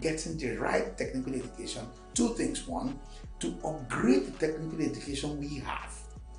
getting the right technical education. Two things. One, to upgrade the technical education we have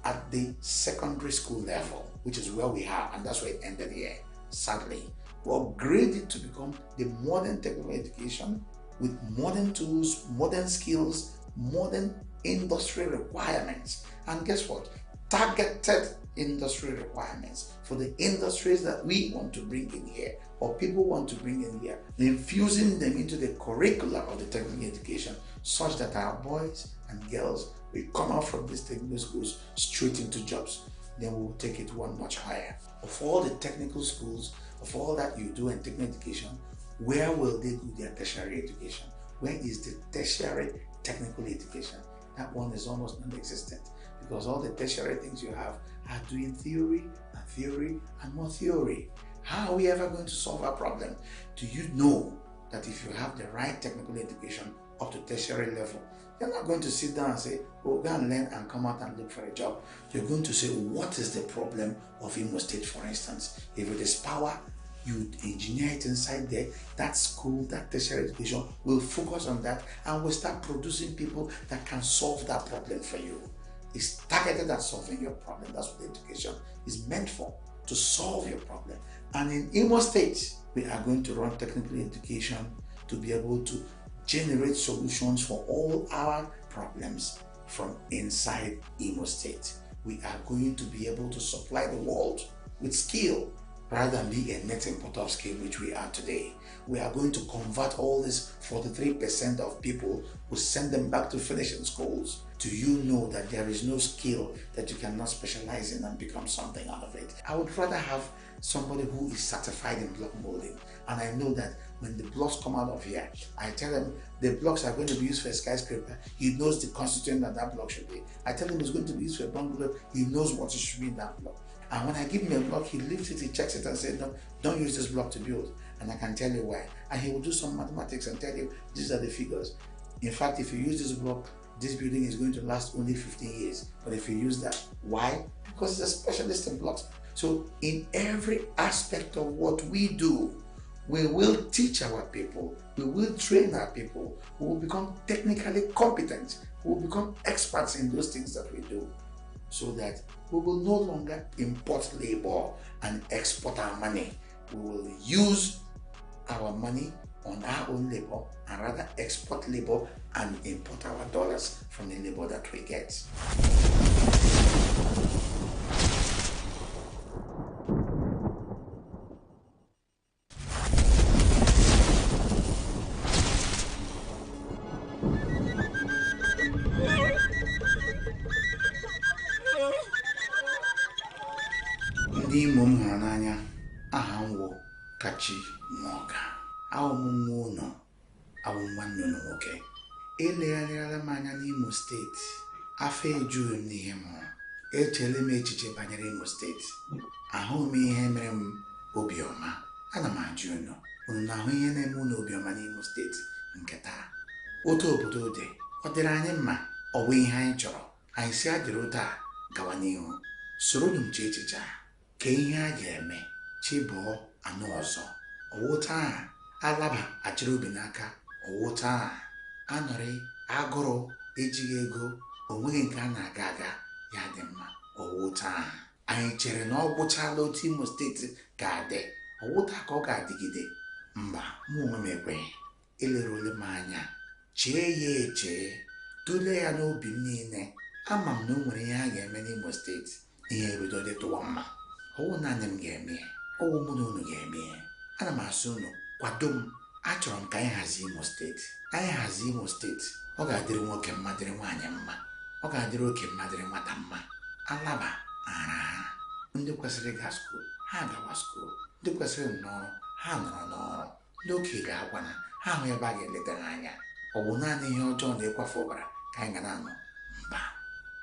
at the secondary school level, which is where we have, and that's where it ended here, sadly. We upgrade it to become the modern technical education with modern tools, modern skills, modern industry requirements. And guess what? Targeted industry requirements for the industries that we want to bring in here or people want to bring in here, infusing them into the curricula of the technical education such that our boys and girls will come out from these technical schools straight into jobs. Then we'll take it one notch higher. Of all the technical schools, of all that you do in technical education, where will they do their tertiary education? Where is the tertiary technical education? That one is almost non-existent because all the tertiary things you have are doing theory and more theory. How are we ever going to solve our problem? Do you know that if you have the right technical education up to tertiary level, you're not going to sit down and say, oh, go and learn and come out and look for a job. You're going to say, what is the problem of Imo State, for instance? If it is power, you engineer it inside there. That school, that tertiary education will focus on that and will start producing people that can solve that problem for you. It's targeted at solving your problem. That's what the education is meant for, to solve your problem. And in Imo State, we are going to run technical education to be able to generate solutions for all our problems from inside Imo State. We are going to be able to supply the world with skill rather than be a net importer of skill, which we are today. We are going to convert all this 43% of people who send them back to finishing schools. Do you know that there is no skill that you cannot specialize in and become something out of it? I would rather have somebody who is certified in block molding. And I know that when the blocks come out of here, I tell them the blocks are going to be used for a skyscraper. He knows the constituent that that block should be. I tell him it's going to be used for a bungalow. He knows what it should be in that block. And when I give him a block, he lifts it, he checks it and says, no, don't use this block to build. And I can tell you why. And he will do some mathematics and tell you, these are the figures. In fact, if you use this block, this building is going to last only 15 years. But if you use that, why? Because it's a specialist in blocks. So in every aspect of what we do, we will teach our people, we will train our people, we will become technically competent, we will become experts in those things that we do, so that we will no longer import labor and export our money. We will use our money on our own labor and rather export labor and import our dollars from the labor that we get. Ndị Imo m hụrụ n'anya, aha m wụ Kachi Nwoga. Awụ m nwa unu, awụ nwanne unu nwoke. Elegharịala m anya n'Imo Steeti. Afọ ejughị m n'ihe m hụrụ. Echela m echiche banyere Imo Steeti. Ahụ m ihe mere m obiọma. Ana m ajụ unu na-ahụ ihe na-eme unu obiọma n'Imo Steeti nke taa? Otu obodo dị, ọ dịrị anyị mma, ọ bụ ihe anyị chọrọ. Anyị si adịrị otu a gawa n'ihu. Soro m chee echiche a. Ka ihe a ga-eme chibụọ anụ ọzọ. Ọwụta a alaba achịrị obi n'aka. Ọwụta a anọrị agụrụ ejighị ego, onweghị nke a na-aga aga ya dị mma. Ọwụta a anyị chere na ọ gwụchala otu Imo Steeti ga-adị. Ọwụta ka ọ ga-adịgide. Mba, mụ onwe m ekweghị. Elerole m anya, chee ya eche, tụlee ya n'obi m niile. Ama m na o nwere ihe a ga-eme n'Imo Steeti, ihe ebido dịtụwa mma. Ọwụ naanị m ga-eme ya, ọwụ mụ na unu ga-eme ya. Ana m asị unu, kwado m. Achọrọ m ka anyị hazie Imo Steeti. Anyị hazie Imo Steeti, ọ ga-adịrị nwoke mma, dịrị nwaanyị mma. Ọ ga-adịrị oke mma, dịrị nwata mma. Alaba ara ha. Ndị kwesịrị ịga skuul, ha gawa skuul. Ndị kwesịrị n'ọrụ, ha nọrọ n'ọrụ. Ndị okenye agwa na ha ahụ ebe a ga-eleta ha anya. Ọ bụ naanị ihe ọjọọ na-ekwafe ọbara ka anyị ga na-anọ? Mba.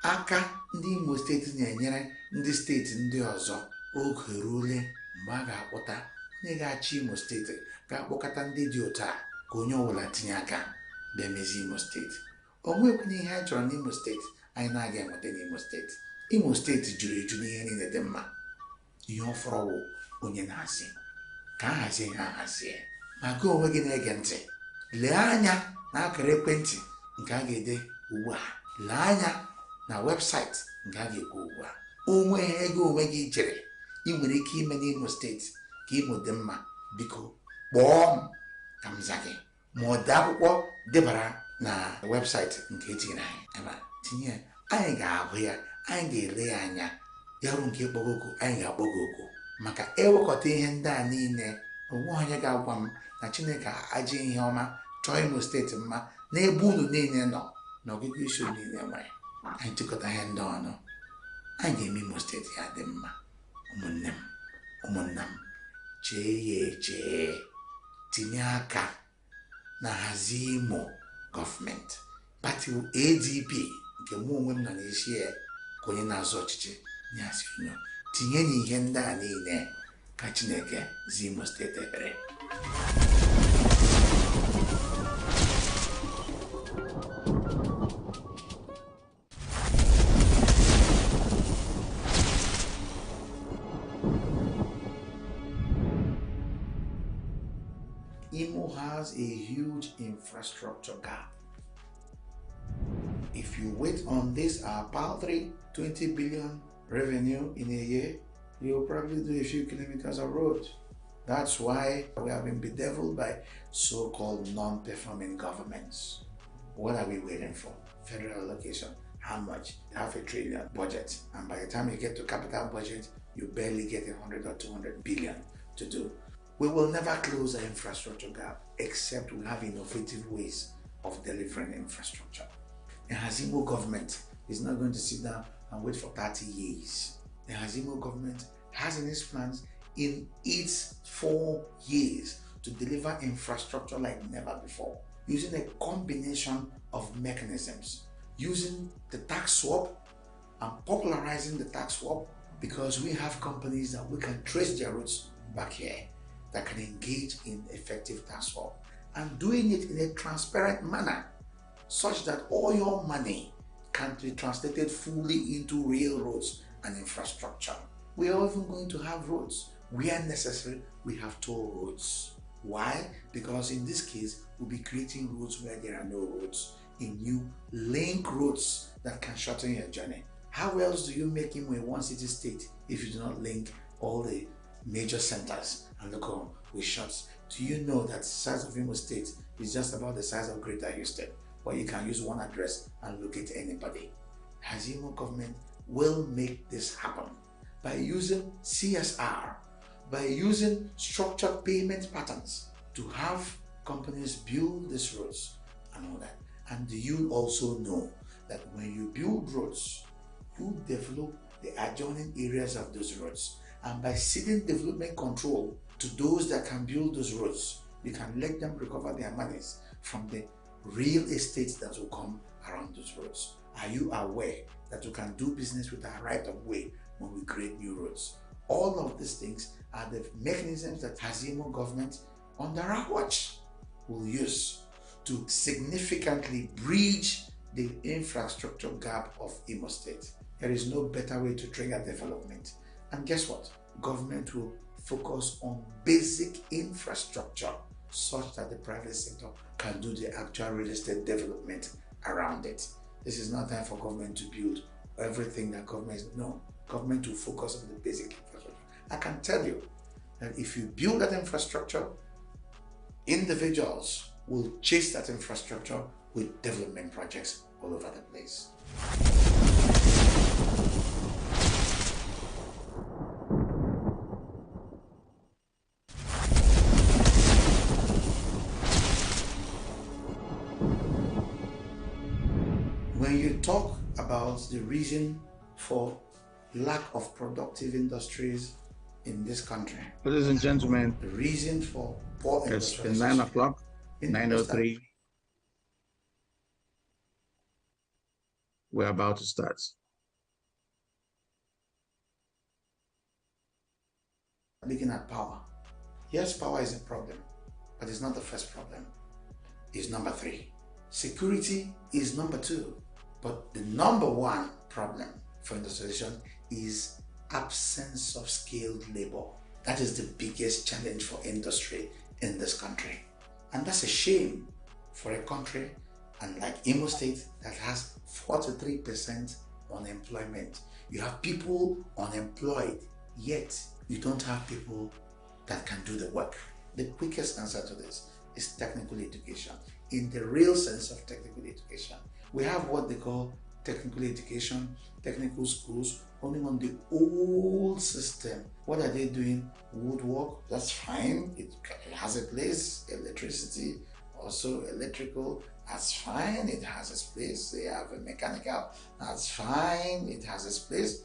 Aka ndị Imo Steeti na-enyere ndị steeti ndị ọzọ. Oge ruole mgbe a ga-akpọta onye ga-achị Imo Steeti, ga-akpọkọta ndị dị otu a ka onye ọbụla tinye aka bịa mezie Imo Steeti. O nwekwana ihe anyị chọrọ n'Imo Steeti anyị na-aga enweta n'Imo Steeti. Imo Steeti juru eju n'ihe niile dị mma. Ihe ọ fọrọ wụ onye na-hazi. Ka a hazie ihe ahazie. Ma gị onwe gị na-ege ntị, lee anya na akara ekwentị nke a ga-ede ugbu a, lee anya na webụsaịtị nke a ga-ekwu ugbu a. Onwe ego onwe gị chere ị nwere ike ime n'Imo steeti ka Imo dị mma, biko kpọọ m ka m za gị, ma ọ dị akwụkwọ debara na webụsaịtị nke etinyere anyị ebe a, tinye anyị ga-ahụ ya, anyị ga-ele ya anya, ya ruo nke ịkpọgo oku anyị ga-akpọ gị oku. Maka ewekọta ihe ndị a niile, onwe onye ga-agwa m na Chineke ajị ihe ọma chọọ Imo steeti mma n'ebe unu niile nọ na ọgụgụ isi niile nwere. Anyị chịkọta ihe ndị ọnụ, anyị ga-eme Imo steeti ya dị mma. Ụmụnne m, ụmụnna m, chee ya eche, tinye aka na HAZIE IMO gọọmenti pati ADP nke mụ onwe m nọ n'isi ya ka onye na-azụ ọchịchị nyasị unu. Tinye n'ihe ndị a niile ka Chineke zi Imo steeti ekpere. Imo has a huge infrastructure gap. If you wait on this paltry 20 billion revenue in a year, you'll probably do a few kilometers of road. That's why we have been bedeviled by so-called non-performing governments. What are we waiting for? Federal allocation. How much? $500 billion budget. And by the time you get to capital budget, you barely get 100 or 200 billion to do. We will never close the infrastructure gap except we have innovative ways of delivering infrastructure. The HAZIE IMO government is not going to sit down and wait for 30 years. The HAZIE IMO government has in its plans in its 4 years to deliver infrastructure like never before, using a combination of mechanisms, using the tax swap and popularizing the tax swap, because we have companies that we can trace their roots back here that can engage in effective tax swap, and doing it in a transparent manner such that all your money can be translated fully into real roads and infrastructure. We are even going to have roads. Where necessary, we have toll roads. Why? Because in this case, we'll be creating roads where there are no roads, in new link roads that can shorten your journey. How else do you make Imo a one-city state if you do not link all the major centers and local with shots? Do you know that the size of Imo State is just about the size of Greater Houston, where you can use one address and locate anybody? HAZIE IMO government will make this happen by using CSR, by using structured payment patterns to have companies build these roads and all that. And do you also know that when you build roads, you develop the adjoining areas of those roads, and by ceding development control to those that can build those roads, you can let them recover their monies from the real estate that will come around those roads. Are you aware that you can do business with our right of way when we create new roads? All of these things are the mechanisms that HAZIE IMO government under our watch will use to significantly bridge the infrastructure gap of Imo State. There is no better way to trigger development. And guess what? Government will focus on basic infrastructure such that the private sector can do the actual real estate development around it. This is not time for government to build everything that government is. No, government will focus on the basic infrastructure. I can tell you that if you build that infrastructure, individuals will chase that infrastructure with development projects all over the place. When you talk about the reason for lack of productive industries in this country, ladies and gentlemen, the reason for poor it's been 9 o'clock, 9:03. We're about to start. Looking at power. Yes, power is a problem, but it's not the first problem. It's number 3. Security is number 2. But the number 1 problem for industrialization is absence of skilled labor. That is the biggest challenge for industry in this country. And that's a shame, for a country and like Imo State that has 43% unemployment. You have people unemployed, yet you don't have people that can do the work. The quickest answer to this is technical education. In the real sense of technical education, we have what they call technical education, technical schools running on the old system. What are they doing? Woodwork, that's fine. It has a place. Electricity, also electrical, that's fine. It has its place. They have a mechanical, that's fine. It has its place.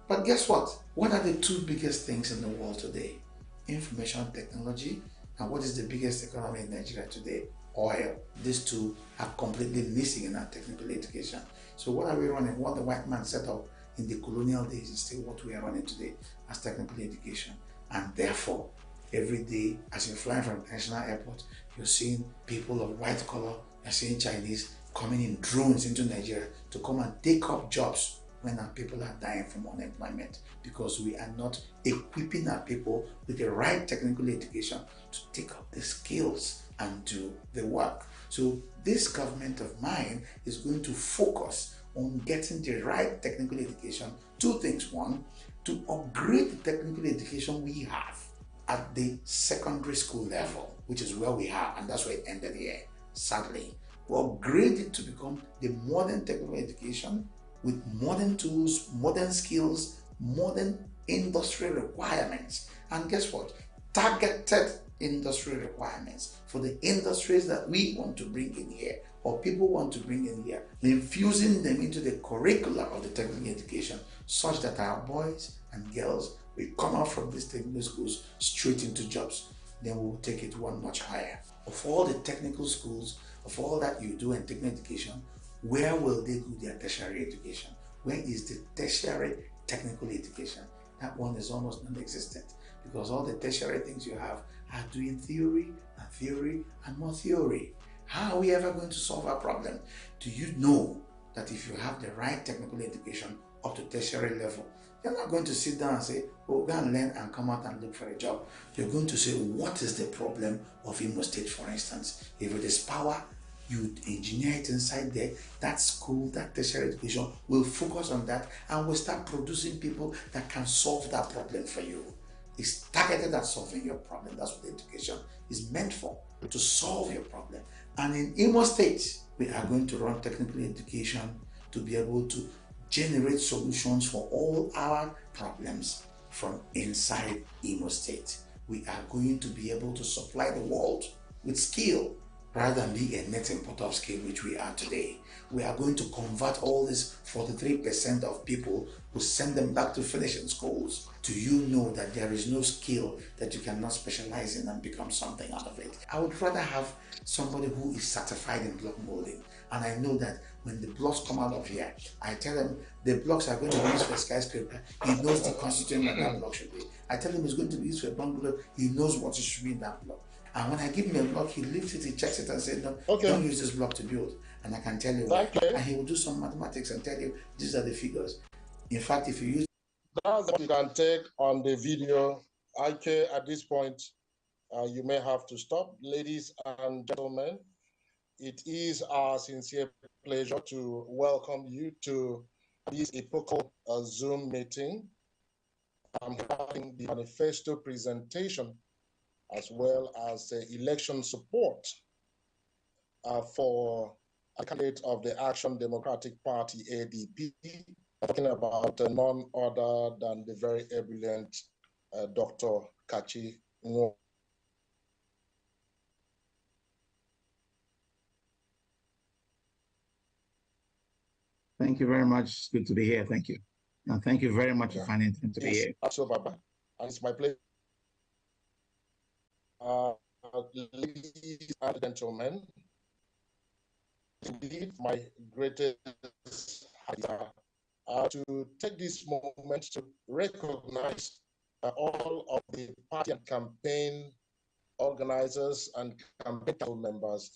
But guess what? What are the two biggest things in the world today? Information technology, and what is the biggest economy in Nigeria today? Oil. These two are completely missing in our technical education. So what are we running? What the white man set up in the colonial days is still what we are running today as technical education. And therefore, every day as you're flying from international airport, you're seeing people of white color, you're seeing Chinese coming in drones into Nigeria to come and take up jobs when our people are dying from unemployment, because we are not equipping our people with the right technical education to take up the skills and do the work. So this government of mine is going to focus on getting the right technical education. Two things. One, to upgrade the technical education we have at the secondary school level, which is where we are, and that's where it ended here, sadly. We upgrade it to become the modern technical education with modern tools, modern skills, modern industry requirements. And guess what? Targeted industry requirements for the industries that we want to bring in here, or people want to bring in here, infusing them into the curriculum of the technical education such that our boys and girls will come out from these technical schools straight into jobs. Then we'll take it one notch higher. Of all the technical schools, of all that you do in technical education, where will they do their tertiary education? Where is the tertiary technical education? That one is almost non-existent, because all the tertiary things you have are doing theory and theory and more theory. How are we ever going to solve our problem? Do you know that if you have the right technical education up to tertiary level, you're not going to sit down and say, oh, go and learn and come out and look for a job. You're going to say, what is the problem of Imo State, for instance? If it is power, you engineer it inside there. That school, that tertiary education will focus on that and will start producing people that can solve that problem for you. It's targeted at solving your problem. That's what education is meant for, to solve your problem. And in Imo State, we are going to run technical education to be able to generate solutions for all our problems from inside Imo State. We are going to be able to supply the world with skill, rather than be a net importer of skill, which we are today. We are going to convert all this 43% of people who send them back to finishing schools. Do you know that there is no skill that you cannot specialize in and become something out of it? I would rather have somebody who is certified in block molding. And I know that when the blocks come out of here, I tell them the blocks are going to be used for a skyscraper. He knows the constituent that block should be. I tell him it's going to be used for a bungalow. He knows what it should be in that block. And when I give him a block, he lifts it, he checks it and says, no, don't use this block to build. And I can tell you why. And he will do some mathematics and tell you, these are the figures. In fact, if you use... That's what you can take on the video. IK, at this point, you may have to stop. Ladies and gentlemen, it is our sincere pleasure to welcome you to this epochal Zoom meeting. I'm having the manifesto presentation as well as election support for a candidate of the Action Democratic Party, ADP, talking about none other than the very ebullient Dr. Kachi Nwo. Thank you very much. It's good to be here. Thank you. And thank you very much for finding time to be here. Absolutely, Baba. And it's my pleasure. Ladies and gentlemen, indeed my greatest to take this moment to recognize all of the party and campaign organizers and campaign members.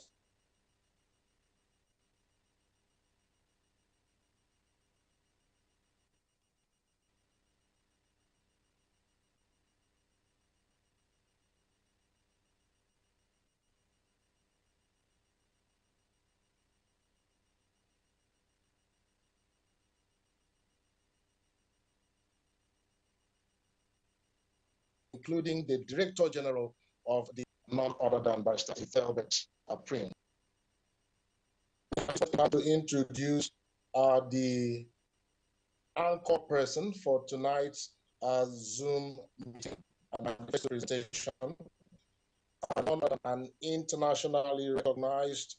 including the Director General of the none other than Barrister Thelbert Aprim. I'm going to introduce the anchor person for tonight's Zoom meeting and presentation, an internationally recognized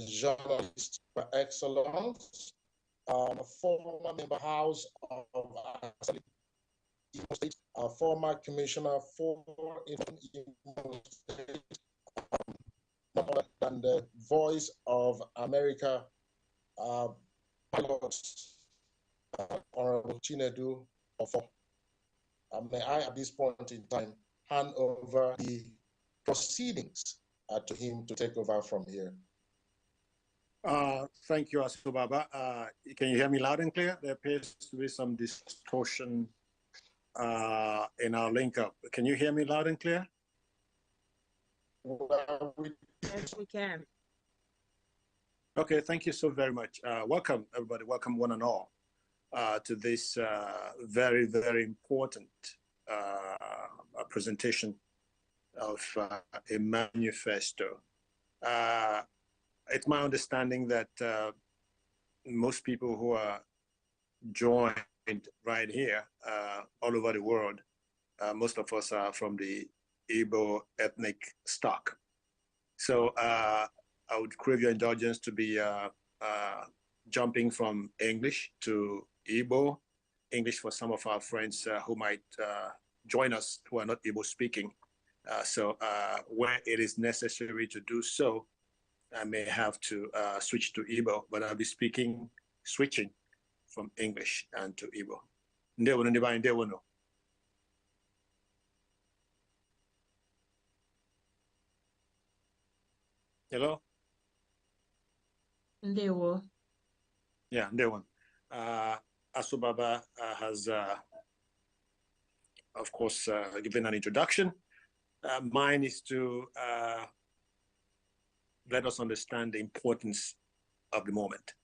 journalist by excellence, former member House of Assembly, State, former commissioner for Imo State, none other than the Voice of America pilot, Honorable Chinedu Ofo. May I, at this point in time, hand over the proceedings to him to take over from here. Thank you, Asubaba. Can you hear me loud and clear? There appears to be some distortion in our link up. Can you hear me loud and clear? Yes, we can. Okay, thank you so very much. Welcome, everybody. Welcome, one and all, to this very, very important presentation of a manifesto. It's my understanding that most people who are joined right here all over the world, most of us are from the Igbo ethnic stock. So I would crave your indulgence to be jumping from English to Igbo, English for some of our friends who might join us who are not Igbo speaking. So where it is necessary to do so, I may have to switch to Igbo, but I'll be switching from English and to Igbo. Ndewono ndiba ndewono. Hello? Ndewo. Yeah, ndewono. Asubaba has, of course, given an introduction. Mine is to let us understand the importance of the moment.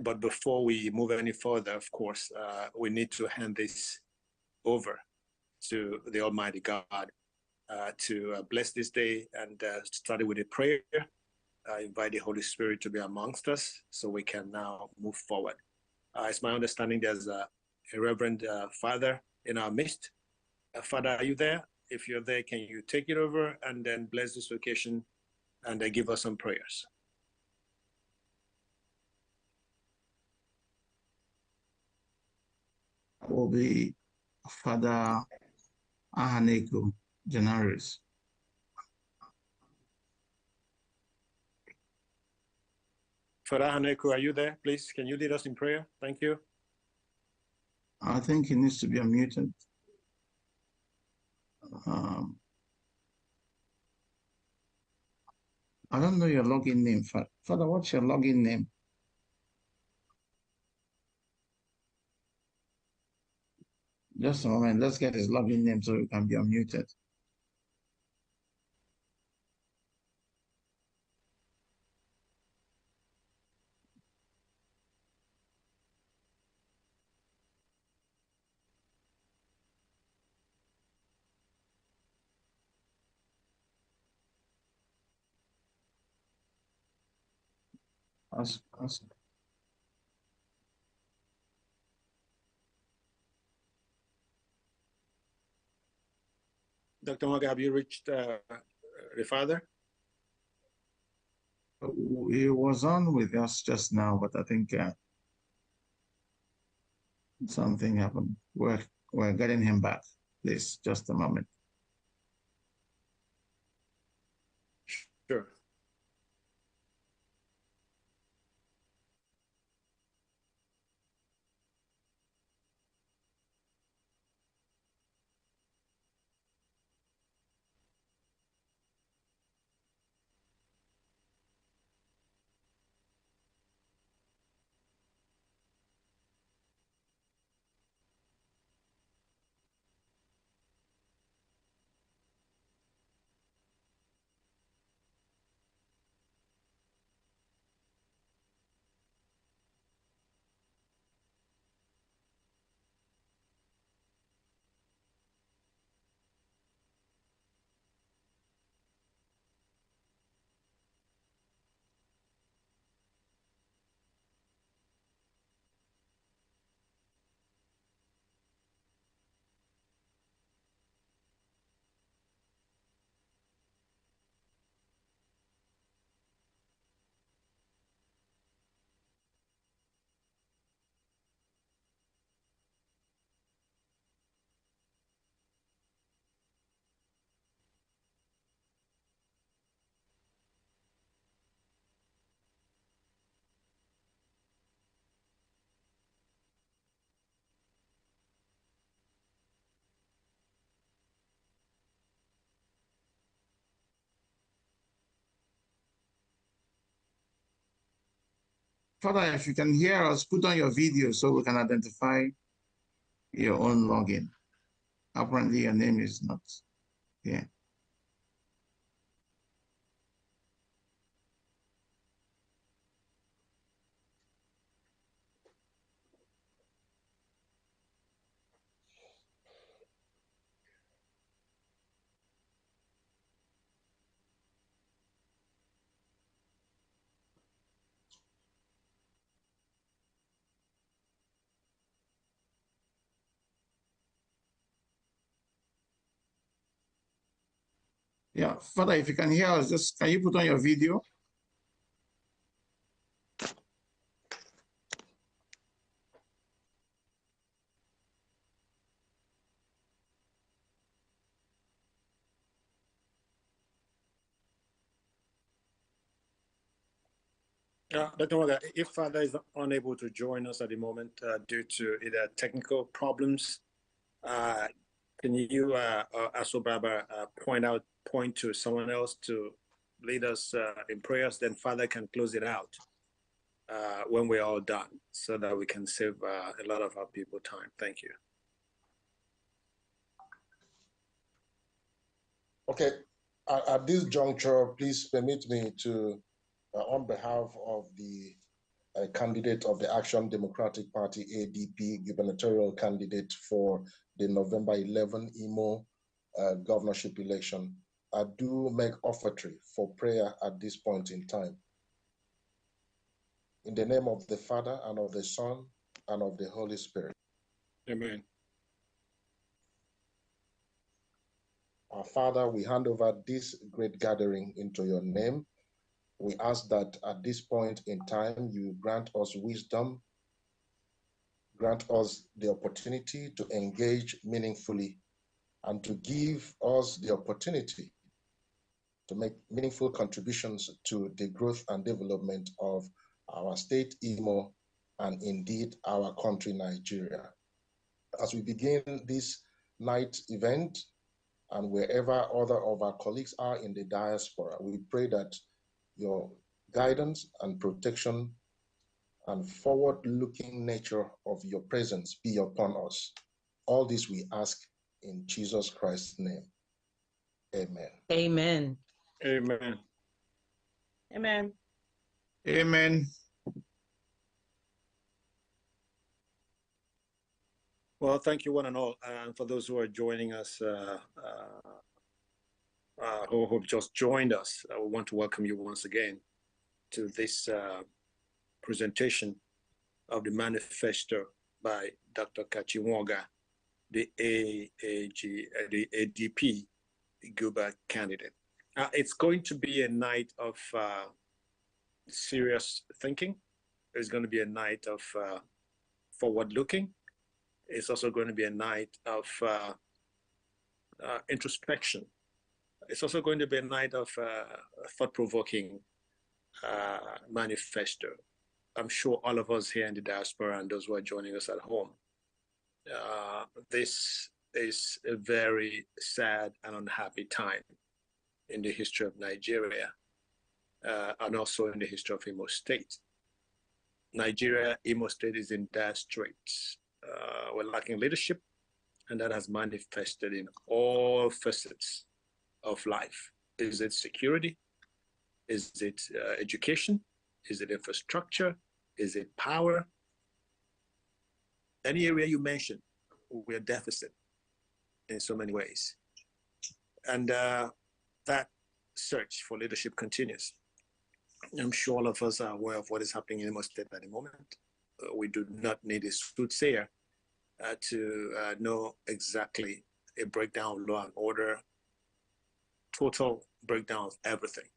But before we move any further, of course, we need to hand this over to the Almighty God to bless this day and start it with a prayer. Invite the Holy Spirit to be amongst us so we can now move forward. It's my understanding there's a Reverend Father in our midst. Father, are you there? If you're there, can you take it over and then bless this occasion and give us some prayers? Will be Father Ahaneko Janaris. Father Ahaneko, are you there? Please, can you lead us in prayer? Thank you. I think he needs to be unmuted. I don't know your login name, Father. What's your login name? Just a moment. Let's get his login name so he can be unmuted. Ask. Dr. Morgan, have you reached the Father? He was on with us just now, but I think something happened. We're getting him back. Please, just a moment. Sure. Father, if you can hear us, put on your video so we can identify your own login. Apparently, your name is not here. Yeah, Father, if you can hear us, just can you put on your video? Dr. Waga, if Father is unable to join us at the moment due to either technical problems, can you, Asobaba, point to someone else to lead us in prayers? Then Father can close it out when we're all done, so that we can save a lot of our people time. Thank you. Okay, at this juncture, please permit me to, on behalf of the candidate of the Action Democratic Party, ADP, gubernatorial candidate for the November 11 IMO governorship election, I do make offertory for prayer at this point in time. In the name of the Father, and of the Son, and of the Holy Spirit. Amen. Our Father, we hand over this great gathering into your name. We ask that at this point in time, you grant us wisdom, grant us the opportunity to engage meaningfully, and to give us the opportunity to make meaningful contributions to the growth and development of our state, Imo, and indeed our country, Nigeria. As we begin this night event, and wherever other of our colleagues are in the diaspora, we pray that your guidance and protection and forward-looking nature of your presence be upon us. All this we ask in Jesus Christ's name. Amen. Amen. Amen. Amen. Amen. Well, thank you one and all. And for those who are joining us, who have just joined us, we want to welcome you once again to this presentation of the manifesto by Dr. Kachiwaga, the ADP Guba candidate. It's going to be a night of serious thinking. It's going to be a night of forward-looking. It's also going to be a night of introspection. It's also going to be a night of thought-provoking manifesto. I'm sure all of us here in the diaspora and those who are joining us at home, this is a very sad and unhappy time in the history of Nigeria and also in the history of Imo State. Nigeria, Imo State is in dire straits. We're lacking leadership, and that has manifested in all facets of life. Is it security? Is it education? Is it infrastructure? Is it power? Any area you mention, we're deficit in so many ways. And that search for leadership continues. I'm sure all of us are aware of what is happening in Imo State at the moment. We do not need a soothsayer to know exactly a breakdown of law and order, total breakdown of everything.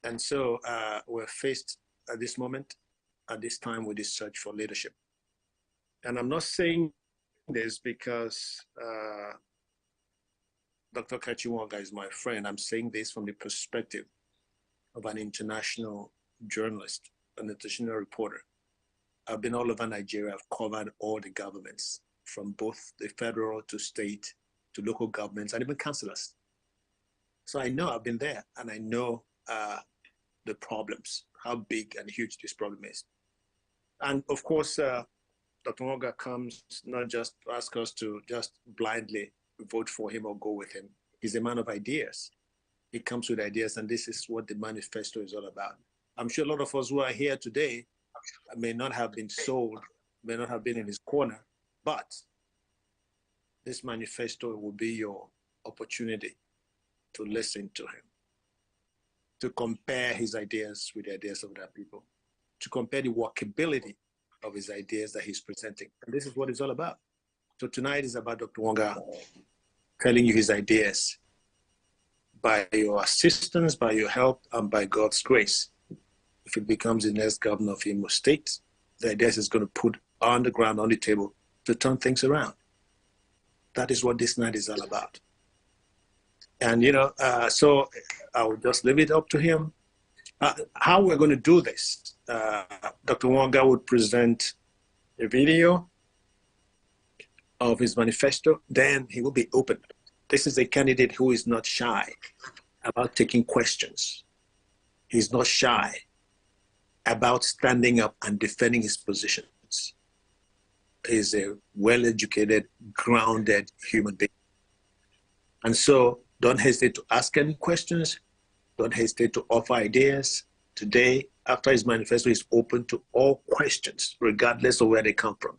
And so we're faced at this moment, at this time, with this search for leadership. And I'm not saying this because Dr. Kachiwaga is my friend. I'm saying this from the perspective of an international journalist, an international reporter. I've been all over Nigeria. I've covered all the governments, from both the federal to state to local governments and even councillors. So I know, I've been there, and I know the problems, how big and huge this problem is. And of course, Dr. Nwanga comes not just to ask us to just blindly vote for him or go with him. He's a man of ideas. He comes with ideas, and this is what the manifesto is all about. I'm sure a lot of us who are here today may not have been sold, may not have been in his corner, but this manifesto will be your opportunity to listen to him, to compare his ideas with the ideas of other people, to compare the workability of his ideas that he's presenting. And this is what it's all about. So tonight is about Dr. Nwanga telling you his ideas by your assistance, by your help, and by God's grace. If it becomes the next governor of Imo State, the ideas is going to put on the ground, on the table, to turn things around. That is what this night is all about. And, you know, so I'll just leave it up to him. How we're going to do this, Dr. Nwanga would present a video of his manifesto, then he will be open. This is a candidate who is not shy about taking questions. He's not shy about standing up and defending his positions. He's a well-educated, grounded human being. And so don't hesitate to ask any questions. Don't hesitate to offer ideas. Today, after his manifesto, is open to all questions, regardless of where they come from,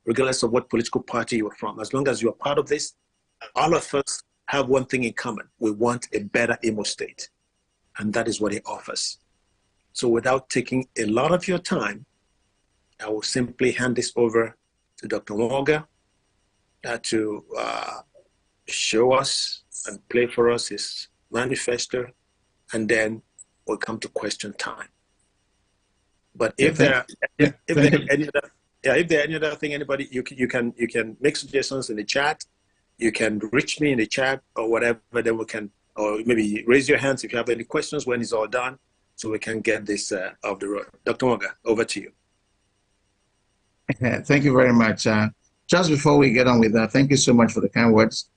regardless of what political party you're from. As long as you're part of this, all of us have one thing in common. We want a better Imo State. And that is what he offers. So without taking a lot of your time, I will simply hand this over to Dr. Nwanga to show us and play for us his manifesto, and then we'll come to question time. But if there are any other thing, anybody, you can make suggestions in the chat. You can reach me in the chat or whatever. Then we can, or maybe raise your hands if you have any questions when it's all done, so we can get this off the road. Dr. Nwanga, over to you. Thank you very much. Just before we get on with that, thank you so much for the kind words.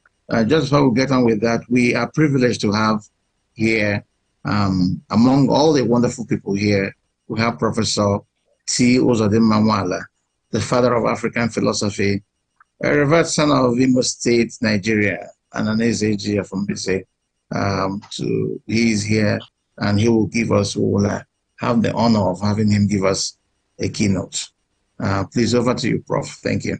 Just before we get on with that, we are privileged to have here, among all the wonderful people here, we have Professor T. Uzodimma Nwala, the father of African philosophy, a revered son of Imo State, Nigeria, and an HAZIE from BC. He is here, and he will give us, we will have the honor of having him give us a keynote. Please, over to you, Prof. Thank you.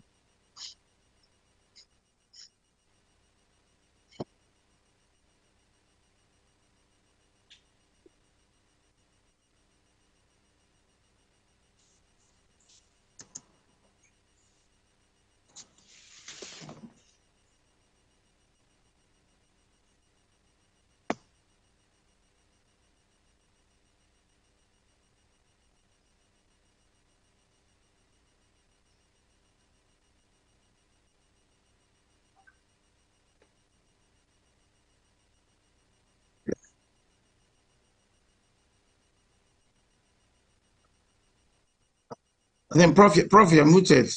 And then, Prof, you're muted.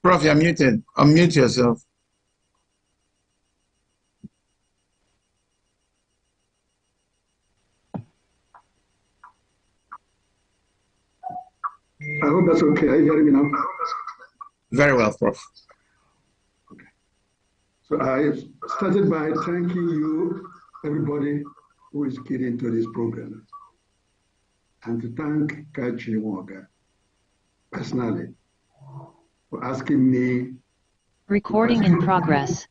Prof, you're muted. Unmute yourself. I hope that's okay. Are you hearing me now? Very well, Prof. Okay. So I started by thanking you, everybody who is keyed into this program, and to thank HAZIE Nwanga personally for asking me Recording in progress.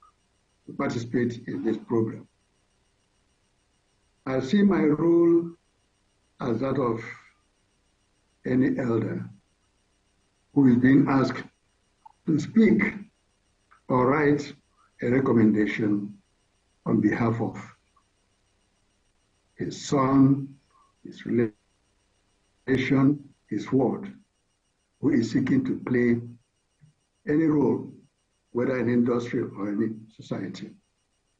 to participate in this program. I see my role as that of any elder who is being asked to speak or write a recommendation on behalf of his son, his relation, his ward, who is seeking to play any role, whether in industry or in society.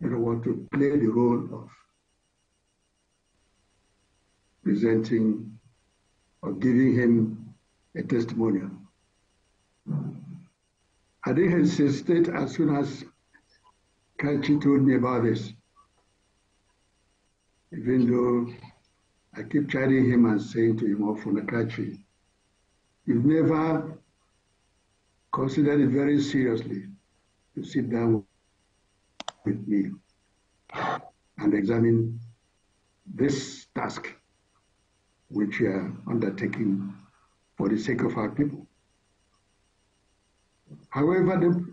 You know, want to play the role of presenting or giving him a testimonial. I didn't hesitate as soon as HAZIE told me about this, even though I keep chiding him and saying to him, Funakachi, you've never considered it very seriously to sit down with me and examine this task which we are undertaking for the sake of our people. However,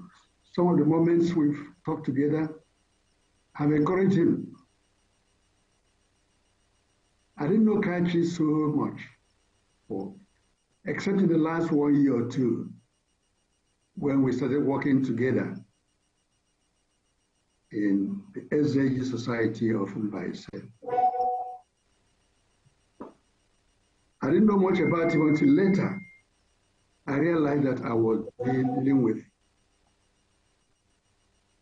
some of the moments we've talked together have encouraged him. I didn't know Kachi so much, except in the last 1 year or two, when we started working together in the HAZIE Society of Mbaise. I didn't know much about him until later. I realized that I was dealing with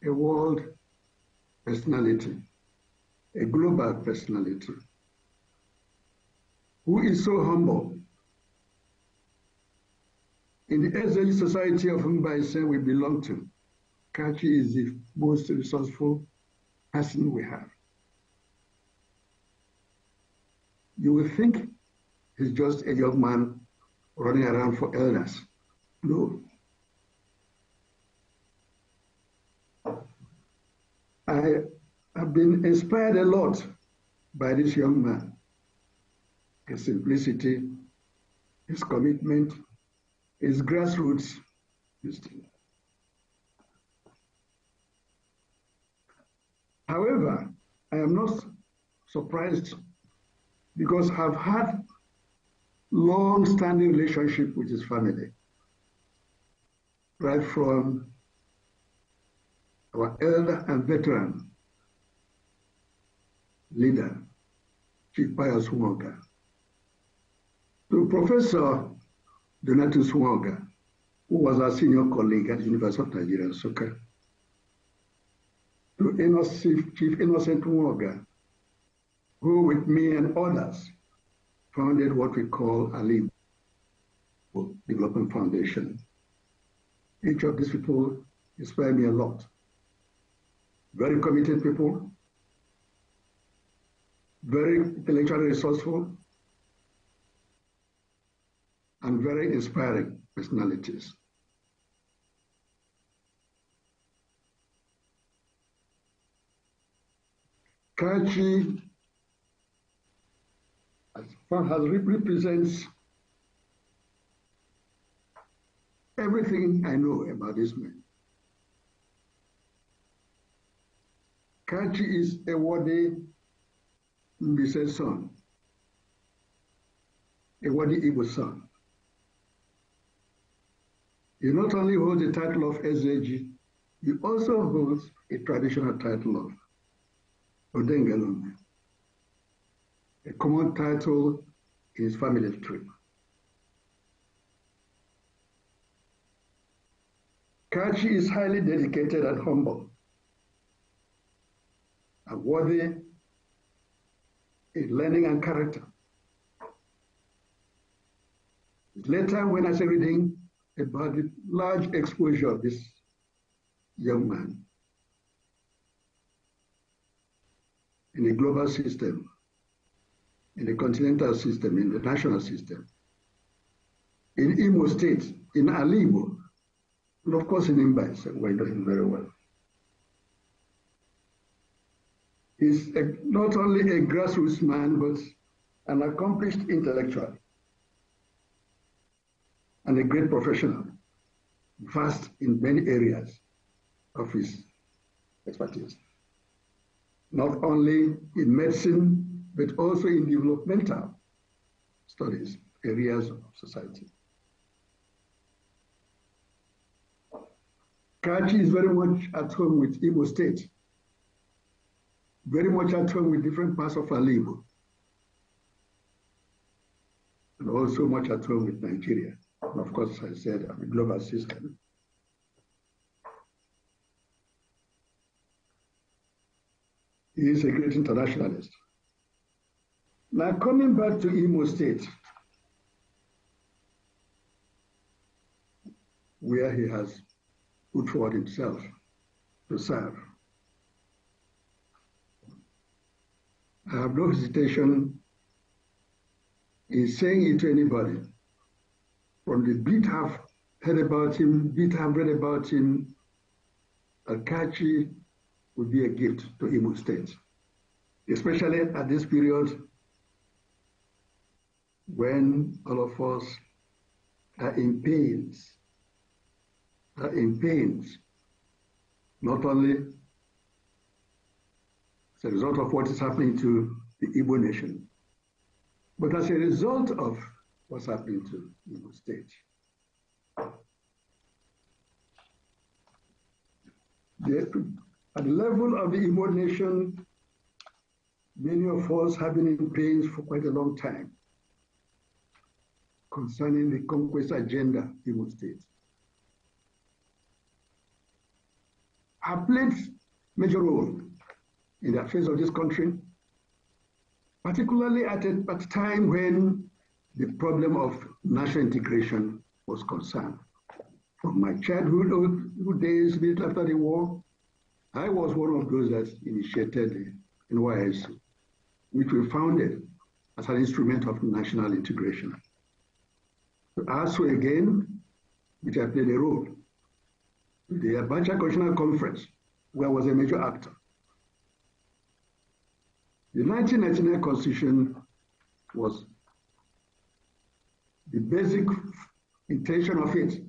a world personality, a global personality, who is so humble. In the HAZIE Society of Mbaise we belong to, Kachi is the most resourceful person we have. You will think he's just a young man running around for elders. No. I have been inspired a lot by this young man. His simplicity, his commitment, his grassroots. However, I am not surprised because I've had long-standing relationship with his family, right from our elder and veteran leader, Chief Pius Humoga, to Professor Donatus Humoga, who was our senior colleague at the University of Nigeria, Nsukka, to Chief Innocent Humoga, who with me and others founded what we call HAZIE IMO Development Foundation. Each of these people inspire me a lot. Very committed people, very intellectually resourceful, and very inspiring personalities. Kachi represents everything I know about this man. Kachi is a worthy Mbise son, a worthy Igbo son. He not only holds the title of SAG, he also holds a traditional title of Odengalome, a common title in his family tree. Kachi is highly dedicated and humble, and worthy in learning and character. Later, when I started reading about the large exposure of this young man in the global system, in the continental system, in the national system, in Imo State, in HAZIE IMO, and of course in Mbaise, we know him very well. He's not only a grassroots man, but an accomplished intellectual and a great professional, vast in many areas of his expertise. Not only in medicine, but also in developmental studies, areas of society. Kachi is very much at home with Imo State, very much at home with different parts of HAZIE IMO, and also much at home with Nigeria. And of course, I said, a global system. He is a great internationalist. Now, coming back to Imo State, where he has put forward himself to serve, I have no hesitation in saying it to anybody. From the bit I've heard about him, bit I've read about him, Akachi would be a gift to Imo State, especially at this period when all of us are in pains, not only as a result of what is happening to the Igbo nation, but as a result of what's happening to Igbo State. At the level of the Igbo nation, many of us have been in pains for quite a long time concerning the conquest agenda of Igbo State. Have played major role in the affairs of this country, particularly at a time when the problem of national integration was concerned. From my childhood days, a bit after the war, I was one of those that initiated the NYSC, which we founded as an instrument of national integration. Also again, which I played a role. The Abacha Constitutional Conference, where I was a major actor. The 1999 Constitution was the basic intention of it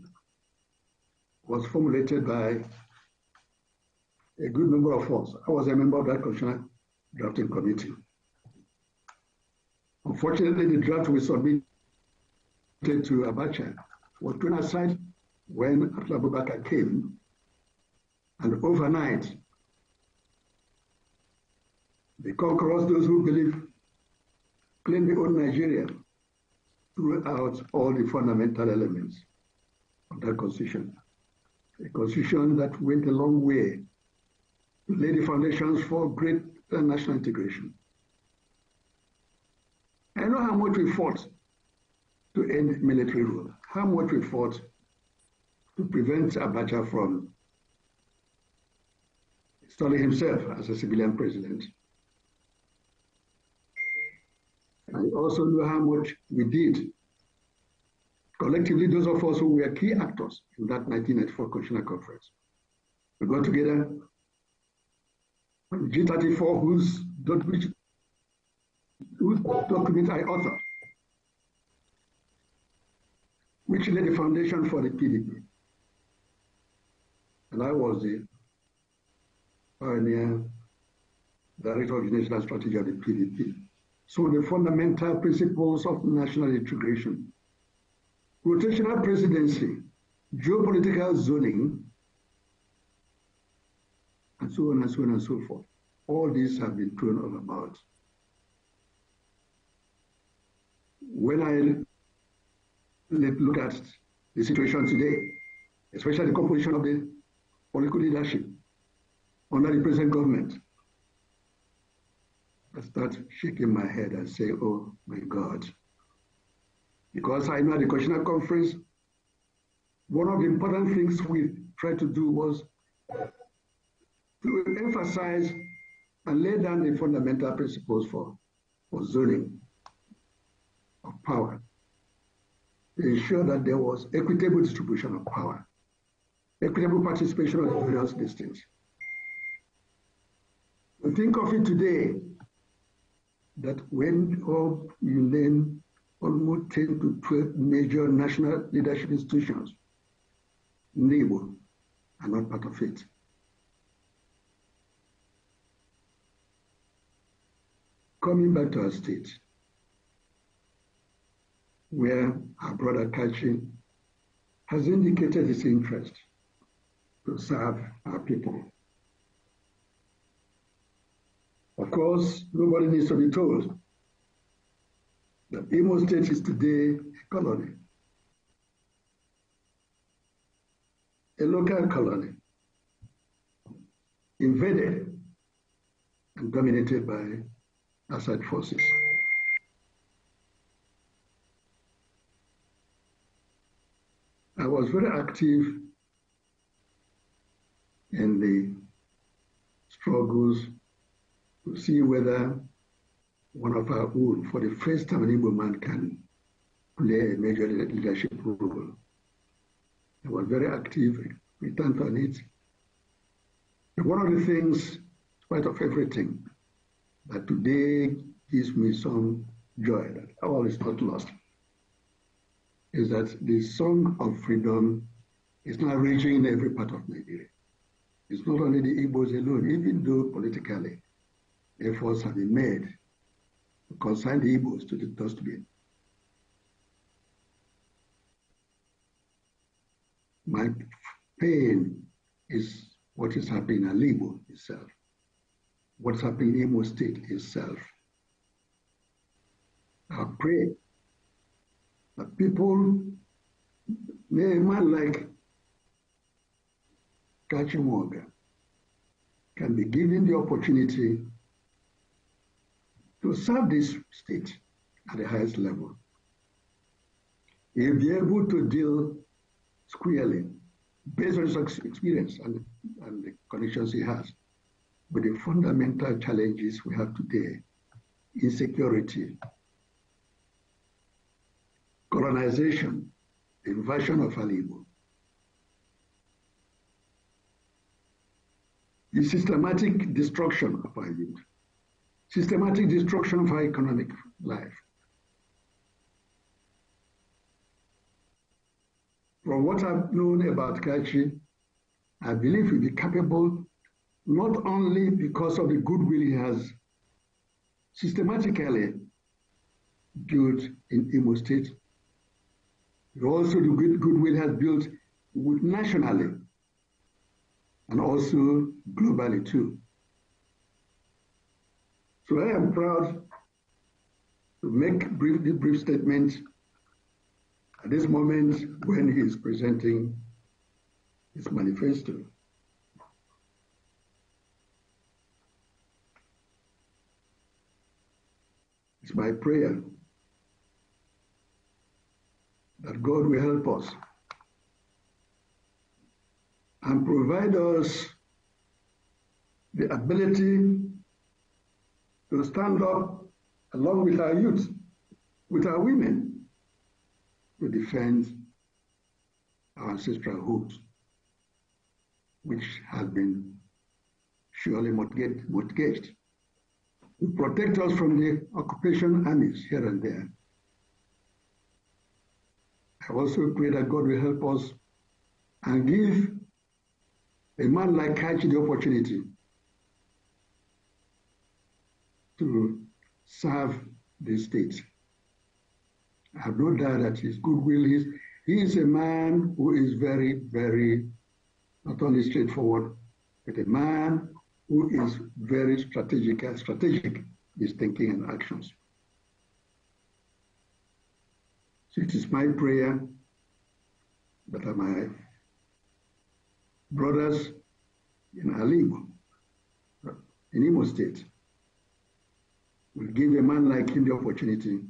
was formulated by a good number of us. I was a member of that Constitutional Drafting Committee. Unfortunately, the draft we submitted to Abacha was thrown aside when Abdullah Abubakar came, and overnight, the conquerors, those who claim they own Nigeria, threw out all the fundamental elements of that constitution. A constitution that went a long way to lay the foundations for great national integration. I know how much we fought to end military rule, how much we fought to prevent Abacha from installing himself as a civilian president. I also know how much we did. Collectively, those of us who were key actors in that 1994 Constitutional Conference, we got together on G34, whose document I authored, which laid the foundation for the PDP. And I was the pioneer, director of the national strategy of the PDP. So the fundamental principles of national integration, rotational presidency, geopolitical zoning, and so on and so on and so forth. All these have been thrown all about. When I look at the situation today, especially the composition of the political leadership under the present government, I start shaking my head and say, oh my God. Because I know at the Constitutional Conference, one of the important things we tried to do was to emphasize and lay down the fundamental principles for zoning of power, to ensure that there was equitable distribution of power, equitable participation of the various districts. We think of it today that when you name almost 10 to 12 major national leadership institutions, NIBO are not part of it. Coming back to our state, where our brother Kachi has indicated his interest to serve our people. Of course, nobody needs to be told that Imo State is today a colony, a local colony, invaded and dominated by outside forces. I was very active in the struggles to see whether one of our own. For the first time, an Igbo man can play a major leadership role. He was very active, returned on it. And one of the things, in spite of everything, that today gives me some joy that all is not lost, is that the song of freedom is now reaching in every part of Nigeria. It's not only the Igbos alone, even though politically efforts have been made to consign the Igbos to the dustbin. My pain is what is happening in Igbo itself, what's happening in Imo State itself. I pray that people, a man like Kachimoga, can be given the opportunity to serve this state at the highest level. He'll be able to deal squarely, based on his experience and the connections he has, with the fundamental challenges we have today: insecurity, colonization, invasion of Igbo, the systematic destruction of our youth, systematic destruction of our economic life. From what I've known about Kachi, I believe he'll be capable, not only because of the goodwill he has systematically built in Imo State, but also the goodwill has built nationally and also globally too. So I am proud to make this brief statement at this moment when he is presenting his manifesto. It's my prayer that God will help us and provide us the ability to stand up along with our youth, with our women, to defend our ancestral hopes, which has been surely mortgaged, to protect us from the occupation armies here and there. I also pray that God will help us and give a man like Kachi the opportunity to serve the state. I have no doubt that his goodwill is, he is a man who is very, very, not only straightforward, but a man who is very strategic in his thinking and actions. So it is my prayer that my brothers in Aligo, in Imo State, will give a man like him the opportunity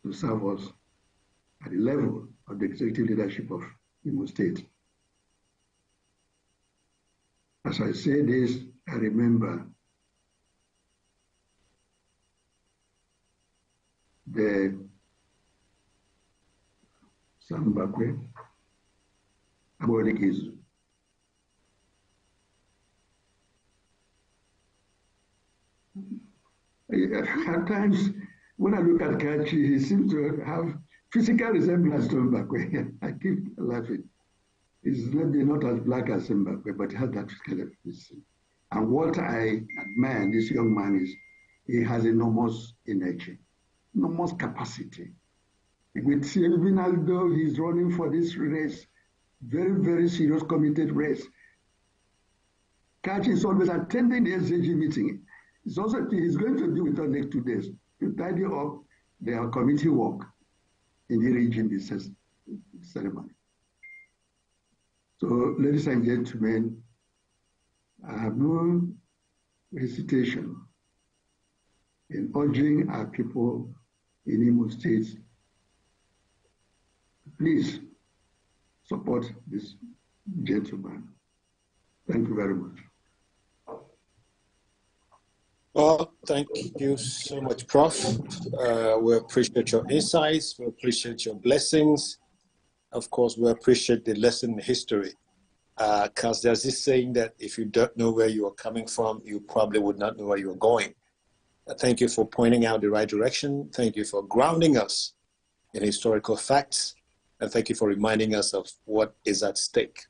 to serve us at the level of the executive leadership of Imo State. As I say this, I remember the Sambakwe Abodikizu. At times, when I look at Kachi, he seems to have physical resemblance to Mbakwe. I keep laughing. He's maybe not as black as Mbakwe, but he has that kind of physique. And what I admire in this young man is he has enormous energy, enormous capacity. With even although he's running for this race, very, very serious committed race, Kachi is always attending the SJG meeting. It's also, he's going to be with us next 2 days to tidy up their committee work in the region business ceremony. So, ladies and gentlemen, I have no hesitation in urging our people in Imo State, please support this gentleman. Thank you very much. Well, thank you so much, Prof. We appreciate your insights. We appreciate your blessings. Of course, we appreciate the lesson in history. Because there's this saying that if you don't know where you are coming from, you probably would not know where you're going. Thank you for pointing out the right direction. Thank you for grounding us in historical facts. And thank you for reminding us of what is at stake.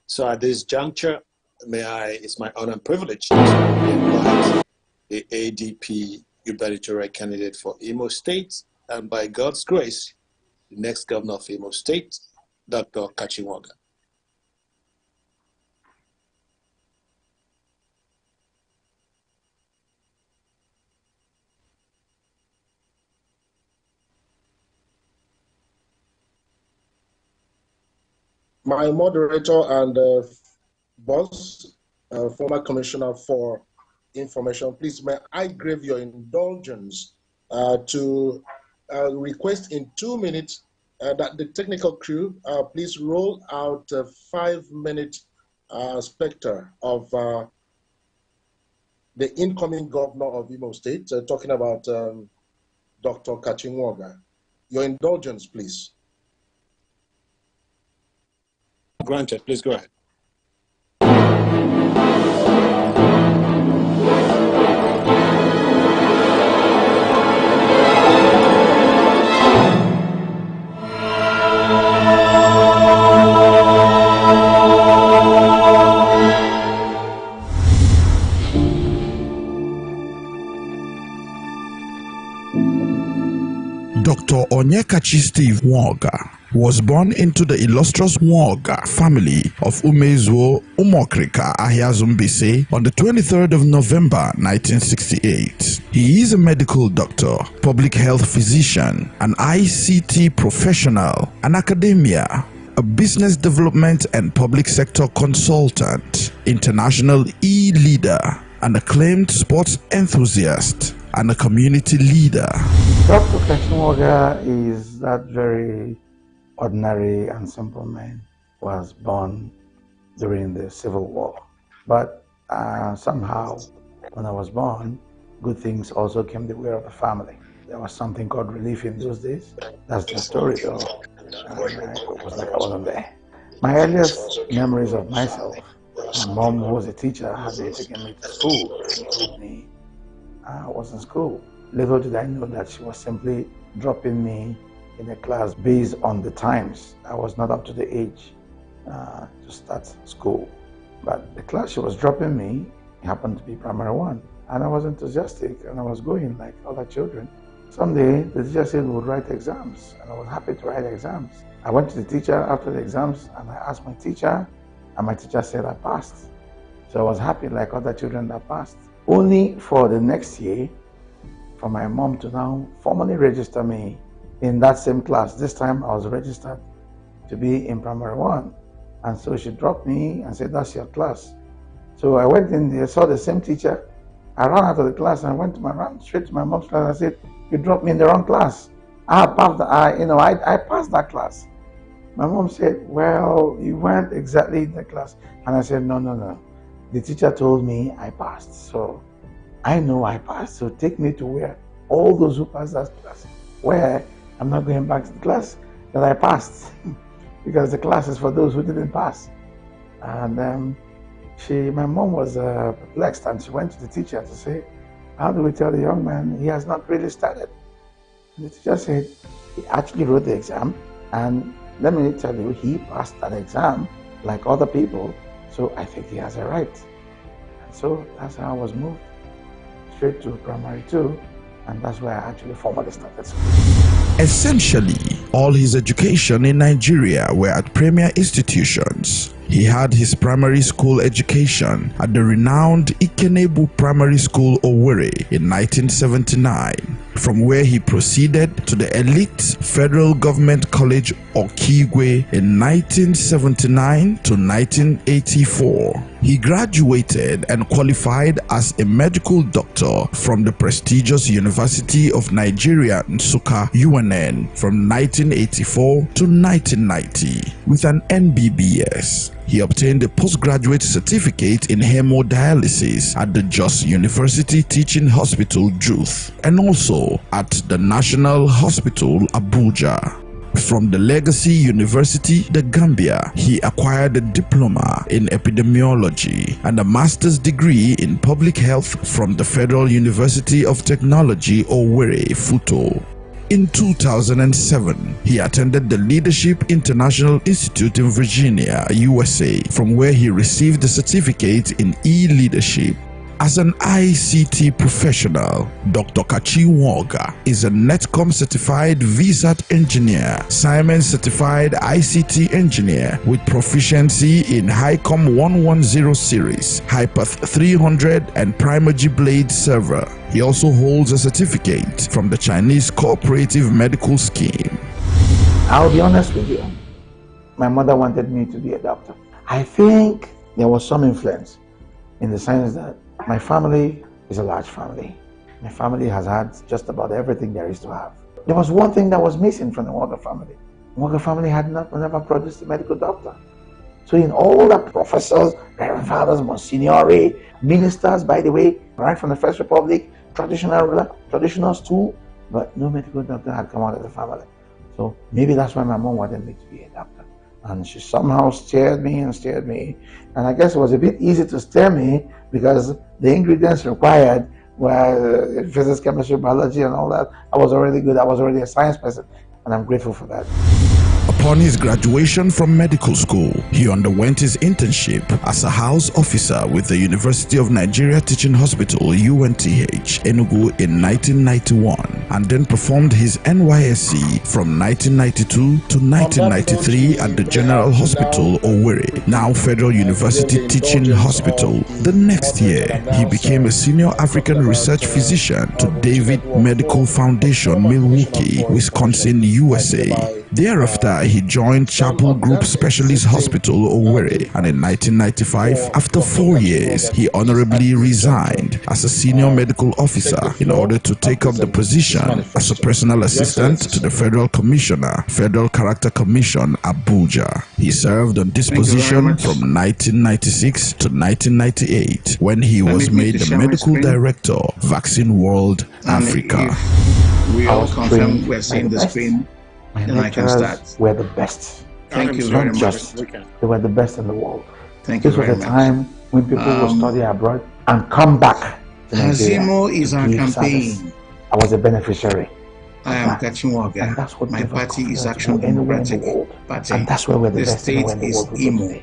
So at this juncture, it's my honor and privilege to invite the ADP gubernatorial candidate for Imo State, and by God's grace, the next governor of Imo State, Dr. Kachinwoga. My moderator and boss, former commissioner for information, please may I crave your indulgence to request in 2 minutes that the technical crew please roll out a 5-minute spectre of the incoming governor of Imo State, talking about Dr. Kachinwoga. Your indulgence, please. Granted, please go ahead. Dr. Onyekachi Steve Nwoga was born into the illustrious Nwoga family of Umezuo Umokrika Ahiazumbise on the 23rd of November 1968. He is a medical doctor, public health physician, an ICT professional, an academia, a business development and public sector consultant, international e-leader, an acclaimed sports enthusiast, and a community leader. Dr. Kachinwoga is that very ordinary and simple man who was born during the Civil War. But somehow, when I was born, good things also came the way of the family. There was something called relief in those days. That's the story, though. It was like I wasn't there. My earliest memories of myself, my mom, who was a teacher, had taken me to school and told me I was in school. Little did I know that she was simply dropping me in a class based on the times. I was not up to the age to start school. But the class she was dropping me happened to be primary 1. And I was enthusiastic and I was going like other children. Someday the teacher said we would write exams, and I was happy to write exams. I went to the teacher after the exams and I asked my teacher, and my teacher said I passed. So I was happy like other children that passed. Only for the next year, for my mom to now formally register me in that same class. This time I was registered to be in primary 1. And so she dropped me and said, that's your class. So I went in there, saw the same teacher. I ran out of the class and I ran straight to my mom's class. I said, you dropped me in the wrong class. I passed that class. My mom said, well, you weren't exactly in the class. And I said, no. The teacher told me I passed, so I know I passed. So take me to where all those who passed that class, where I'm not going back to the class that I passed, because the class is for those who didn't pass. And my mom was perplexed, and she went to the teacher to say, how do we tell the young man he has not really started? And the teacher said, he actually wrote the exam, and let me tell you, he passed that exam like other people. So I think he has a right. And so that's how I was moved straight to primary 2, and that's where I actually formally started school. Essentially, all his education in Nigeria were at premier institutions. He had his primary school education at the renowned Ikenebu Primary School, Owerri, in 1979, from where he proceeded to the elite Federal Government College, Okigwe, in 1979 to 1984. He graduated and qualified as a medical doctor from the prestigious University of Nigeria, Nsukka, UNN, from 1984 to 1990 with an MBBS. he obtained a postgraduate certificate in hemodialysis at the Jos University Teaching Hospital, Juth, and also at the National Hospital, Abuja. From the Legacy University, The Gambia, he acquired a diploma in epidemiology and a master's degree in public health from the Federal University of Technology, Owerri, Futo. In 2007, he attended the Leadership International Institute in Virginia, USA, from where he received a certificate in e-leadership. As an ICT professional, Dr. Kachi Woga is a Netcom certified VSAT engineer, Siemens certified ICT engineer with proficiency in HiCom 110 series, Hypath 300 and Primergy Blade server. He also holds a certificate from the Chinese Cooperative Medical Scheme. I'll be honest with you. My mother wanted me to be a doctor. I think there was some influence in the sense that my family is a large family. My family has had just about everything there is to have. There was one thing that was missing from the Walker family. The Walker family had never produced a medical doctor. So in all the professors, reverend fathers, monsignori, ministers, by the way, right from the First Republic, traditionals too, but no medical doctor had come out of the family. So maybe that's why my mom wanted me to be a doctor. And she somehow steered me. And I guess it was a bit easy to steer me because the ingredients required were physics, chemistry, biology, and all that. I was already good. I was already a science person, and I'm grateful for that. Upon his graduation from medical school, he underwent his internship as a house officer with the University of Nigeria Teaching Hospital, UNTH, Enugu in 1991, and then performed his NYSC from 1992 to 1993 at the General Hospital, Owerri, now Federal University Teaching Hospital. The next year, he became a senior African research physician to David Medical Foundation, Milwaukee, Wisconsin, USA. Thereafter, he joined Chapel Group Specialist Hospital, Owerri, and in 1995, after 4 years, he honorably resigned as a senior medical officer in order to take up the position as a personal assistant to the Federal Commissioner, Federal Character Commission, Abuja. He served on this position from 1996 to 1998, when he was made the medical director, Vaccine World Africa. We all confirm we're seeing the screen. And I can start. Were the best. Thank you very much. They were the best in the world. Thank you very much. This was a time when people will study abroad and come back to HAZIE IMO is our campaign. Service. I was a beneficiary. I am Kachi Woga. My party is Action Democratic Party. And that's where we're the best state in the world. is IMO.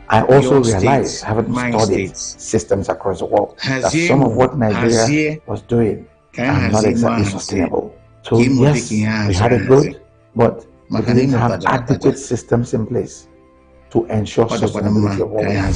I also realized, having studied systems across the world, that some of what Nigeria was doing are not exactly sustainable. So yes, we had it good, but we didn't have adequate systems in place to ensure sustainability of what we have.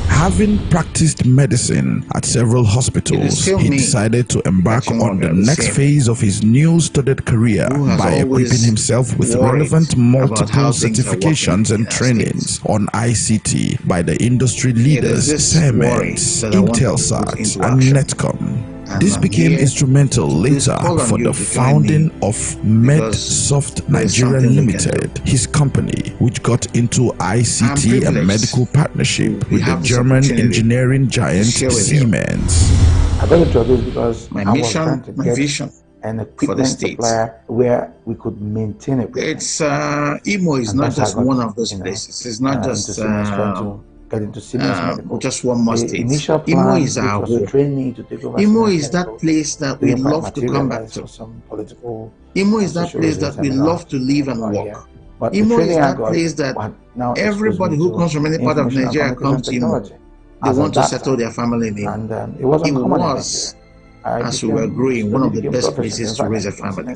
Having practiced medicine at several hospitals, he decided to embark on the next phase of his new studied career by equipping himself with relevant multiple certifications and trainings on ICT by the industry leaders Siemens, Intelsat, and Netcom. This became instrumental later for the founding of MedSoft Nigeria Limited, his company, which got into ICT and medical partnership with the German engineering giant Siemens. I got into this because my I was mission, trying to my get vision an equipment supplier where we could maintain it. It's IMO is not just one of those places. It's not just get into Siemens Medical. Just one more state. IMO is our home. IMO is that place that we love to come back to. IMO is that place that we love to live and work. IMO is that place that everybody who comes from any part of Nigeria comes to IMO. They want to settle their family name. And it was, as we were growing, one of the best places to raise a family.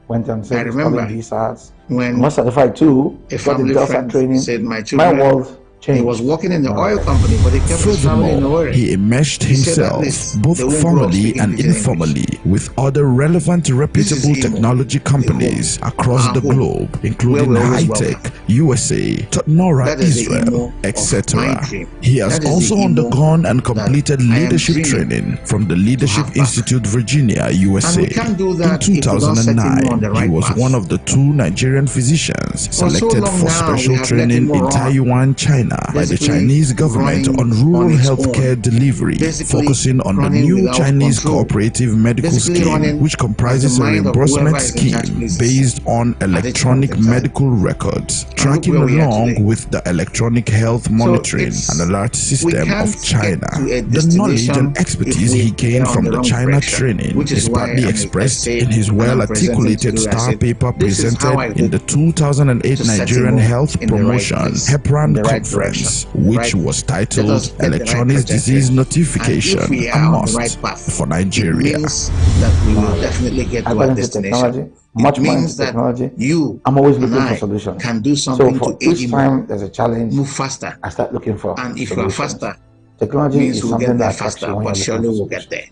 Went on I remember visas. when was certified too. A family friend training. said, my children, my world change. He was working in the oil company, but he kept traveling nowhere. He immersed himself, both formally and informally, with other relevant, reputable technology companies across the globe, including High-Tech, USA, Totnora, Israel, etc. He has also undergone and completed leadership training from the Leadership Institute, Virginia, USA. In 2009, he was one of the 2 Nigerian physicians selected for special training in Taiwan, China by the Chinese government on rural healthcare delivery, focusing on the new Chinese cooperative medical scheme, which comprises a reimbursement scheme based on electronic medical records, tracking along with the electronic health monitoring and alert system of China. The knowledge and expertise he gained from the China training is partly expressed in his well-articulated star paper presented in the 2008 Nigerian Health Promotion HEPRAN Conference, which was titled Electronic Disease Notification, a Must for Nigeria. That we will definitely get to our destination. Much it means that you I'm always looking for solutions. Can do something so for to aid each time there's a challenge, move faster. I start looking for and if solutions. you are faster, technology means is we'll something get there that faster, but surely we'll get there.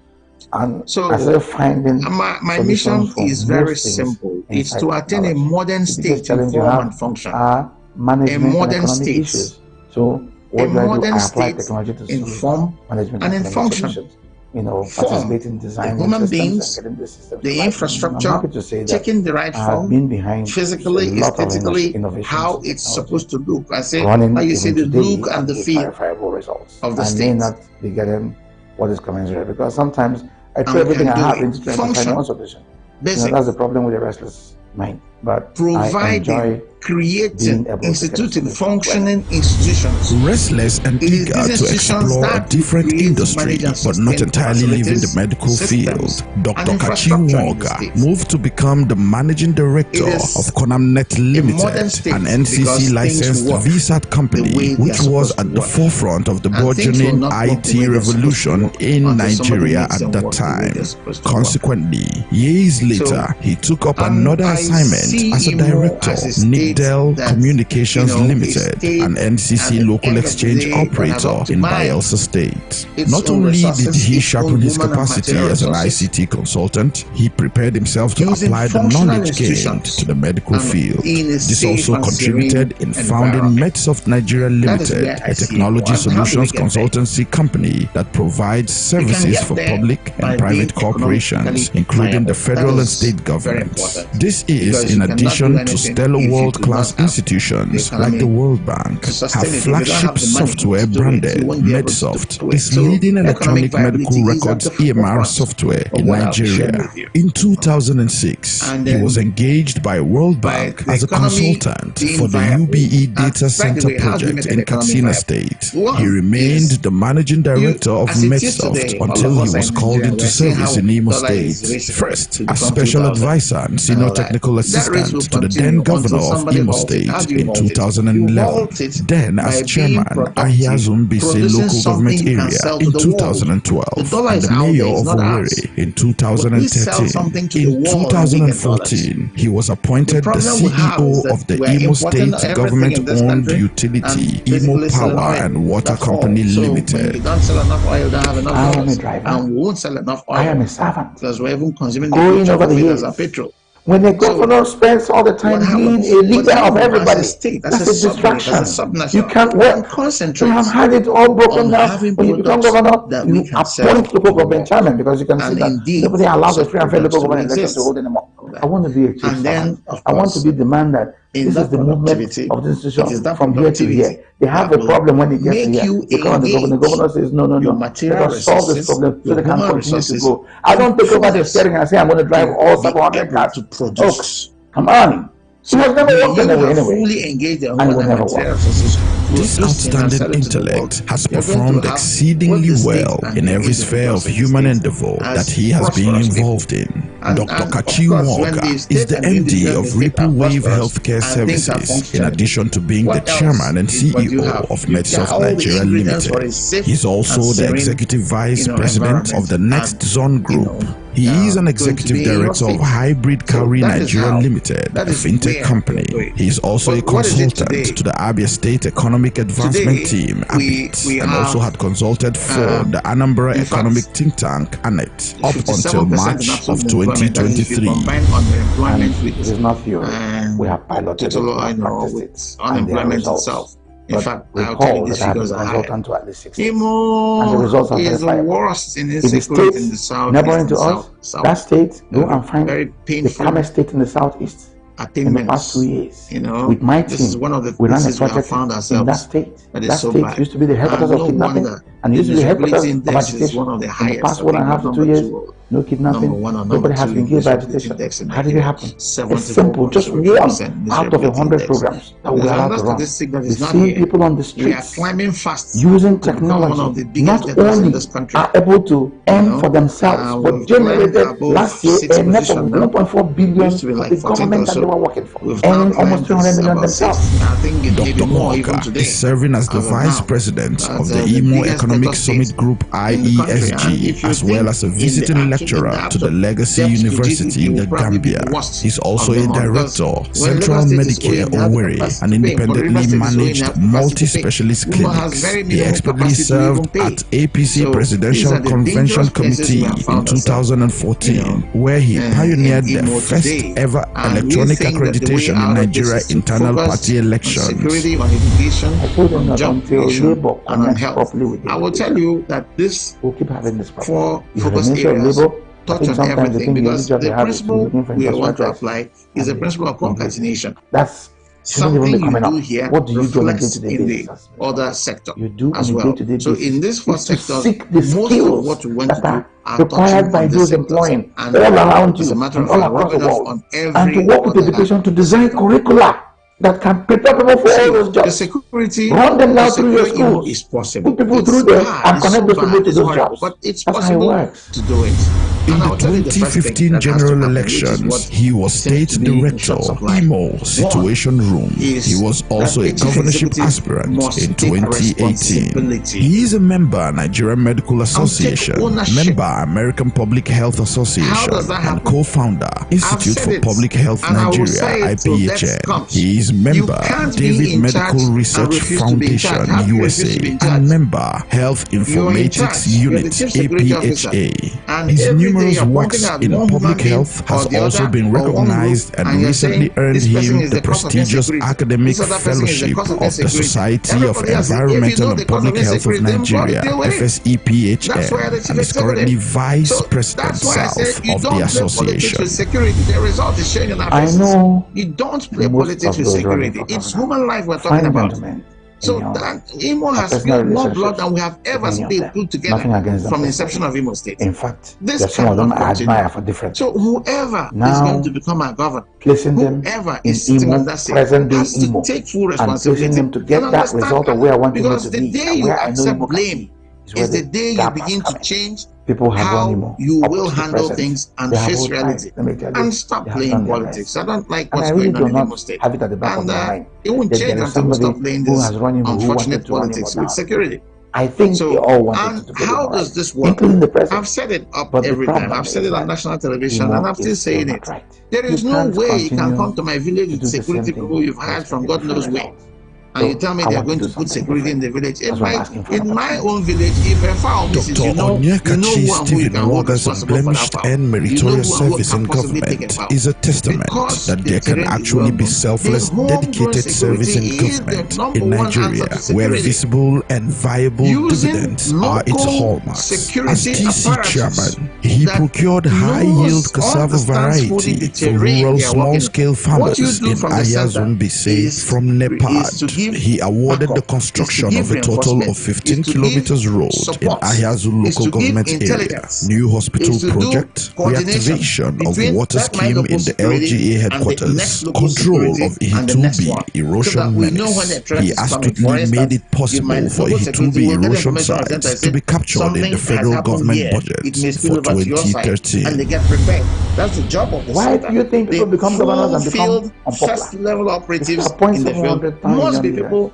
And so I started finding my mission is very simple. It's to attain a modern state in form and function. A modern state. Issues. So what a modern state in form management and in function. Solutions. You know, participate in designing human beings, and the systems the infrastructure, taking the right form, physically, aesthetically, how it's supposed to look. I say, how you see the look and the feel of the state. I may not be getting what is commensurate because sometimes I throw everything I have into trying to find one solution. You know, that's the problem with the restless mind. But providing, creating, instituting, functioning institutions. Restless and eager to explore a different industry, but not entirely leaving the medical field, Dr. Kachi Mwoga moved to become the managing director of ConamNet Limited, an NCC-licensed VSAT company, which was at the forefront of the burgeoning IT revolution in Nigeria at that time. Consequently, years later, he took up another assignment as a director, Nigdel Communications Limited, an NCC local exchange operator in Bayelsa State. Not only did he sharpen his capacity as an ICT consultant, he prepared himself to apply the knowledge gained to the medical field. This also contributed in founding Medsoft Nigeria Limited, a technology solutions consultancy company that provides services for public and private corporations, including the federal and state governments. This is in addition to stellar world-class institutions like the World Bank. Her flagship software branded Medsoft is leading electronic medical records EMR software in Nigeria. In 2006, he was engaged by World Bank as a consultant for the UBE Data Center project in Katsina State. He remained the managing director of Medsoft until he was called into service in Imo State, first as special advisor and senior technical assistant to the then governor of Imo State in 2011, then as chairman Ahiazun Bise local government area in 2012, and the mayor of Owerri in 2013. In 2014, he was appointed the CEO of the Imo State government-owned utility Imo Power and Water Company Limited. I am a driver. And won't sell enough oil. I am a servant. Because we're even consuming going over the years. Petrol. When the governor spends all the time being a leader of everybody, that's a distraction. You can't work. Concentrate. You have had it all broken down. When you become governor, you appoint local government chairman because you can see that nobody allows the free and fair local government elections to hold anymore. I want to be a chief servant. I want to be the man that this is the movement of the institution from here to here. They have a problem when they get here. They come and the governor says, no, let us solve this problem so they can continue to go. I don't take over the steering and say I'm going to drive all 700 cars to produce. Come on. He was never worked anyway. And he will never work. This outstanding intellect has performed exceeding well in every sphere of human endeavor that he has been involved in. Dr. Kachi Mwoga is the MD of Ripple Wave Healthcare Services, in addition to being the chairman and CEO of Medsoft Nigeria Limited. He's also the executive vice president of the Next Zone Group, He is an executive director of Hybrid Cowrie Nigeria Limited, a fintech company. He is also a consultant to the Abia State Economic Advancement Team, ABIT, and also had consulted for the Anambra Economic Think Tank, ANET, up until March of 2023. And it is not theory. We have piloted it, we have practiced it, and there are results. In fact, I'll tell you these figures are higher. To at least 60. Imo and the results are is the worst in insecurity in the south. Neighboring to us, that state, go and find the calmest state in the southeast. In the past 2 years, with my team, we ran a project in that state. That state used to be the headquarters of kidnapping, and used to be the headquarters of agitation. In the past 1.5 to 2 years, no kidnapping, nobody has been killed by agitation. How did it happen? It's simple, just one out of 100 programs that we are allowed to run. We see people on the streets using technology, not only are able to earn for themselves, but generated last year a net of 1.4 billion for the government that they were working for, earning almost 300 million themselves. Dr. Walker is serving as the Vice President of the IMO Economic Summit Group IESG, as well as a visiting lecturer to the Legacy University in the Gambia. He's also a director, Central Medicare Owerri, an independently managed multi-specialist clinic. He expertly served at APC Presidential Convention Committee in 2014, where he pioneered the first ever electronic accreditation in Nigeria internal party elections. I told them that until Labour connects properly with I will tell you that this we'll keep having this problem. For focus areas touch on everything, because the principle we want to apply is the principle of concatenation. That's something you do here reflects in the other sector as well. So in this first sector, most of what we want to do are required by those employing all around you and all across the world, and to work with education to design curricula that can prepare people for all those jobs. The security, run them now through your schools. Is possible. Put people through there and connect those people to those jobs. But it's possible to do it. In the 2015 general elections, he was state director, IMO Situation Room. He was also a governorship aspirant in 2018. He is a member Nigerian Medical Association, member American Public Health Association, and co-founder Institute for Public Health Nigeria, IPHN. He is member David Medical Research Foundation, USA, and member Health Informatics Unit, APHA. His numerous works in public health has also been recognized and recently earned him the prestigious academic fellowship of the Society of Environmental and Public Health of Nigeria, FSEPHN, and is currently Vice President South of the association. I know you don't play politics with security. It's human life we're talking about. So that IMO has spilled more blood than we have ever spilled put together from the inception of IMO State. In fact, this some of them I admire for different. So whoever is going to become our governor, placing them whoever in is sitting IMO, on that seat, present day has to IMO, take full and responsibility placing them to get that result of where I want them to be. Because the day you accept blame is the day you begin to change how you will handle things and face reality, and stop playing politics. I don't like what's going on in IMO State, and it won't change until we stop playing this unfortunate politics with security. I think so. They all want And how does this work? I've said it up every time. I've said it on national television, and I'm still saying it. There is no way you can come to my village with security people you've hired from God knows where, and you tell me they're going to put security in the village. In my own village, if a foul misses, Dr. Onyekachi Stephen Waga's blemished and meritorious service in government is a testament that there can actually be selfless, dedicated service in government in Nigeria, where visible and viable dividends are its hallmarks. As TC chairman, he procured high-yield cassava variety for rural small-scale farmers in Ayazun Bise from Nepal. He awarded the construction of a total of 15 kilometers road in Ahiazu local government area, new hospital project, reactivation of water scheme in the LGA headquarters, control of Ihitubi erosion menace. He astutely made it possible for Ihitubi erosion sites to be captured in the federal government budget for 2013. And they get prepared. That's the job of the Why do you think people become governors and become first level operatives in the field must be people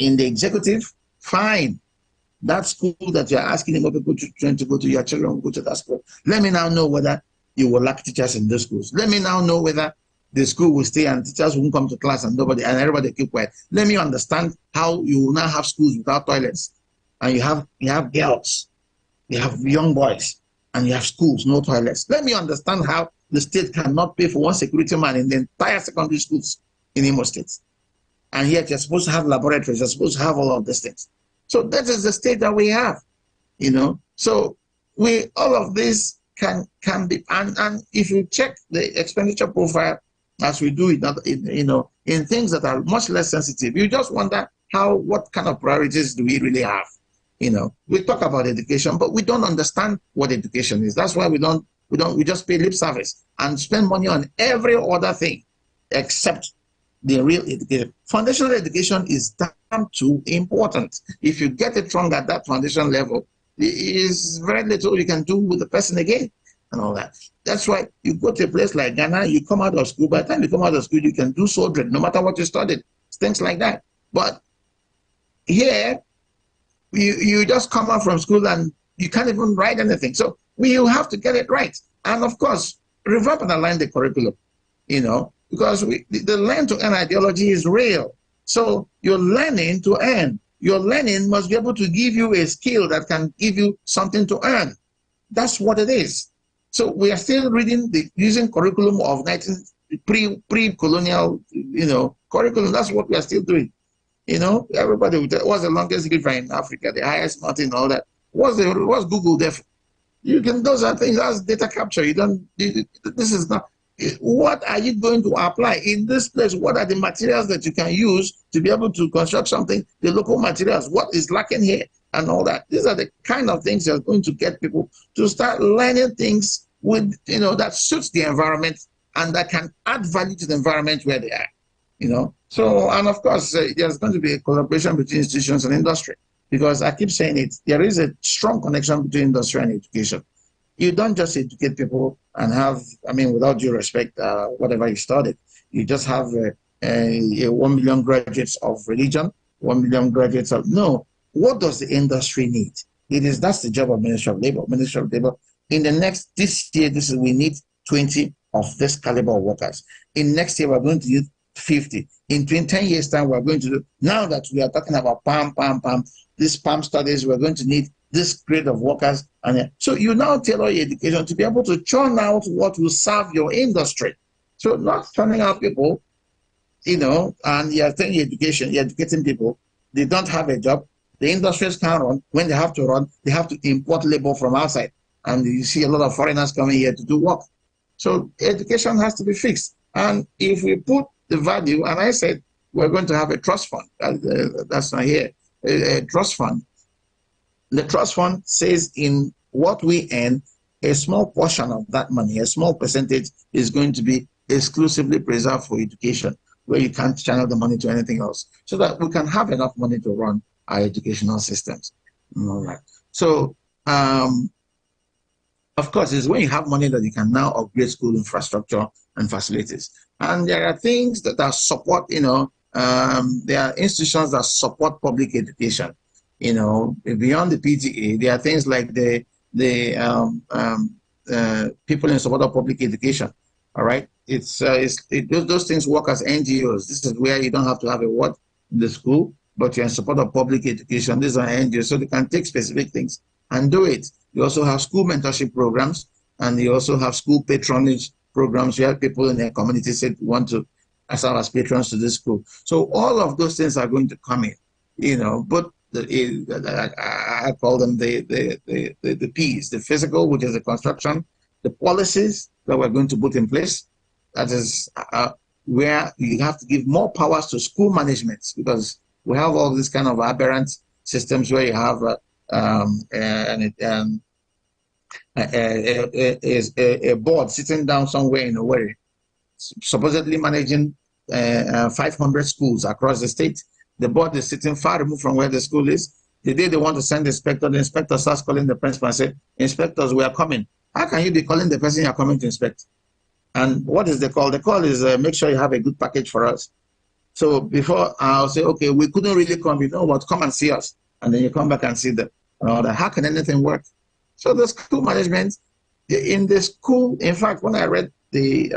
in the executive, fine. that school that you're asking more people to train to go to, your children will go to that school. Let me now know whether you will lack teachers in those schools. Let me now know whether the school will stay and teachers won't come to class and everybody keep quiet. Let me understand how you will now have schools without toilets, and you have girls, you have young boys, and you have schools, no toilets. Let me understand how the state cannot pay for one security man in the entire secondary schools in Imo State. And yet you're supposed to have laboratories, you're supposed to have all of these things. So that is the state that we have, you know. So all of this can be, and if you check the expenditure profile as we do it, you know, in things that are much less sensitive, you just wonder what kind of priorities do we really have? You know, we talk about education, but we don't understand what education is. That's why we just pay lip service and spend money on every other thing except the real education. Foundational education is damn too important. If you get it wrong at that foundation level, there is very little you can do with the person again and all that. That's why you go to a place like Ghana, you come out of school, by the time you come out of school, you can do soldering, no matter what you studied, things like that. But here, you just come out from school and you can't even write anything. So we have to get it right. And of course, revamp and align the curriculum, you know, because the learn to earn ideology is real. So you're learning to earn. Your learning must be able to give you a skill that can give you something to earn. That's what it is. So we are still using curriculum of pre-colonial, you know, curriculum. That's what we are still doing. You know, everybody would tell, what's the longest river in Africa, the highest mountain, all that. What's Google there for? Those are things, that's data capture. This is not, what are you going to apply in this place? What are the materials that you can use to be able to construct something, the local materials, what is lacking here and all that. These are the kind of things that are going to get people to start learning things with, you know, that suits the environment and that can add value to the environment where they are, you know. So, and of course, there's going to be a collaboration between institutions and industry, because I keep saying it, there is a strong connection between industry and education. You don't just educate people and have, I mean, without due respect, whatever you studied, you just have 1 million graduates of religion, 1 million graduates of, no. What does the industry need? That's the job of Ministry of Labor. Ministry of Labor, in this year, we need 20 of this caliber of workers. In next year, we're going to need 50. In 10 years' time, we're going to do, now that we are talking about this PAM studies, we're going to need this grade of workers. And so you now tailor your education to be able to churn out what will serve your industry. So not turning out people, you know, and you're taking education, you're educating people, they don't have a job. The industries can't run. When they have to run, they have to import labor from outside. And you see a lot of foreigners coming here to do work. So education has to be fixed. And if we put the value, and I said, we're going to have a trust fund. That's not here. A trust fund. The trust fund says in what we earn, a small portion of that money, a small percentage, is going to be exclusively preserved for education, where you can't channel the money to anything else, so that we can have enough money to run our educational systems. All right. So, of course, it's when you have money that you can now upgrade school infrastructure and facilities. And there are things that are support, you know, there are institutions that support public education. You know, beyond the PTA, there are things like the people in support of public education. All right. Those things work as NGOs. This is where you don't have to have a word in the school, but you're in support of public education. These are NGOs, so they can take specific things and do it. You also have school mentorship programs, and you also have school patronage programs where people in their community say want to serve as patrons to this school. So all of those things are going to come in, you know, but I call them the P's, the physical, which is the construction, the policies that we're going to put in place. That is where you have to give more powers to school management, because we have all these kind of aberrant systems where you have a board sitting down somewhere in a way, supposedly managing 500 schools across the state. The board is sitting far removed from where the school is. The day they want to send the inspector starts calling the principal and say, "Inspectors, we are coming." How can you be calling the person you're coming to inspect? And what is the call? The call is make sure you have a good package for us. So before I'll say, okay, we couldn't really come, you know what, come and see us. and then you come back and see that, how can anything work? So the school management, in the school, in fact, when I read the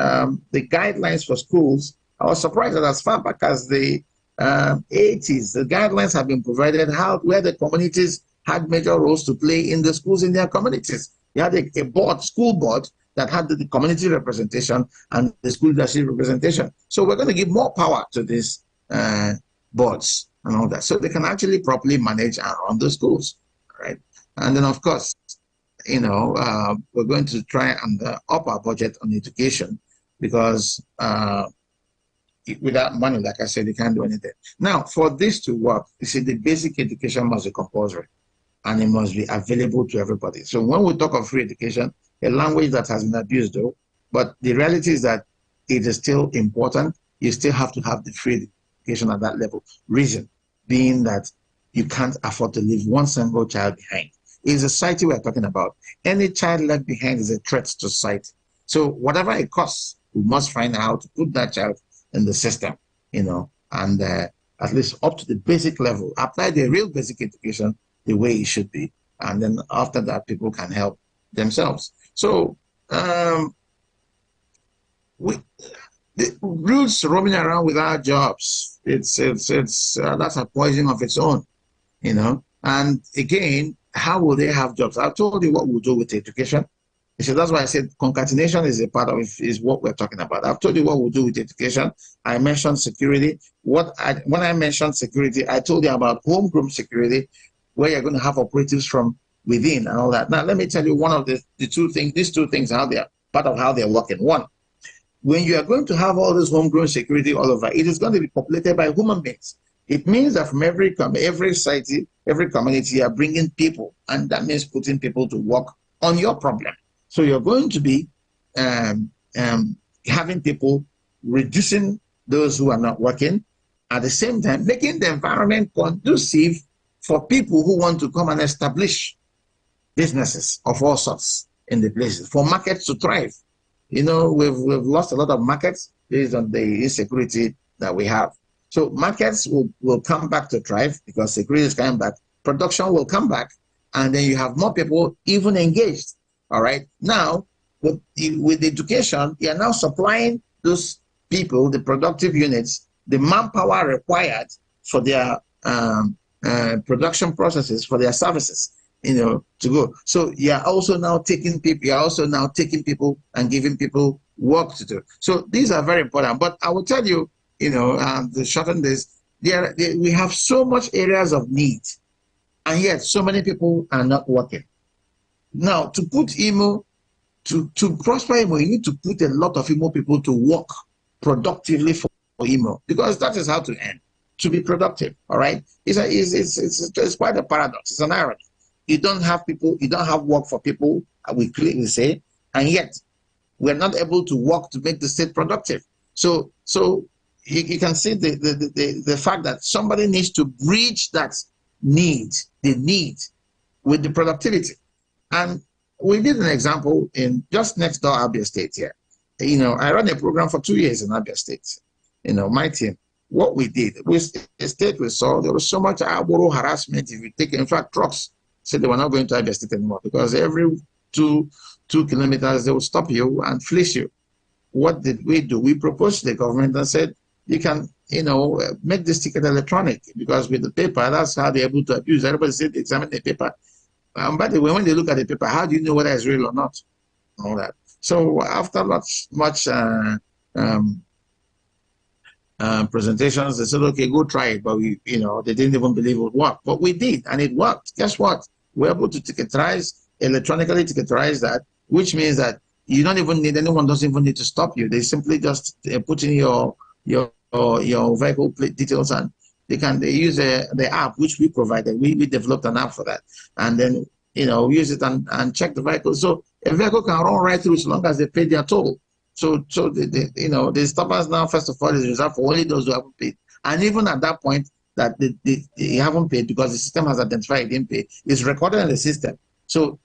guidelines for schools, I was surprised that as far back as the 80s, the guidelines have been provided where the communities had major roles to play in the schools in their communities. You had a board, school board, that had the community representation and the school leadership representation. So we're going to give more power to these boards and all that, so they can actually properly manage and run the schools, right? And then, of course, we're going to try and up our budget on education, because without money, like I said, you can't do anything. Now, for this to work, you see, the basic education must be compulsory, and it must be available to everybody. So when we talk of free education, a language that has been abused though, but the reality is that it is still important. You still have to have the free education at that level. Reason being that you can't afford to leave one single child behind. It's a society we're talking about. Any child left behind is a threat to society. So whatever it costs, we must find out how to put that child in the system, and at least up to the basic level, apply the real basic education the way it should be. And then after that, people can help themselves. So the roots roaming around without jobs, it's that's a poison of its own, And again, how will they have jobs? I've told you what we'll do with education. So that's why I said concatenation is a part of it, is what we're talking about. I've told you what we'll do with education. I mentioned security. When I mentioned security, I told you about homegrown security, where you're going to have operatives from within and all that. Now, let me tell you one of the two things, these two things, how they're part of how they're working. One, when you are going to have all this homegrown security all over, it is going to be populated by human beings. It means that from every society, every community, you are bringing people, and that means putting people to work on your problem. So you're going to be having people reducing those who are not working, at the same time making the environment conducive for people who want to come and establish businesses of all sorts in the places, for markets to thrive. We've lost a lot of markets based on the insecurity that we have. So markets will come back to thrive because security is coming back. Production will come back, and then you have more people even engaged. All right. Now, with education, you are now supplying those people, the productive units, the manpower required for their production processes, for their services, to go. So you are also now taking people, and giving people work to do. So these are very important. But I will tell you, to shorten this, we have so much areas of need, and yet so many people are not working. Now, to put IMO, to prosper IMO, you need to put a lot of IMO people to work productively for IMO, because that is how to end, to be productive. All right, it's quite a paradox. It's an irony. You don't have people, you don't have work for people, we clearly say, and yet we're not able to work to make the state productive. So you can see the fact that somebody needs to bridge that need with the productivity. And we did an example in just next door Abia State here. I ran a program for 2 years in Abia State. My team, what we did, a state we saw, there was so much arboro harassment. If you take, in fact, trucks said they were not going to Abia State anymore, because every two kilometers they would stop you and fleece you. What did we do? We proposed to the government and said, you can, make this ticket electronic, because with the paper, that's how they're able to abuse. Everybody said, examine the paper. By the way, when they look at the paper, how do you know whether it's real or not? All that. So after much presentations, they said, okay, go try it. But they didn't even believe it would work. But we did, and it worked. Guess what? We're able to electronically ticketize that, which means that anyone doesn't even need to stop you. They simply just put in your vehicle plate details, and they use the app which we provided. We developed an app for that, and then use it and check the vehicle. So a vehicle can run right through so long as they pay their toll. So the stoppers now, first of all, is reserved for only those who haven't paid, and even at that point that they haven't paid, because the system has identified they didn't pay, it's recorded in the system. So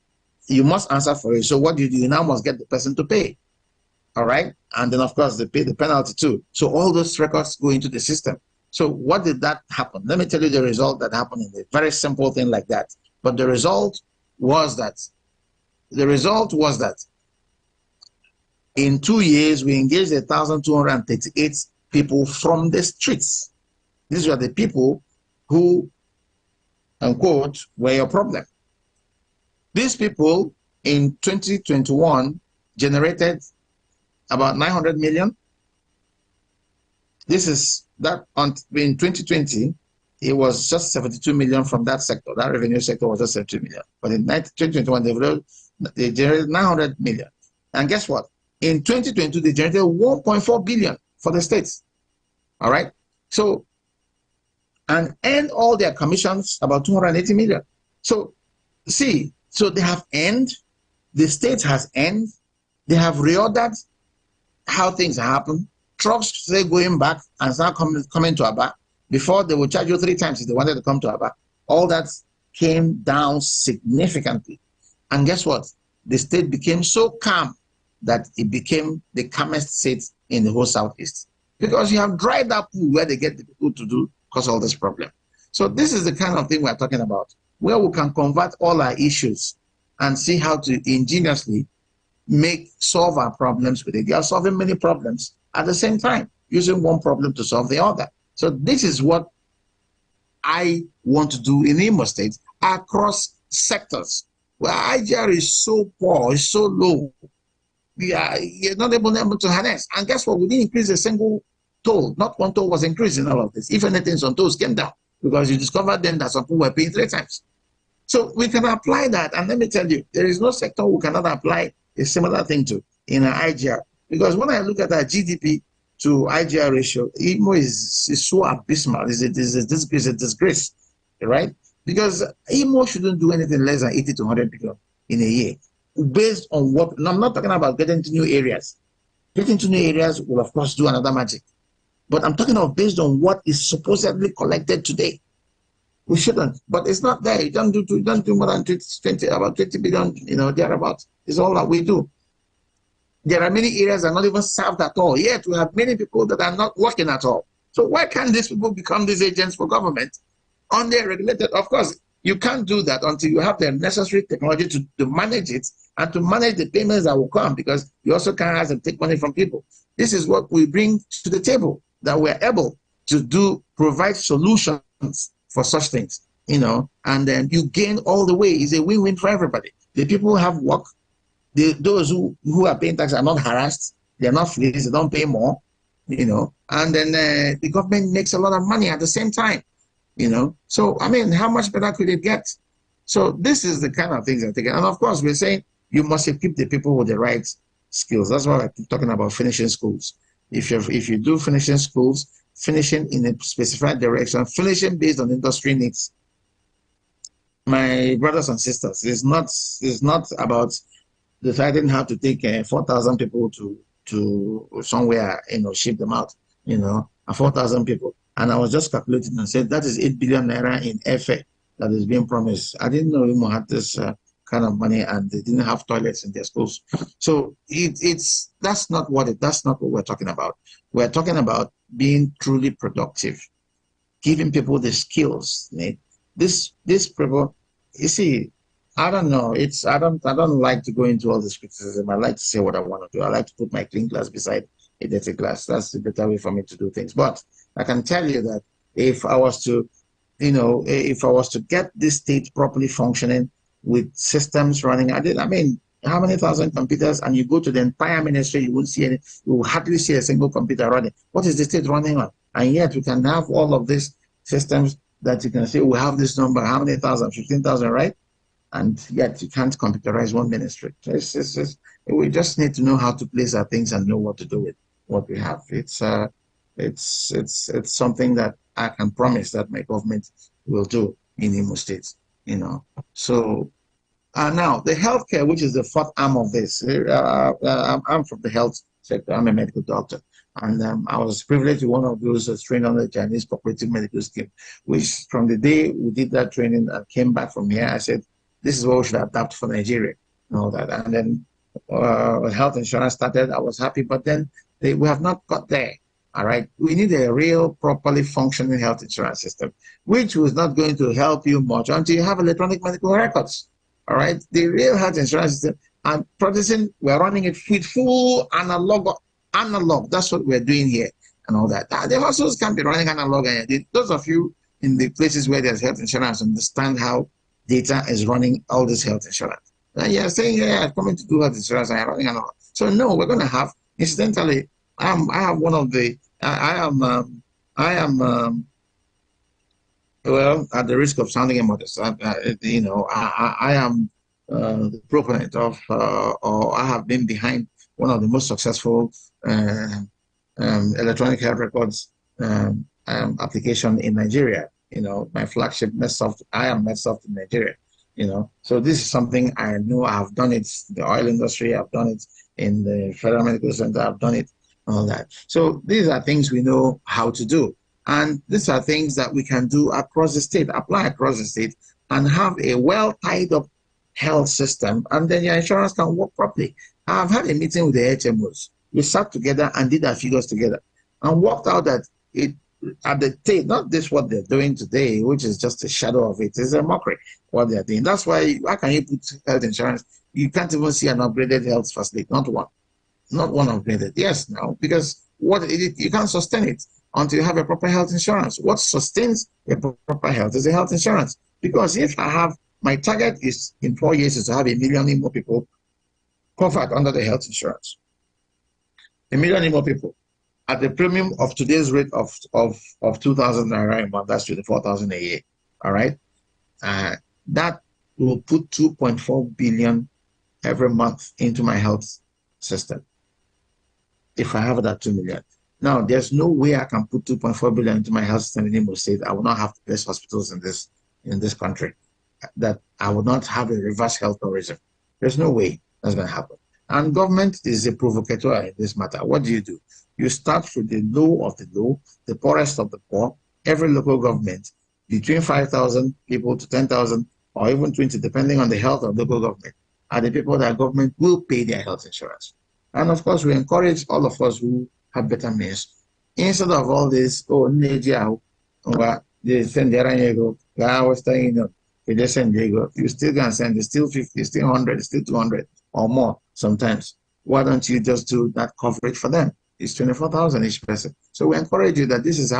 you must answer for it. So what do? You now must get the person to pay. All right, and then of course they pay the penalty too. So all those records go into the system. So what did that happen? Let me tell you the result that happened in a very simple thing like that. But the result was that in 2 years, we engaged 1,238 people from the streets. These were the people who, unquote, were your problem. These people in 2021 generated about 900 million. This is that in 2020, it was just 72 million from that sector. That revenue sector was just 72 million. But in 2021, they generated 900 million. And guess what? In 2022, they generated 1.4 billion for the states. All right. So, and earned all their commissions about 280 million. So, see, so they have earned, the state has earned, they have reordered how things happen. Trucks say going back and start coming to Aba. Before, they would charge you 3 times if they wanted to come to Aba. All that came down significantly. And guess what? The state became so calm that it became the calmest state in the whole Southeast. Because you have dried up where they get the people to do cause all this problem. So this is the kind of thing we're talking about, where we can convert all our issues and see how to ingeniously solve our problems with it. We are solving many problems at the same time, using one problem to solve the other. So this is what I want to do in Imo State across sectors, where IGR is so poor, is so low. You're not able to harness. And guess what? We didn't increase a single toll. Not one toll was increased in all of this. If anything, some tolls came down because you discovered then that some people were paying 3 times. So we can apply that. And let me tell you, there is no sector we cannot apply a similar thing to in an IGR. Because when I look at our GDP to IGR ratio, IMO is so abysmal. It's a disgrace, right? Because IMO shouldn't do anything less than 80 to 100 billion in a year. Based on what, and I'm not talking about getting into new areas. Getting into new areas will, of course, do another magic. But I'm talking about based on what is supposedly collected today. We shouldn't, but it's not there. You don't do more than 20, about 20 billion, thereabouts. It's all that we do. There are many areas that are not even served at all. Yet we have many people that are not working at all. So why can't these people become these agents for government? Unregulated, of course, you can't do that until you have the necessary technology to manage it and to manage the payments that will come, because you also can't have them take money from people. This is what we bring to the table, that we're able to provide solutions for such things, and then you gain all the way. It's a win-win for everybody. The people who have work, those who are paying tax are not harassed, they're not fleeced, they don't pay more, and then the government makes a lot of money at the same time, So, I mean, how much better could it get? So this is the kind of things I'm thinking. And of course, we're saying you must equip the people with the right skills. That's why I keep talking about finishing schools. If you do finishing schools, finishing in a specified direction, finishing based on industry needs. My brothers and sisters, it's not about deciding how to take 4,000 people to somewhere, ship them out, 4,000 people. And I was just calculating and said that is 8 billion naira in airfare that is being promised. I didn't know Imo had this kind of money, and they didn't have toilets in their schools. So that's not what we're talking about. We're talking about being truly productive, giving people the skills. This people, you see, I don't know. I don't like to go into all this criticism. I like to say what I want to do. I like to put my clean glass beside a dirty glass. That's the better way for me to do things. But I can tell you that if I was to, get this state properly functioning with systems running, I mean, how many thousand computers, and you go to the entire ministry, you won't see any, you will hardly see a single computer running. What is the state running on? And yet we can have all of these systems that you can say, we have this number, how many thousand, 15,000, right? And yet you can't computerize one ministry. We just need to know how to place our things and know what to do with what we have. It's something that I can promise that my government will do in Imo State, So now the healthcare, which is the fourth arm of this. I'm from the health sector. I'm a medical doctor, and I was privileged to one of those trained on the Chinese cooperative medical scheme, which from the day we did that training and came back from here, I said, this is what we should adapt for Nigeria and all that. And then health insurance started. I was happy, but then we have not got there. All right, we need a real, properly functioning health insurance system, which was not going to help you much until you have electronic medical records. All right, the real health insurance system, and practicing, we're running it with full analog. That's what we're doing here, and all that. The hospitals can be running analog, and those of you in the places where there's health insurance understand how data is running all this health insurance. And you're saying, yeah, I'm coming to do health insurance, and I'm running analog. So no, we're going to have, incidentally, I have one of the, I am well, at the risk of sounding immodest, you know, I am the proponent of, or I have been behind one of the most successful electronic health records application in Nigeria. You know, my flagship MedSoft, I am MedSoft in Nigeria. You know, so this is something I know. I have done it. The oil industry, I've done it. In the Federal Medical Center, I've done it. All that. So these are things we know how to do. And these are things that we can do across the state, apply across the state, and have a well tied up health system, and then your insurance can work properly. I've had a meeting with the HMOs. We sat together and did our figures together and worked out that it at the state, not this what they're doing today, which is just a shadow of it, is a mockery what they're doing. That's why can you put health insurance? You can't even see an upgraded health facility, not one upgraded. Yes, no, because you can't sustain it until you have a proper health insurance. What sustains a proper health is a health insurance. Because if I have, my target is in 4 years is to have 1 million more people covered under the health insurance. 1 million more people at the premium of today's rate of 2,000 naira a month. That's 24,000 a year. All right, that will put 2.4 billion every month into my health system. If I have that 2 million. Now, there's no way I can put 2.4 billion into my health system in Imo State. I will not have the best hospitals in this country. That I will not have a reverse health tourism. There's no way that's going to happen. And government is a provocateur in this matter. What do? You start with the low of the low, the poorest of the poor. Every local government, between 5,000 people to 10,000, or even 20, depending on the health of the local government, are the people that government will pay their health insurance. And of course, we encourage all of us who have better means. Instead of all this, they send they send you still can send, it's still 50, it's still 100, it's still 200 or more sometimes. Why don't you just do that coverage for them? It's 24,000 each person. So we encourage you that this is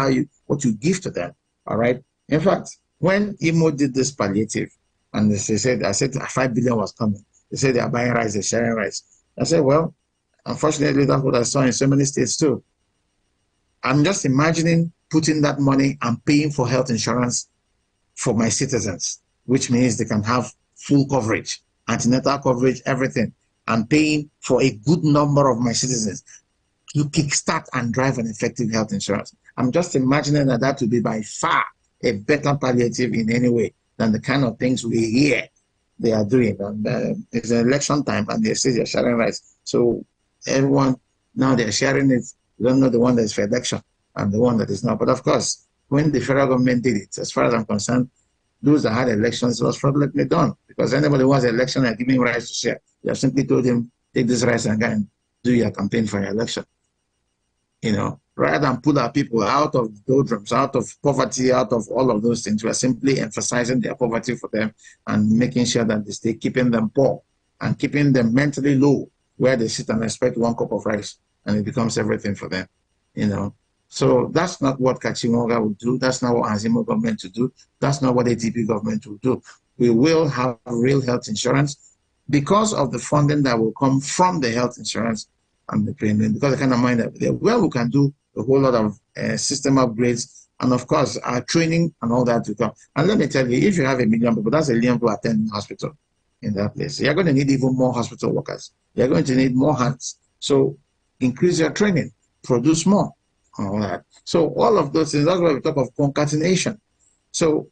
what you give to them. All right. In fact, when IMO did this palliative, and I said 5 billion was coming. They said they are buying rice, they're sharing rice. I said, well, unfortunately, that's what I saw in so many states too. I'm just imagining putting that money and paying for health insurance for my citizens, which means they can have full coverage, antenatal coverage, everything, and paying for a good number of my citizens to kickstart and drive an effective health insurance. I'm just imagining that would be by far a better palliative in any way than the kind of things we hear they are doing. And it's an election time, and they say they're sharing rights. So everyone, now they're sharing it. You don't know the one that's for election and the one that is not. But of course, when the federal government did it, as far as I'm concerned, those that had elections, it was fraudulently done, because anybody who has an election and giving rights to share, you have simply told him, take this rights and go and do your campaign for your election. You know, rather than pull our people out of the doldrums, out of poverty, out of all of those things, we are simply emphasizing their poverty for them and making sure that they stay, keeping them poor and keeping them mentally low, where they sit and expect 1 cup of rice and it becomes everything for them, you know. So that's not what Kachimoga would do. That's not what HAZIE IMO government would do. That's not what ATP government will do. We will have real health insurance because of the funding that will come from the health insurance and the premium, because the kind of money that well, we can do a whole lot of system upgrades, and of course our training and all that to come. And let me tell you, if you have 1 million people, that's 1 million people attending hospital in that place. You're going to need even more hospital workers. You're going to need more hands. So increase your training, produce more, all that. So all of those things, that's why we talk of concatenation. So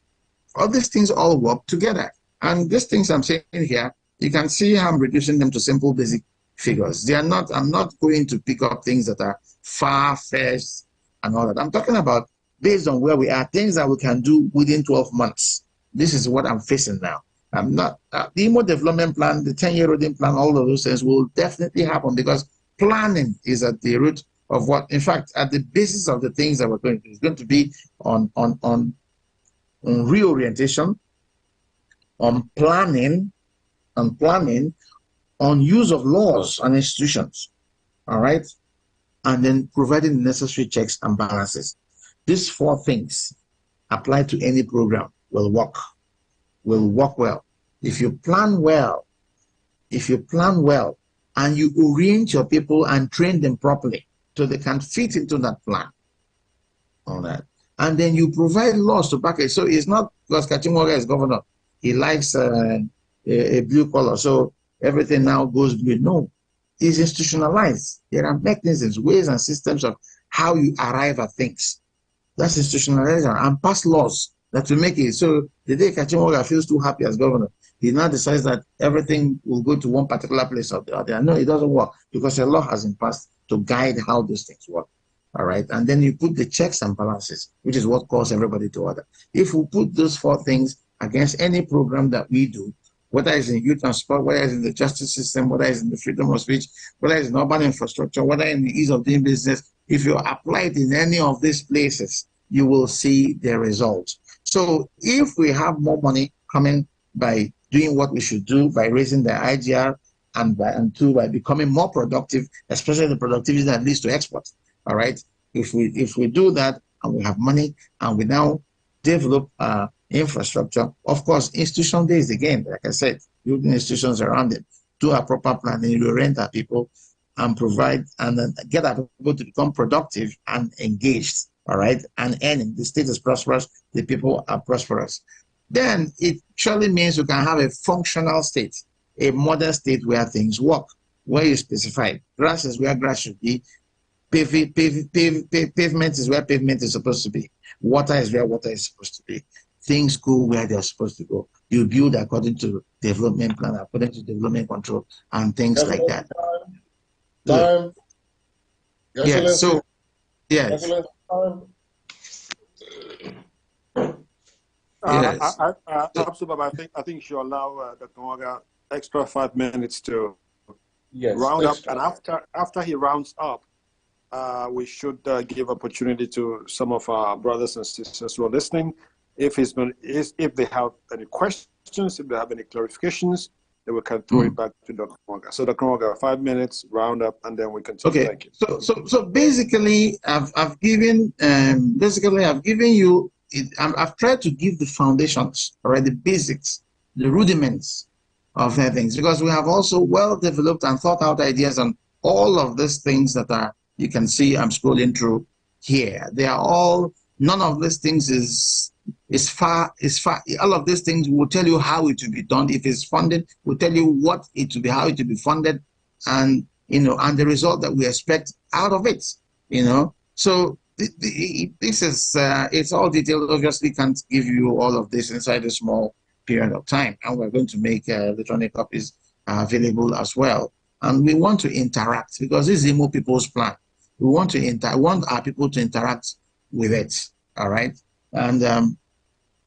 all these things all work together. And these things I'm saying here, you can see how I'm reducing them to simple basic figures. They are not, I'm not going to pick up things that are far-fetched and all that. I'm talking about based on where we are, things that we can do within 12 months. This is what I'm facing now. I'm not, the IMO development plan, the 10-year roading plan, all of those things will definitely happen, because planning is at the root of what, in fact, at the basis of the things that we're going to do is going to be on reorientation, on planning, on use of laws and institutions, all right? And then providing the necessary checks and balances. These 4 things apply to any program will work well. If you plan well, and you orient your people and train them properly so they can fit into that plan, all that. And then you provide laws to back it. So it's not because Kachimwaga is governor, he likes a blue collar, so everything now goes blue. No, it's institutionalized. There are mechanisms, ways and systems of how you arrive at things. That's institutionalization, and pass laws that will make it. So the day Kachimwaga feels too happy as governor, he now decides that everything will go to one particular place or the other. No, it doesn't work because a law has been passed to guide how those things work. All right. And then you put the checks and balances, which is what calls everybody to order. If we put those 4 things against any program that we do, whether it's in youth and sport, whether it's in the justice system, whether it's in the freedom of speech, whether it's in urban infrastructure, whether in the ease of doing business, if you apply it in any of these places, you will see the results. So if we have more money coming by doing what we should do, by raising the IGR, and 2, by becoming more productive, especially the productivity that leads to export. All right. If we do that and we have money and we now develop infrastructure, of course, institution based again, like I said, building institutions around it, do a proper planning, reorient our people, and provide and then get our people to become productive and engaged. All right, and earning. The state is prosperous, the people are prosperous. Then it surely means you can have a functional state, a modern state where things work, where you specify grass is where grass should be, pavement is where pavement is supposed to be, water is where water is supposed to be. Things go where they're supposed to go. You build according to development plan, according to development control, and things like that. Time. Yeah. So, yes. Yes. I think you should allow Dr. Mwaga extra 5 minutes to round up, and after he rounds up, we should give opportunity to some of our brothers and sisters who are listening. If they have any questions, if they have any clarifications, then we can throw it back to Dr. Mwaga. So Dr. Mwaga, 5 minutes, round up, and then we continue. Okay. Thank you. So basically, I've given you. I've tried to give the foundations, all right, the basics, the rudiments of things, because we have also well-developed and thought-out ideas on all of these things that are, you can see I'm scrolling through here. They are all, none of these things is far, all of these things will tell you how it will be done. If it's funded, will tell you what it will be, how it will be funded, and, and the result that we expect out of it, So this is, it's all detailed. Obviously, can't give you all of this inside a small period of time. And we're going to make electronic copies available as well. And we want to interact because this is IMO people's plan. We want our people to interact with it. All right. And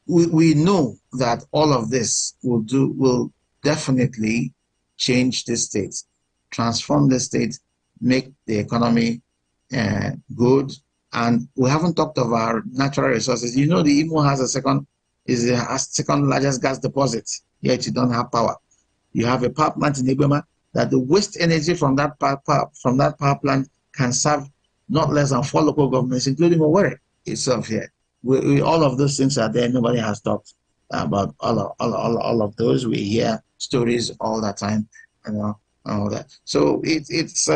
we know that all of this will definitely change the state, transform the state, make the economy good. And we haven't talked of our natural resources. The IMO has the second largest gas deposit, yet you don't have power. You have a power plant in Ibema that the waste energy from that power plant can serve not less than 4 local governments, including Owerri itself here. All of those things are there. Nobody has talked about all of those. We hear stories all the time, all that. So it's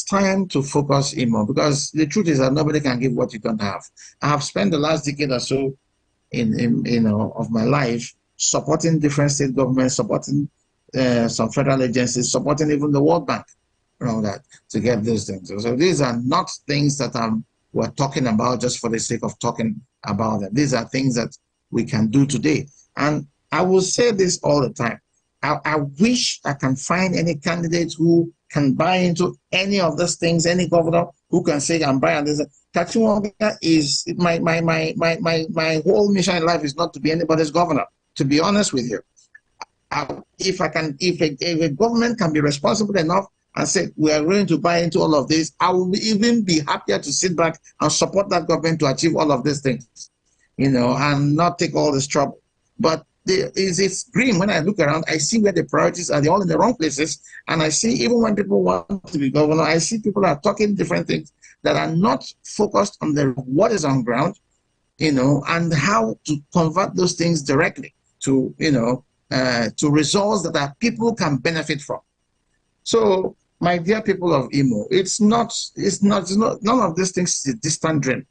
time to focus IMO, because the truth is that nobody can give what you don't have. I have spent the last decade or so of my life supporting different state governments, supporting some federal agencies, supporting even the World Bank, all that, to get those things. So these are not things that we're talking about just for the sake of talking about them. These are things that we can do today. And I will say this all the time. I wish I can find any candidate who can buy into any of these things, any governor who can say I'm buying this. Kachimwaga is my whole mission in life is not to be anybody's governor, to be honest with you. If a government can be responsible enough and said, we are going to buy into all of this, I will even be happier to sit back and support that government to achieve all of these things, you know, and not take all this trouble. But it's grim when I look around. I see where the priorities are. They're all in the wrong places. And I see even when people want to be governor, I see people are talking different things that are not focused on what is on ground, you know, and how to convert those things directly to, you know, to results that people can benefit from. So, my dear people of Imo, it's not, none of these things is a distant dream.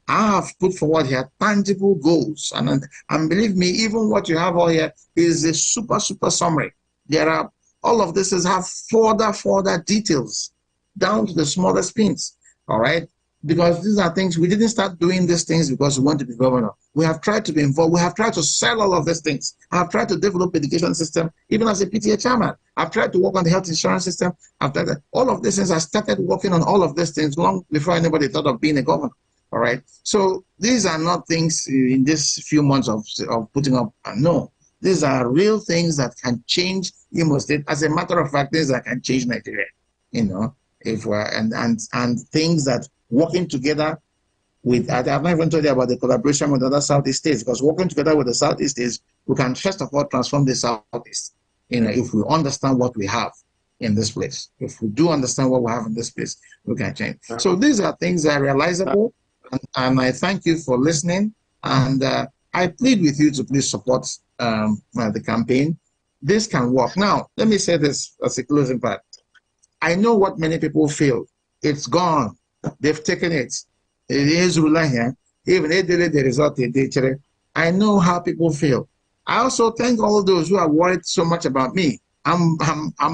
I have put forward here tangible goals, and believe me, even what you have all here is a super summary. There are, all of this is have further details down to the smallest pins, all right? Because these are things, we didn't start doing these things because we want to be governor. We have tried to be involved. We have tried to sell all of these things. I have tried to develop education system, even as a PTA chairman. I've tried to work on the health insurance system. After that, all of these things, I started working on all of these things long before anybody thought of being a governor. All right. So these are not things in this few months of putting up. No, these are real things that can change Imo State. As a matter of fact, things that can change Nigeria. You know, if we're and things that working together with. I've not even told you about the collaboration with other Southeast states, because working together with the Southeast states, we can first of all transform the Southeast. You know, if we understand what we have in this place, if we do understand what we have in this place, we can change. So these are things that are realizable. And I thank you for listening, and I plead with you to please support the campaign. This can work. Now, let me say this as a closing part. I know what many people feel. It's gone. They've taken it. It is ruler here. Even they did the result. I know how people feel. I also thank all those who are worried so much about me. I'm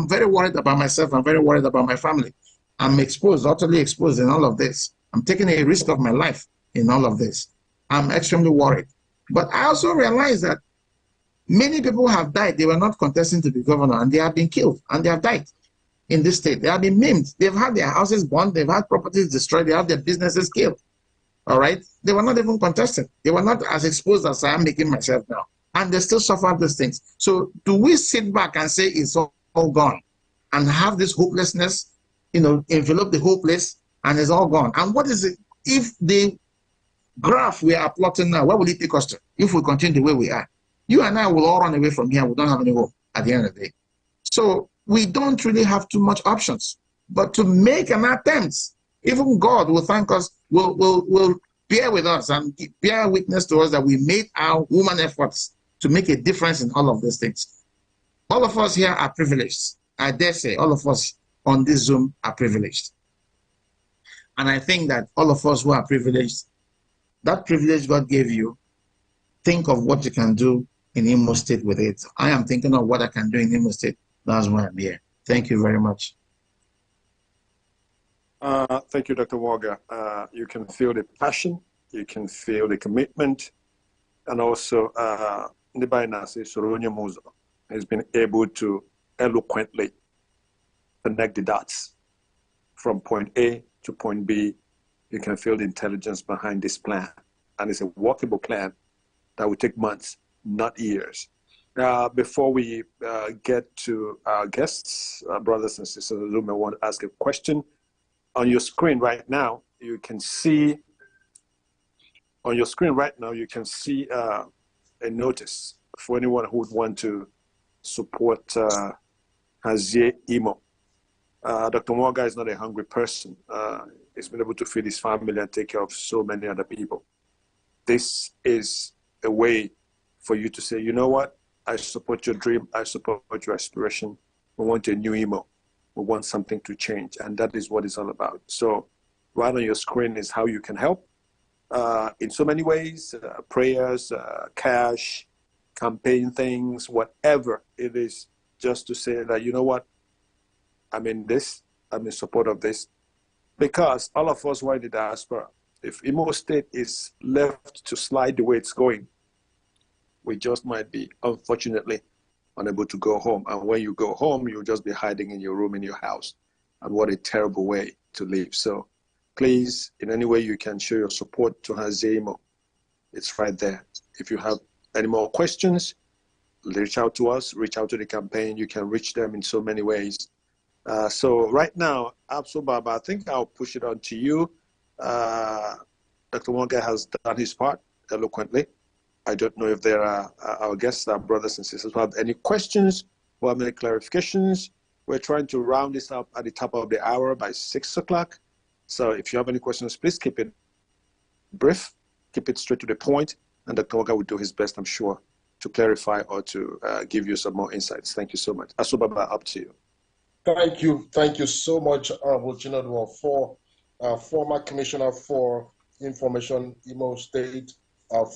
very worried about myself. I'm very worried about my family. I'm exposed, utterly exposed in all of this. I'm taking a risk of my life in all of this. I'm extremely worried. But I also realize that many people have died. They were not contesting to be governor, and they have been killed, and they have died in this state. They have been maimed. They've had their houses burned. They've had properties destroyed. They have their businesses killed. All right? They were not even contesting. They were not as exposed as I am making myself now. And they still suffer these things. So do we sit back and say it's all gone and have this hopelessness, you know, envelop the whole place, and it's all gone? And what is it? If the graph we are plotting now, where will it take us to if we continue the way we are? You and I will all run away from here. We don't have any hope at the end of the day. So we don't really have too much options, but to make an attempt. Even God will thank us, will bear with us and bear witness to us that we made our human efforts to make a difference in all of these things. All of us here are privileged. I dare say all of us on this Zoom are privileged. And I think that all of us who are privileged, that privilege God gave you, think of what you can do in Imo State with it. I am thinking of what I can do in Imo State. That's why I'm here. Thank you very much. Thank you, Dr. Walker. You can feel the passion, you can feel the commitment, and also Nibainasi Soronya Muzo has been able to eloquently connect the dots from point A to point B. You can feel the intelligence behind this plan, and it's a workable plan that will take months, not years. Before we get to our guests, brothers and sisters, I want to ask a question. On your screen right now, you can see a notice for anyone who would want to support HAZIE IMO. Dr. Morga is not a hungry person. He's been able to feed his family and take care of so many other people. This is a way for you to say, you know what? I support your dream. I support your aspiration. We want a new IMO. We want something to change. And that is what it's all about. So right on your screen is how you can help in so many ways, prayers, cash, campaign things, whatever it is, just to say that, you know what? I'm in this. I'm in support of this. Because all of us who are in the diaspora, if Imo State is left to slide the way it's going, we just might be, unfortunately, unable to go home. And when you go home, you'll just be hiding in your room in your house. And what a terrible way to live. So please, in any way you can show your support to HAZIE IMO, it's right there. If you have any more questions, reach out to us, reach out to the campaign. You can reach them in so many ways. So right now, Abso Baba, I think I'll push it on to you. Dr. Wonga has done his part eloquently. I don't know if there are our guests, our brothers and sisters, who have any questions, who have any clarifications. We're trying to round this up at the top of the hour by 6 o'clock. So if you have any questions, please keep it brief, keep it straight to the point, and Dr. Wonga will do his best, I'm sure, to clarify or to give you some more insights. Thank you so much. Abso Baba, up to you. Thank you so much, Honorable Chinadwo, for former Commissioner for Information, Imo State,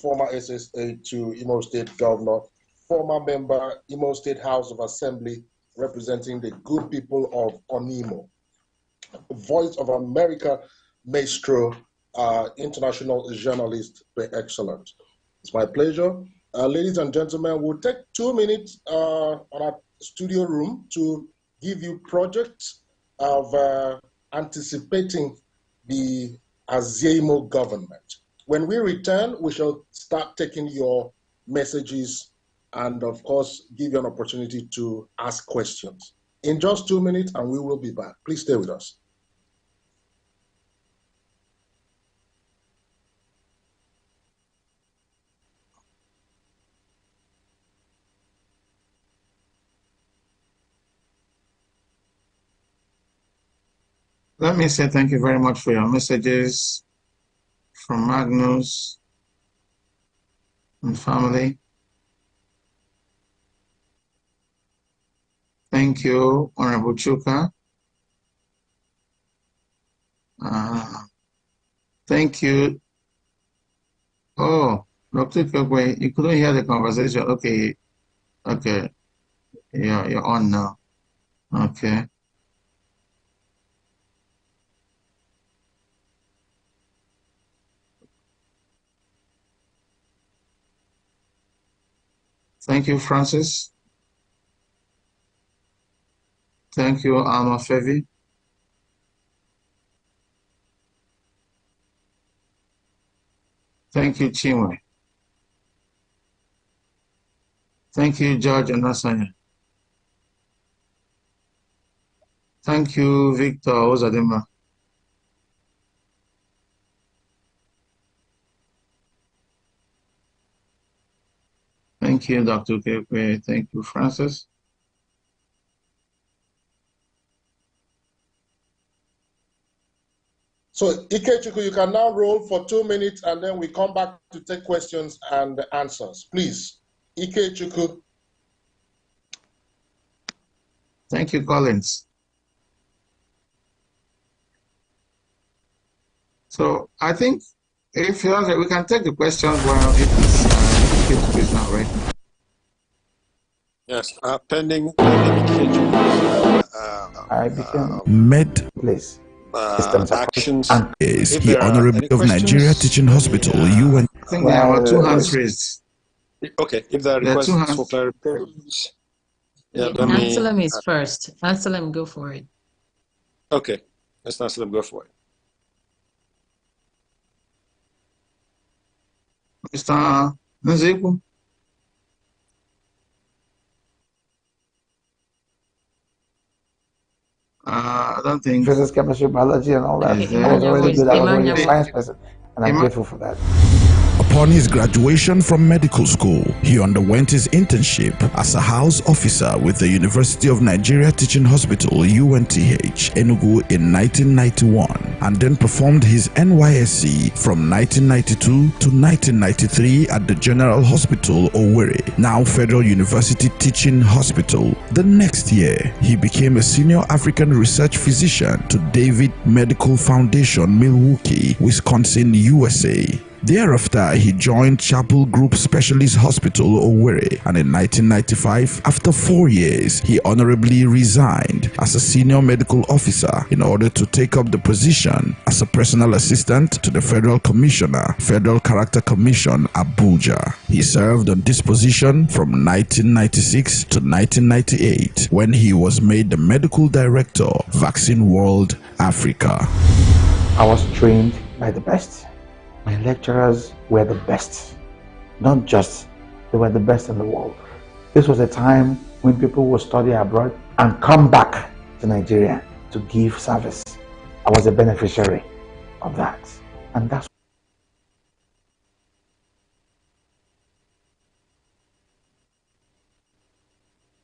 former SSA to Imo State Governor, former member, Imo State House of Assembly, representing the good people of Onimo, Voice of America, Maestro, international journalist, very excellent. It's my pleasure. Ladies and gentlemen, we'll take 2 minutes on our studio room to give you projects of anticipating the HAZIE IMO government. When we return, we shall start taking your messages and, of course, give you an opportunity to ask questions. In just 2 minutes, and we will be back. Please stay with us. Let me say thank you very much for your messages from Magnus and family. Thank you, Honorable Chuka. Thank you. Oh, Dr. Kogwe, you couldn't hear the conversation. Okay. Okay. Yeah, you're on now. Okay. Thank you, Francis. Thank you, Alma Fevi. Thank you, Chinwe. Thank you, George Anasanya. Thank you, Victor Ozadema. Thank you, Dr. Kekwe. Thank you, Francis. So, Ikechukwu, you can now roll for 2 minutes, and then we come back to take questions and answers. Please, Ikechukwu. Thank you, Collins. So, I think if you have, we can take the questions while it is now, right? Yes, pending I became Med place. actions. Is the Honorable of Nigeria Teaching Hospital, UN. I think there are 2 hands raised. Okay, if there are requests for clarifications. Yeah, Anselm is first. Anselm, go for it. Okay, let's Anselm go for it. Mr. Naziku. I don't think physics, chemistry, biology, and all that. Okay, I was already good. I was already a Emmanuel. science person, and I'm grateful for that. Upon his graduation from medical school, he underwent his internship as a house officer with the University of Nigeria Teaching Hospital, UNTH, Enugu in 1991, and then performed his NYSC from 1992 to 1993 at the General Hospital, Owerri, now Federal University Teaching Hospital. The next year, he became a senior African research physician to David Medical Foundation, Milwaukee, Wisconsin, USA. Thereafter, he joined Chapel Group Specialist Hospital, Owerri, and in 1995, after 4 years, he honorably resigned as a senior medical officer in order to take up the position as a personal assistant to the Federal Commissioner, Federal Character Commission, Abuja. He served on this position from 1996 to 1998, when he was made the medical director, Vaccine World Africa. I was trained by the best. My lecturers were the best. Not just, they were the best in the world. This was a time when people would study abroad and come back to to Nigeria to give service. I was a beneficiary of that. And that's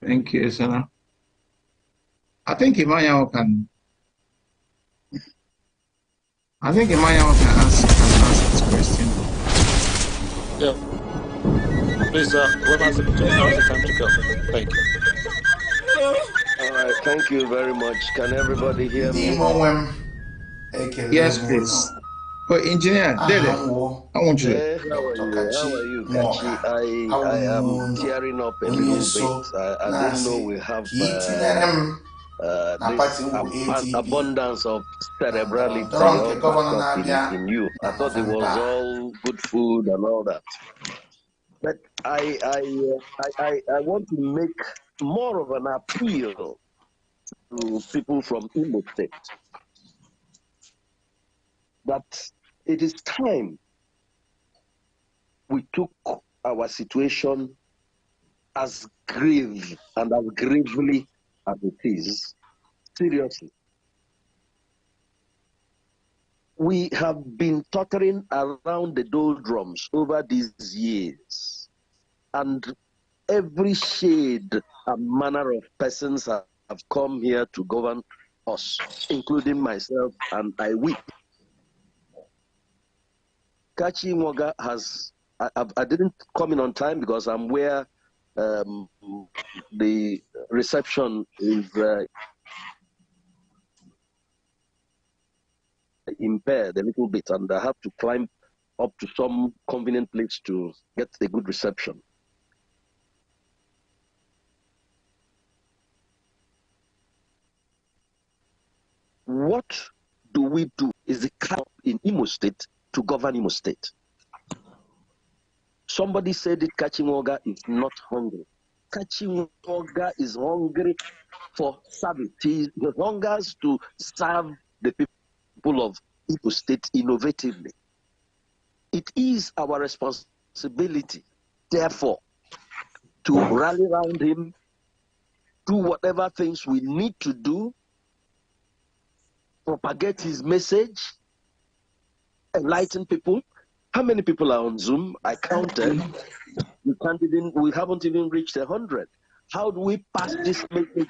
Thank you, Sana. I think Emmanuel can answer this question. Yeah. Please, whoever has the time to go. Thank you. All right, thank you very much. Can everybody hear me? Yes, please. But engineer, Dede, I want you. How are you, Kachi? I am tearing up a little bit. I don't know we have this abundance of cerebrality all packed up in you. I thought it was all good food and all that. But I want to make more of an appeal to people from Imo State that it is time we took our situation as grave and as gravely as it is seriously. We have been tottering around the doldrums over these years, and every shade and manner of persons have come here to govern us, including myself, and I weep. Kachi Moga has, I didn't come in on time because I'm where the reception is impaired a little bit, and I have to climb up to some convenient place to get a good reception. What do we do is the crowd in Imo State to govern Imo State. Somebody said it, Kachimoga is not hungry. Kachimoga is hungry for service. He hungers to serve the people of Imo State innovatively. It is our responsibility, therefore, to rally around him, do whatever things we need to do, propagate his message, enlighten people. How many people are on Zoom? I counted. We haven't even reached 100. How do we pass this message?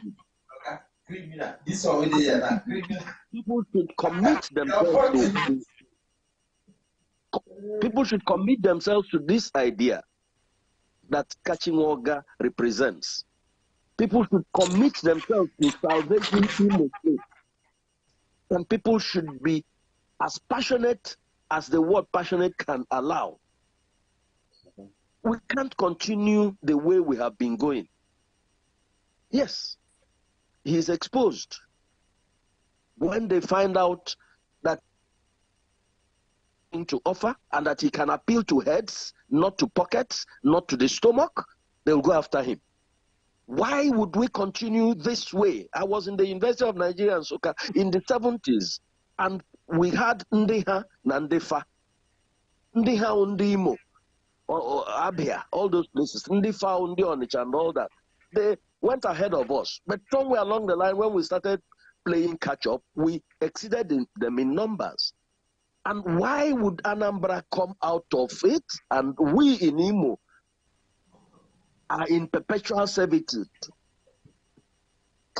People should commit themselves to. People should commit themselves to this idea that Kachimoga represents. People should commit themselves to salvation in the state. And people should be as passionate as the word passionate can allow. We can't continue the way we have been going. Yes, he is exposed. When they find out that to offer and that he can appeal to heads, not to pockets, not to the stomach, they will go after him. Why would we continue this way? I was in the University of Nigeria and Soka in the 70s, and we had Ndiha Nandefa, Ndiha Undimo, or Abia, all those places, Ndifa Undi Onitsha and all that. They went ahead of us. But somewhere along the line, when we started playing catch-up, we exceeded them in numbers. And why would Anambra come out of it and we in Imo are in perpetual servitude?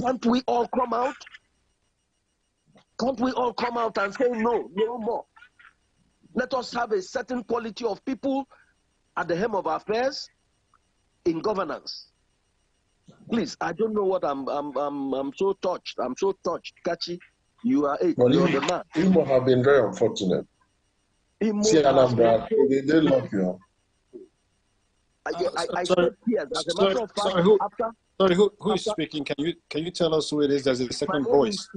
Can't we all come out? Can't we all come out and say no, no more? Let us have a certain quality of people at the helm of our affairs in governance. Please, I don't know what I'm so touched. I'm so touched. Kachi, you are it. Well, you're the man. Imo have been very unfortunate. See, Anambra, they love you. I said yes. As a matter of fact, who is speaking? Can you tell us who it is? There's a second voice.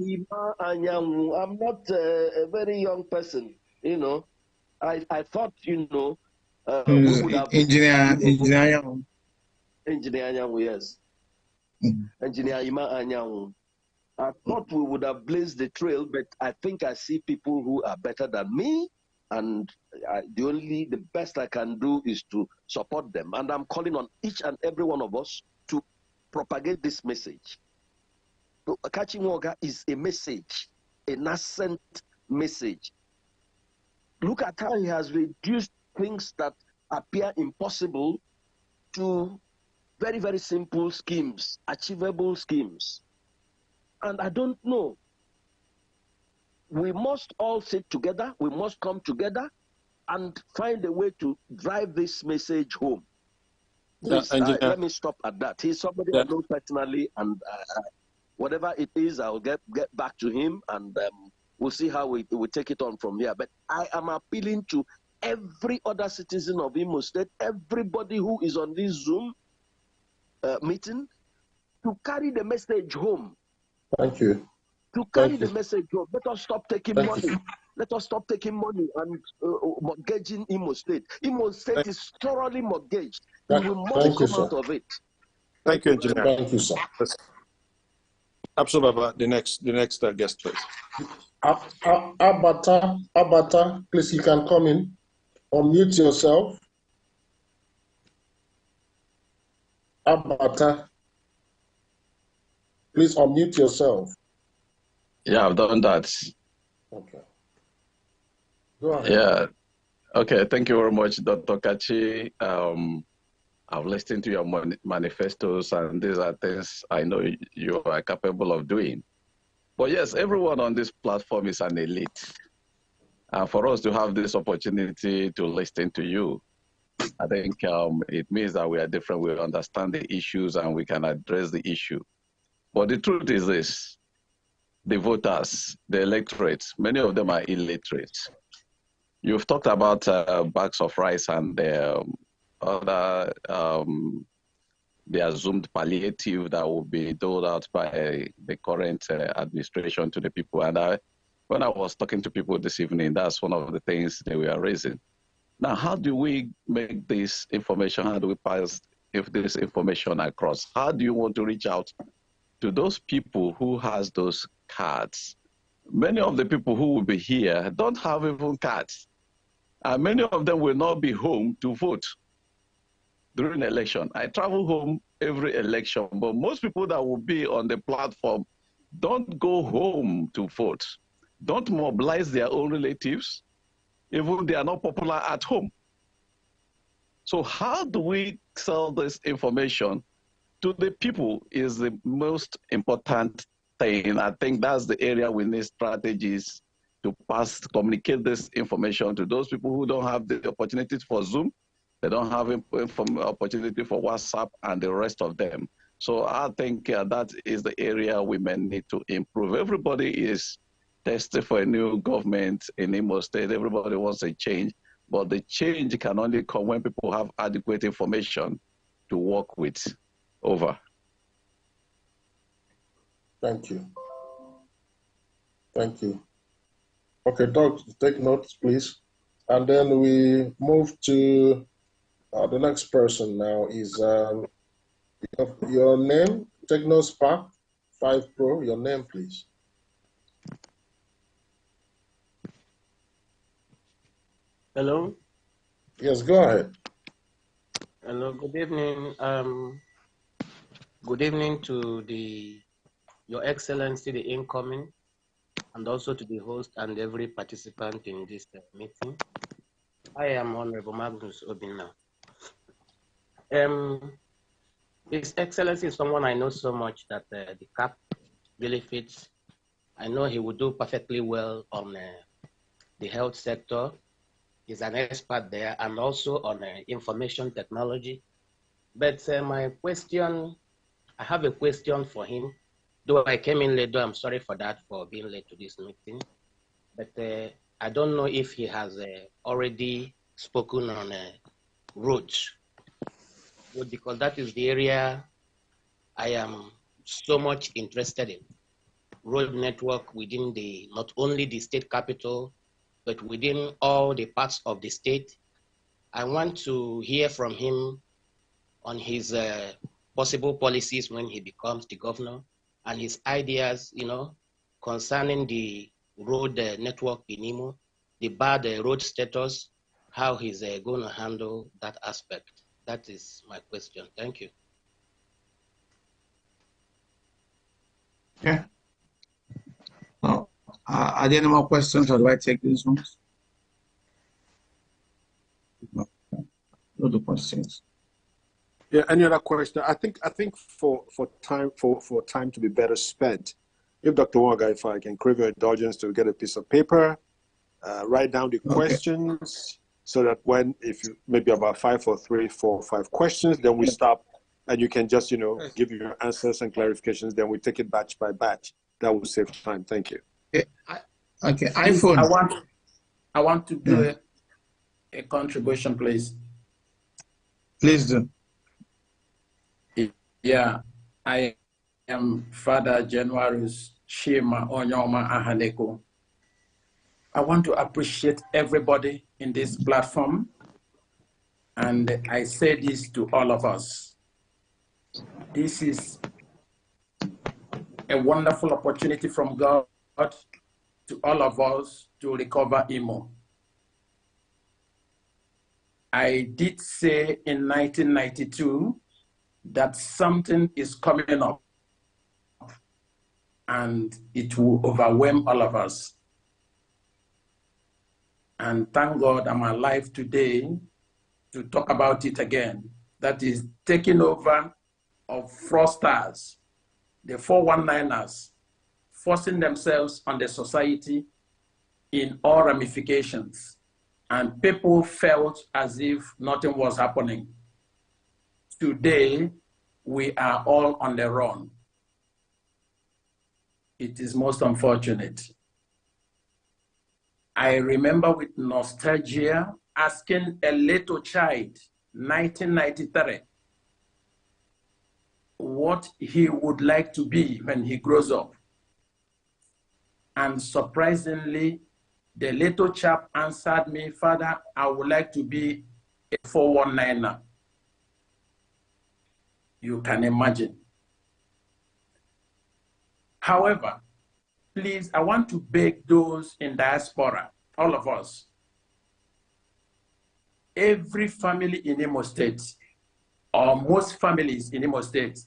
I'm not a very young person, you know. I thought, you know, we would have Engineer Anyanwu, yes. Engineer Ima Anyanwu. I thought we would have blazed the trail, but I think I see people who are better than me, and the best I can do is to support them. And I'm calling on each and every one of us to propagate this message. catching Woga is a message, a nascent message. Look at how he has reduced things that appear impossible to very, very simple schemes, achievable schemes. And I don't know. We must all sit together. We must come together and find a way to drive this message home. Please, let me stop at that. He's somebody I know personally, and whatever it is, I'll get back to him, and we'll see how we take it on from here. But I am appealing to every other citizen of Imo State, everybody who is on this Zoom meeting, to carry the message home. Thank you. To carry the message home. Let us stop taking money. Let us stop taking money and mortgaging Imo State. Imo State is thoroughly mortgaged. We must come out of it. Thank you, Engineer. Thank you, sir. Absolutely. The next guest, please. Abata, please, you can come in. Unmute yourself. Abata, please unmute yourself. Yeah, I've done that. Okay. Go ahead. Yeah. Okay. Thank you very much, Dr. Kachi. I've listened to your manifestos, and these are things I know you are capable of doing. But yes, everyone on this platform is an elite. And for us to have this opportunity to listen to you, I think it means that we are different. We understand the issues and we can address the issue. But the truth is this: the voters, the electorate, many of them are illiterate. You've talked about bags of rice and other the assumed palliative that will be doled out by the current administration to the people. And when I was talking to people this evening, that's one of the things they were raising. Now, how do we make this information? How do we pass this information across? How do you want to reach out to those people who has those cards? Many of the people who will be here don't have even cards. And many of them will not be home to vote during election. I travel home every election, but most people that will be on the platform don't go home to vote, don't mobilize their own relatives, even they are not popular at home. So how do we sell this information to the people is the most important thing. I think that's the area we need strategies to communicate this information to those people who don't have the opportunities for Zoom. They don't have opportunity for WhatsApp and the rest of them. So I think that is the area we may need to improve. Everybody is testing for a new government in Imo State. Everybody wants a change, but the change can only come when people have adequate information to work with. Over. Thank you. Thank you. Okay, Doc, take notes, please. And then we move to the next person now is your name, TechnoSpark 5 Pro, your name, please. Hello? Yes, go ahead. Hello, good evening. Good evening to Your Excellency, the incoming, and also to the host and every participant in this meeting. I am Honorable Magnus Obina. His Excellency is someone I know so much that the cap really fits. I know he will do perfectly well on the health sector. He's an expert there, and also on information technology. But my question, I have a question for him. Though I came in late, though I'm sorry for that, for being late to this meeting. But I don't know if he has already spoken on roads, because that is the area I am so much interested in. Road network within not only the state capital, but within all the parts of the state. I want to hear from him on his possible policies when he becomes the governor, and his ideas, concerning the road network in Imo, the bad road status, how he's going to handle that aspect. That is my question. Thank you. Yeah. Well, are there any more questions, or do I take these ones? No, no other questions. Yeah. Any other question? I think for time to be better spent, if Dr. Wanga, if I can crave your indulgence to get a piece of paper, write down the questions, so that if you maybe about 5 or 3, 4, 5 questions, then we stop, and you can just give your answers and clarifications. Then we take it batch by batch. That will save time. Thank you. Okay. Please, iPhone. I want to do a contribution, please. Please do. Yeah, I am Father Januarius Shima Onyoma Ahaneko. I want to appreciate everybody in this platform, and I say this to all of us. This is a wonderful opportunity from God to all of us to recover IMO. I did say in 1992 that something is coming up and it will overwhelm all of us. And thank God I'm alive today to talk about it again. That is taking over of fraudsters, the 419ers, forcing themselves on the society in all ramifications. And people felt as if nothing was happening. Today, we are all on the run. It is most unfortunate. I remember with nostalgia asking a little child, 1993, what he would like to be when he grows up. And surprisingly, the little chap answered me, "Father, I would like to be a 419er." You can imagine. However, please, I want to beg those in diaspora, all of us, every family in Imo State, or most families in Imo State,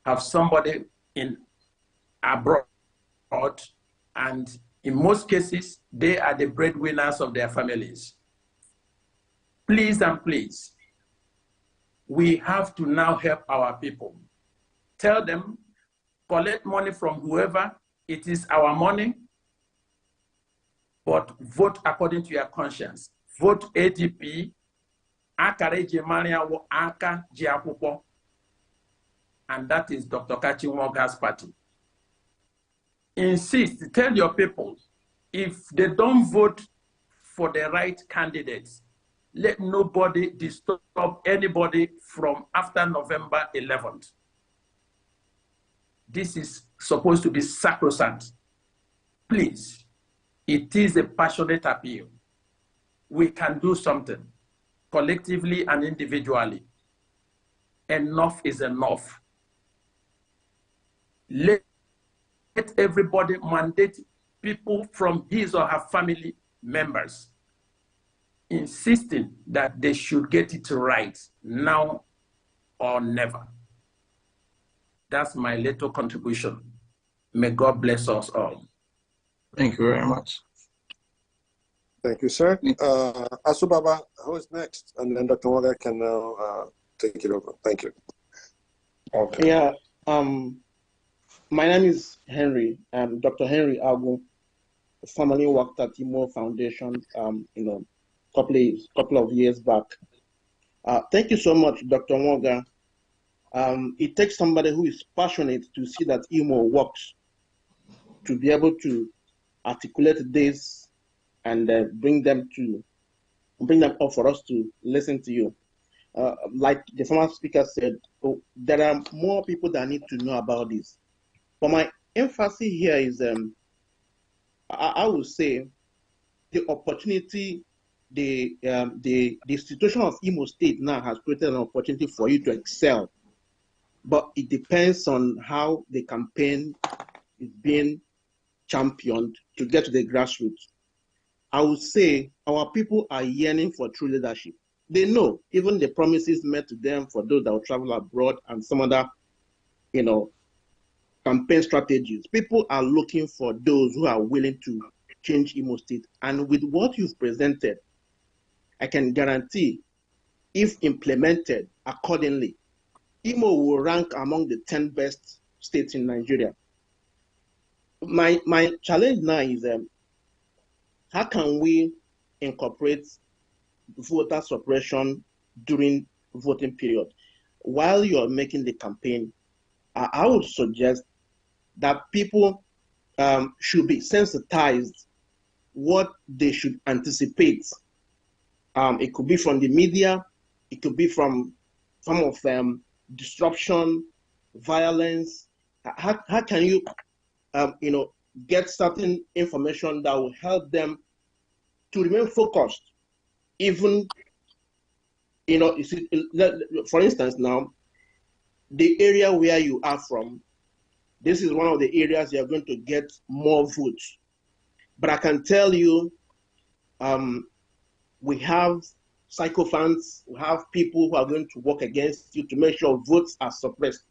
have somebody in abroad, and in most cases, they are the breadwinners of their families. Please and please, we have to now help our people. Tell them, collect money from whoever, it is our money, but vote according to your conscience. Vote ADP, and that is Dr. Kachi Nwoga's party. Insist, tell your people, if they don't vote for the right candidates, let nobody disturb anybody from after November 11th. This is supposed to be sacrosanct. Please, it is a passionate appeal. We can do something, collectively and individually. Enough is enough. Let everybody mandate people from his or her family members, insisting that they should get it right now or never. That's my little contribution. May God bless us all. Thank you very much. Thank you, sir. Asubaba, who is next? And then Dr. Wanga can now take it over. Thank you. Okay. Yeah. My name is Henry. Dr. Henry Agu. Formerly worked at IMO Foundation. Couple of years back. Thank you so much, Dr. Wanga. It takes somebody who is passionate to see that IMO works, to be able to articulate this and bring them up for us to listen to you. Like the former speaker said, there are more people that need to know about this. But my emphasis here is, I would say, the opportunity, the institution of Imo State now has created an opportunity for you to excel. But it depends on how the campaign is being championed to get to the grassroots. I would say our people are yearning for true leadership. They know even the promises made to them for those that will travel abroad and some other, campaign strategies. People are looking for those who are willing to change Imo State. And with what you've presented, I can guarantee, if implemented accordingly, Imo will rank among the 10 best states in Nigeria. My challenge now is how can we incorporate voter suppression during voting period? While you're making the campaign, I would suggest that people should be sensitized what they should anticipate. It could be from the media, it could be from some of disruption, violence. How can you, get certain information that will help them to remain focused, even, for instance, now, the area where you are from, this is one of the areas you're going to get more votes. But I can tell you, we have sycophants, we have people who are going to work against you to make sure votes are suppressed,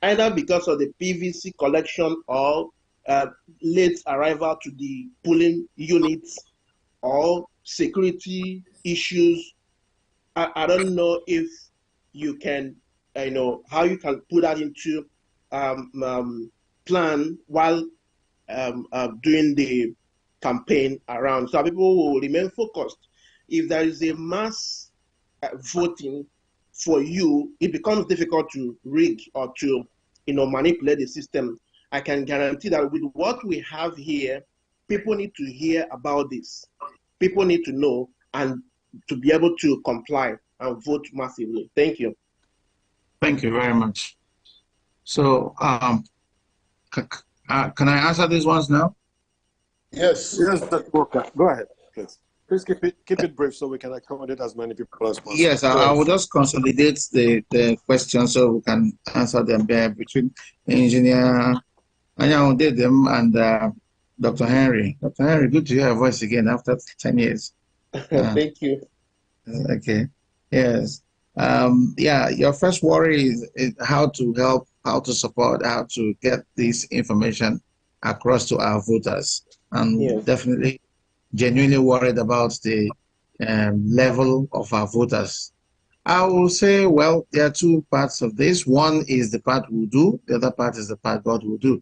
either because of the PVC collection or late arrival to the polling units or security issues. I don't know if you can, how you can put that into plan while doing the campaign around, so people will remain focused. If there is a mass voting for you, it becomes difficult to rig or to manipulate the system. I can guarantee that with what we have here, people need to hear about this. People need to know and to be able to comply and vote massively. Thank you. Thank you very much. So, can I answer these ones now? Yes, Dr. Walker. Go ahead, please. Please keep it brief so we can accommodate as many people as possible. Yes, I will just consolidate the questions so we can answer them there between Engineer Anyanwu Dedem and Dr. Henry. Dr. Henry, good to hear your voice again after 10 years. Thank you. Okay. Yes. Yeah, your first worry is how to help, how to support, how to get this information across to our voters. And Yes. definitely genuinely worried about the level of our voters. I will say, well, there are two parts of this. One is the part we'll do. The other part is the part God will do.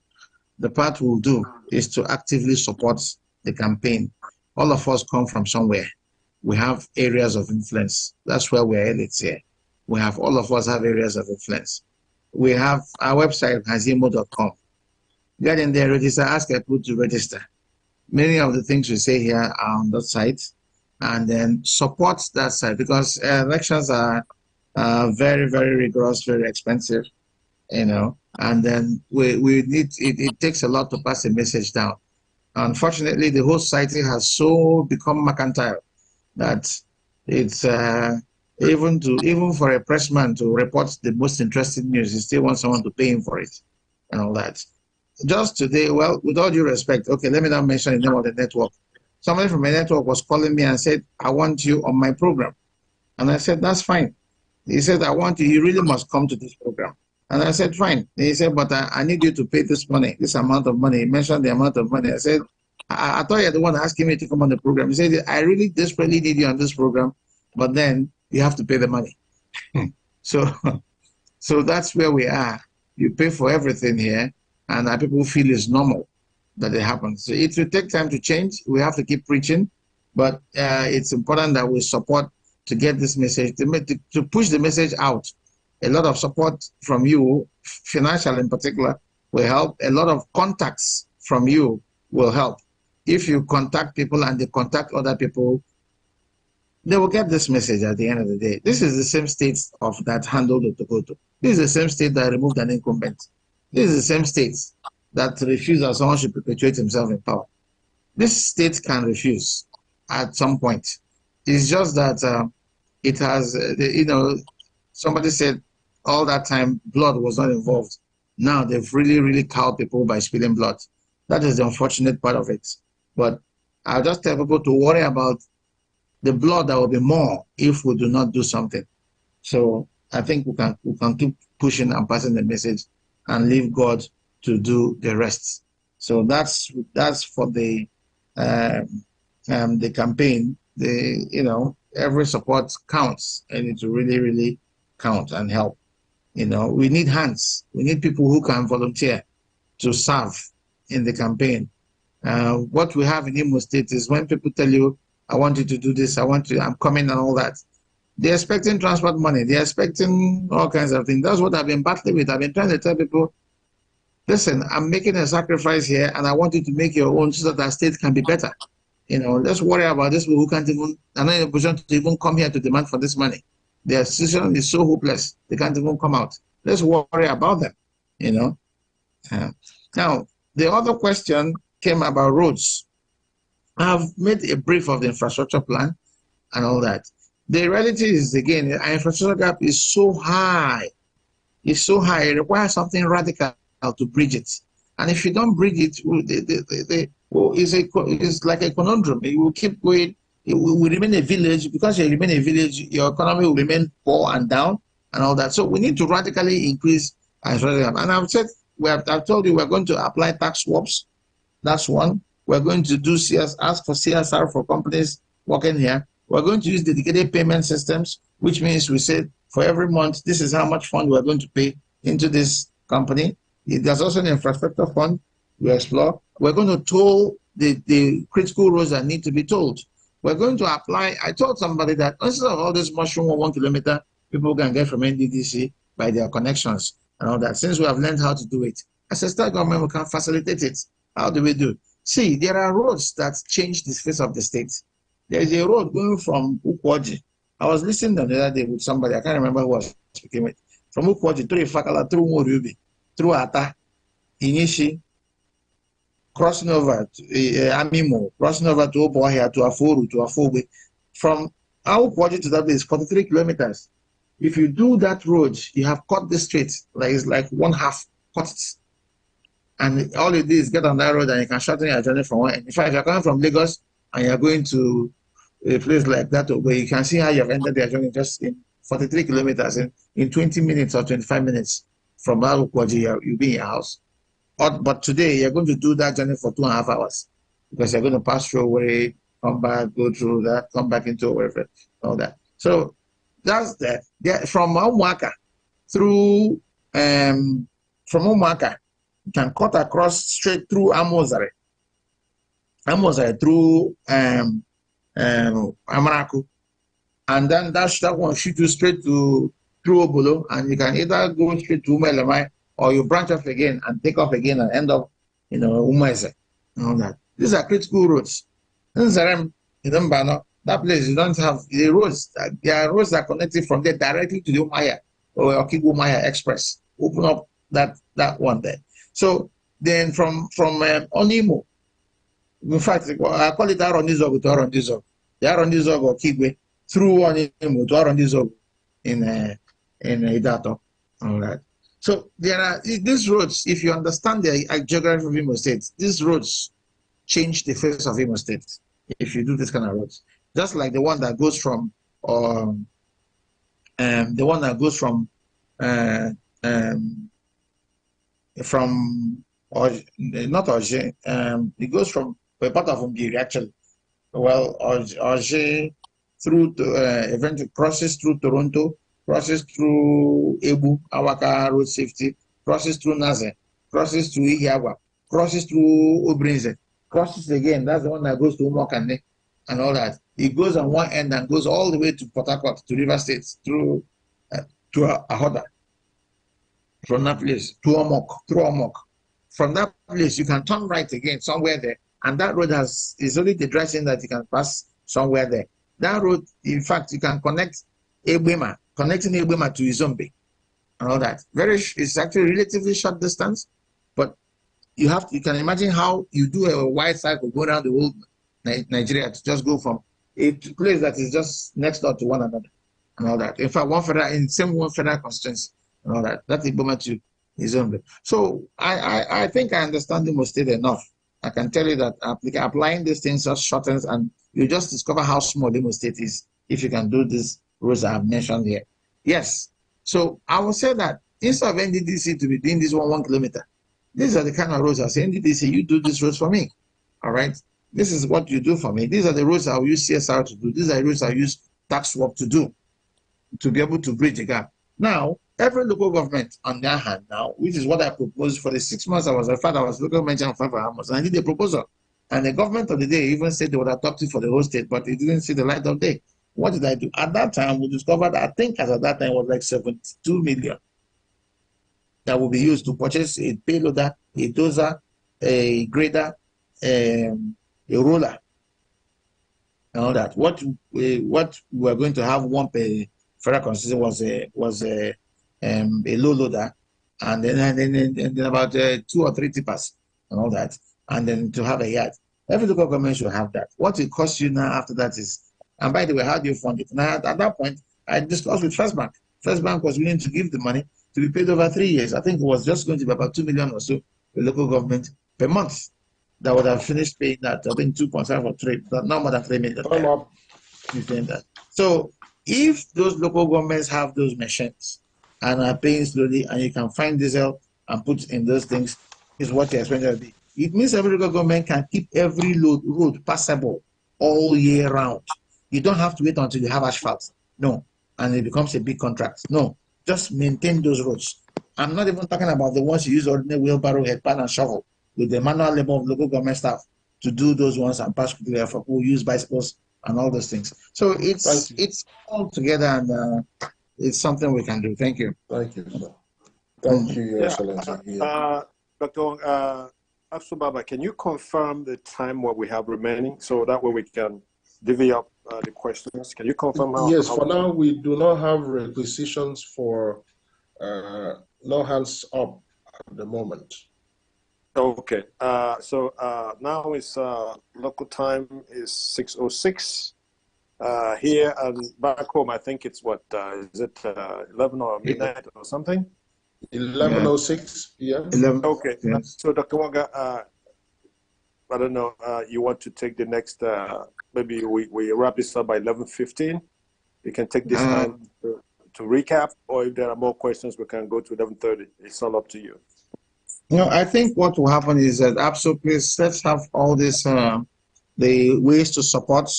The part we'll do is to actively support the campaign. All of us come from somewhere. We have areas of influence. That's where we're elites here. All of us have areas of influence. We have our website, HAZIE-IMO.com. Get in there, register, ask people to register. Many of the things we say here are on that site, and then support that site, because elections are very, very rigorous, very expensive, and then we need, it takes a lot to pass a message down. Unfortunately, the whole society has so become mercantile that it's even for a pressman to report the most interesting news, you still want someone to pay him for it and all that. Just today, well, with all due respect, okay, let me not mention the name of the network. Somebody from a network was calling me and said, I want you on my program. And I said, that's fine. He said, I want you, you really must come to this program. And I said, fine. He said, but I need you to pay this money, this amount of money. He mentioned the amount of money. I said, I thought you're the one asking me to come on the program. He said, I really desperately need you on this program, but then you have to pay the money. So that's where we are. You pay for everything here, and people feel it's normal that it happens. So it will take time to change. We have to keep preaching, but it's important that we support to get this message, to push the message out. A lot of support from you, financial in particular, will help. A lot of contacts from you will help. If you contact people and they contact other people, they will get this message at the end of the day. This is the same state of that handled Otokoto. This is the same state that removed an incumbent. This is the same state that refused that someone should perpetuate himself in power. This state can refuse at some point. It's just that it has, somebody said all that time blood was not involved. Now they've really, really cowed people by spilling blood. That is the unfortunate part of it. But I'll just tell people to worry about the blood that will be more if we do not do something. So I think we can keep pushing and passing the message and leave God to do the rest. So that's for the campaign. Every support counts, and it will really, really count and help. We need hands. We need people who can volunteer to serve in the campaign. What we have in Imo State is when people tell you, I want you to do this, I'm coming and all that. They're expecting transport money. They're expecting all kinds of things. That's what I've been battling with. I've been trying to tell people, listen, I'm making a sacrifice here, and I want you to make your own so that our state can be better. Let's worry about this people who can't even, are not in a position to even come here to demand for this money. Their situation is so hopeless, they can't even come out. Let's worry about them, Now, the other question came about roads. I've made a brief of the infrastructure plan and all that. The reality is, again, our infrastructure gap is so high. It's so high, it requires something radical to bridge it. And if you don't bridge it, it's like a conundrum. It will keep going. It will remain a village. Because you remain a village, your economy will remain poor and down and all that. So we need to radically increase our infrastructure gap. And I've told you we're going to apply tax swaps. That's one. We're going to do ask for CSR for companies working here. We're going to use dedicated payment systems, which means we said for every month, this is how much fund we're going to pay into this company. There's also an infrastructure fund we explore. We're going to toll the critical roads that need to be tolled. We're going to apply, I told somebody that instead of all this mushroom of 1 kilometer, people can get from NDDC by their connections and all that. Since we have learned how to do it, as a state government, we can facilitate it. How do we do? See, there are roads that change the face of the state. There's a road going from Ukwoji. I was listening the other day with somebody, I can't remember who I was speaking with, from Ukwoji through Ifakala, through Morubi, through Ata, Inishi, crossing over to Amimo, crossing over to Obohia, to Aforu, to Afogwe. From Ukwoji to that place, 43 kilometers. If you do that road, you have cut the street, it's like one half cut it. And all you do is get on that road and you can shorten your journey from one end. In fact, if you're coming from Lagos and you're going to a place like that, where you can see how you've entered your journey just in 43 kilometers in 20 minutes or 25 minutes from Ukwoji, you'll be in your house. But today, you're going to do that journey for 2.5 hours because you're going to pass through Owerri, come back, go through that, come back into Owerri, all that. So that's that. From Umuaka through, from Umuaka, you can cut across straight through Amozare through Amaraku, and then that one shoot you straight to through Obolo, and you can either go straight to Umelemai or you branch off again and take off again and end up, Umeze and all that. These are critical roads. In Zarem, in Mbano, that place you don't have the roads. There are roads that are connected from there directly to the Umaya or Okigu Umaya Express. Open up that one there. So then from Onimo, in fact, I call it Arondizog to Arondizog. The Arondizog or Kigwe through Onimo to Arondizog in Idato. All right. So there are these roads, if you understand the geography of Imo State, these roads change the face of Imo State if you do this kind of roads. Just like the one that goes from not Oje, it goes from a part of Umbiri actually. Well, Oje through to eventually crosses through Toronto, crosses through Ebu, Awaka Road Safety, crosses through Naze, crosses through Ihiagwa, crosses through Obrinze, crosses again. That's the one that goes to Umokande and all that. It goes on one end and goes all the way to Port Harcourt, to River State, through to Ahoda. From that place to Omok, through Omok. From that place, you can turn right again somewhere there, and that road is only the dressing that you can pass somewhere there. That road, in fact, you can connect Egbema, connecting Egbema to Izombe and all that. It's actually relatively short distance, but you can imagine how you do a wide cycle, go around the whole Nigeria to just go from a place that is just next door to one another and all that. In fact, one federal constituency and all that. That's Egbema to Izombe. So I think I understand Imo State enough. I can tell you that applying these things just shortens, and you just discover how small Imo State is if you can do these rules I have mentioned here. Yes. So I will say that instead of NDDC to be doing this 1 kilometer, These are the kind of roads I say, NDDC, you do these roads for me. All right. This is what you do for me. These are the roads I'll use CSR to do. These are the roads I'll use tax work to do, to be able to bridge the gap. Now, every local government on their hand now, which is what I proposed for the 6 months I was local government for 5 months, and I did a proposal. And the government of the day even said they would adopt it for the whole state, but it didn't see the light of day. What did I do? At that time, we discovered, I think as at that time, it was like 72 million that will be used to purchase a payloader, a dozer, a grader, a roller, and all that. What we were going to have one per federal constituency was a low loader, and then about 2 or 3 tippers and all that, and then to have a yard. Every local government should have that. What it costs you now after that is, and by the way, how do you fund it? Now, at that point, I discussed with First Bank. First Bank was willing to give the money to be paid over 3 years. I think it was just going to be about 2 million or so the local government per month. That would have finished paying that, I think 2.5 or 3, but not more than 3 million. That. So if those local governments have those machines and are paying slowly, and you can find diesel and put in those things, is what you're expecting to be. It means every local government can keep every road passable all year round. You don't have to wait until you have asphalt. No. And it becomes a big contract. No. Just maintain those roads. I'm not even talking about the ones you use ordinary wheelbarrow, headpan, and shovel with the manual labor of local government staff to do those ones and pass through there for who use bicycles and all those things. So it's all together, and it's something we can do. Thank you. Thank you. Thank you, Your Excellency. Dr. Asubaba, can you confirm the time what we have remaining so that way we can divvy up the questions? Can you confirm how? Yes, for now we do not have requisitions for no hands up at the moment. Okay, so now it's local time is 6:06 here, and back home I think it's what is it 11 or midnight or something? 11:06 p.m. 11. Okay, yes. So Dr. Wanga, I don't know, you want to take the next, maybe we wrap this up by 11:15. You can take this time to recap, or if there are more questions, we can go to 11:30. It's all up to you. No, I think what will happen is that absolutely, let's have all this, the ways to support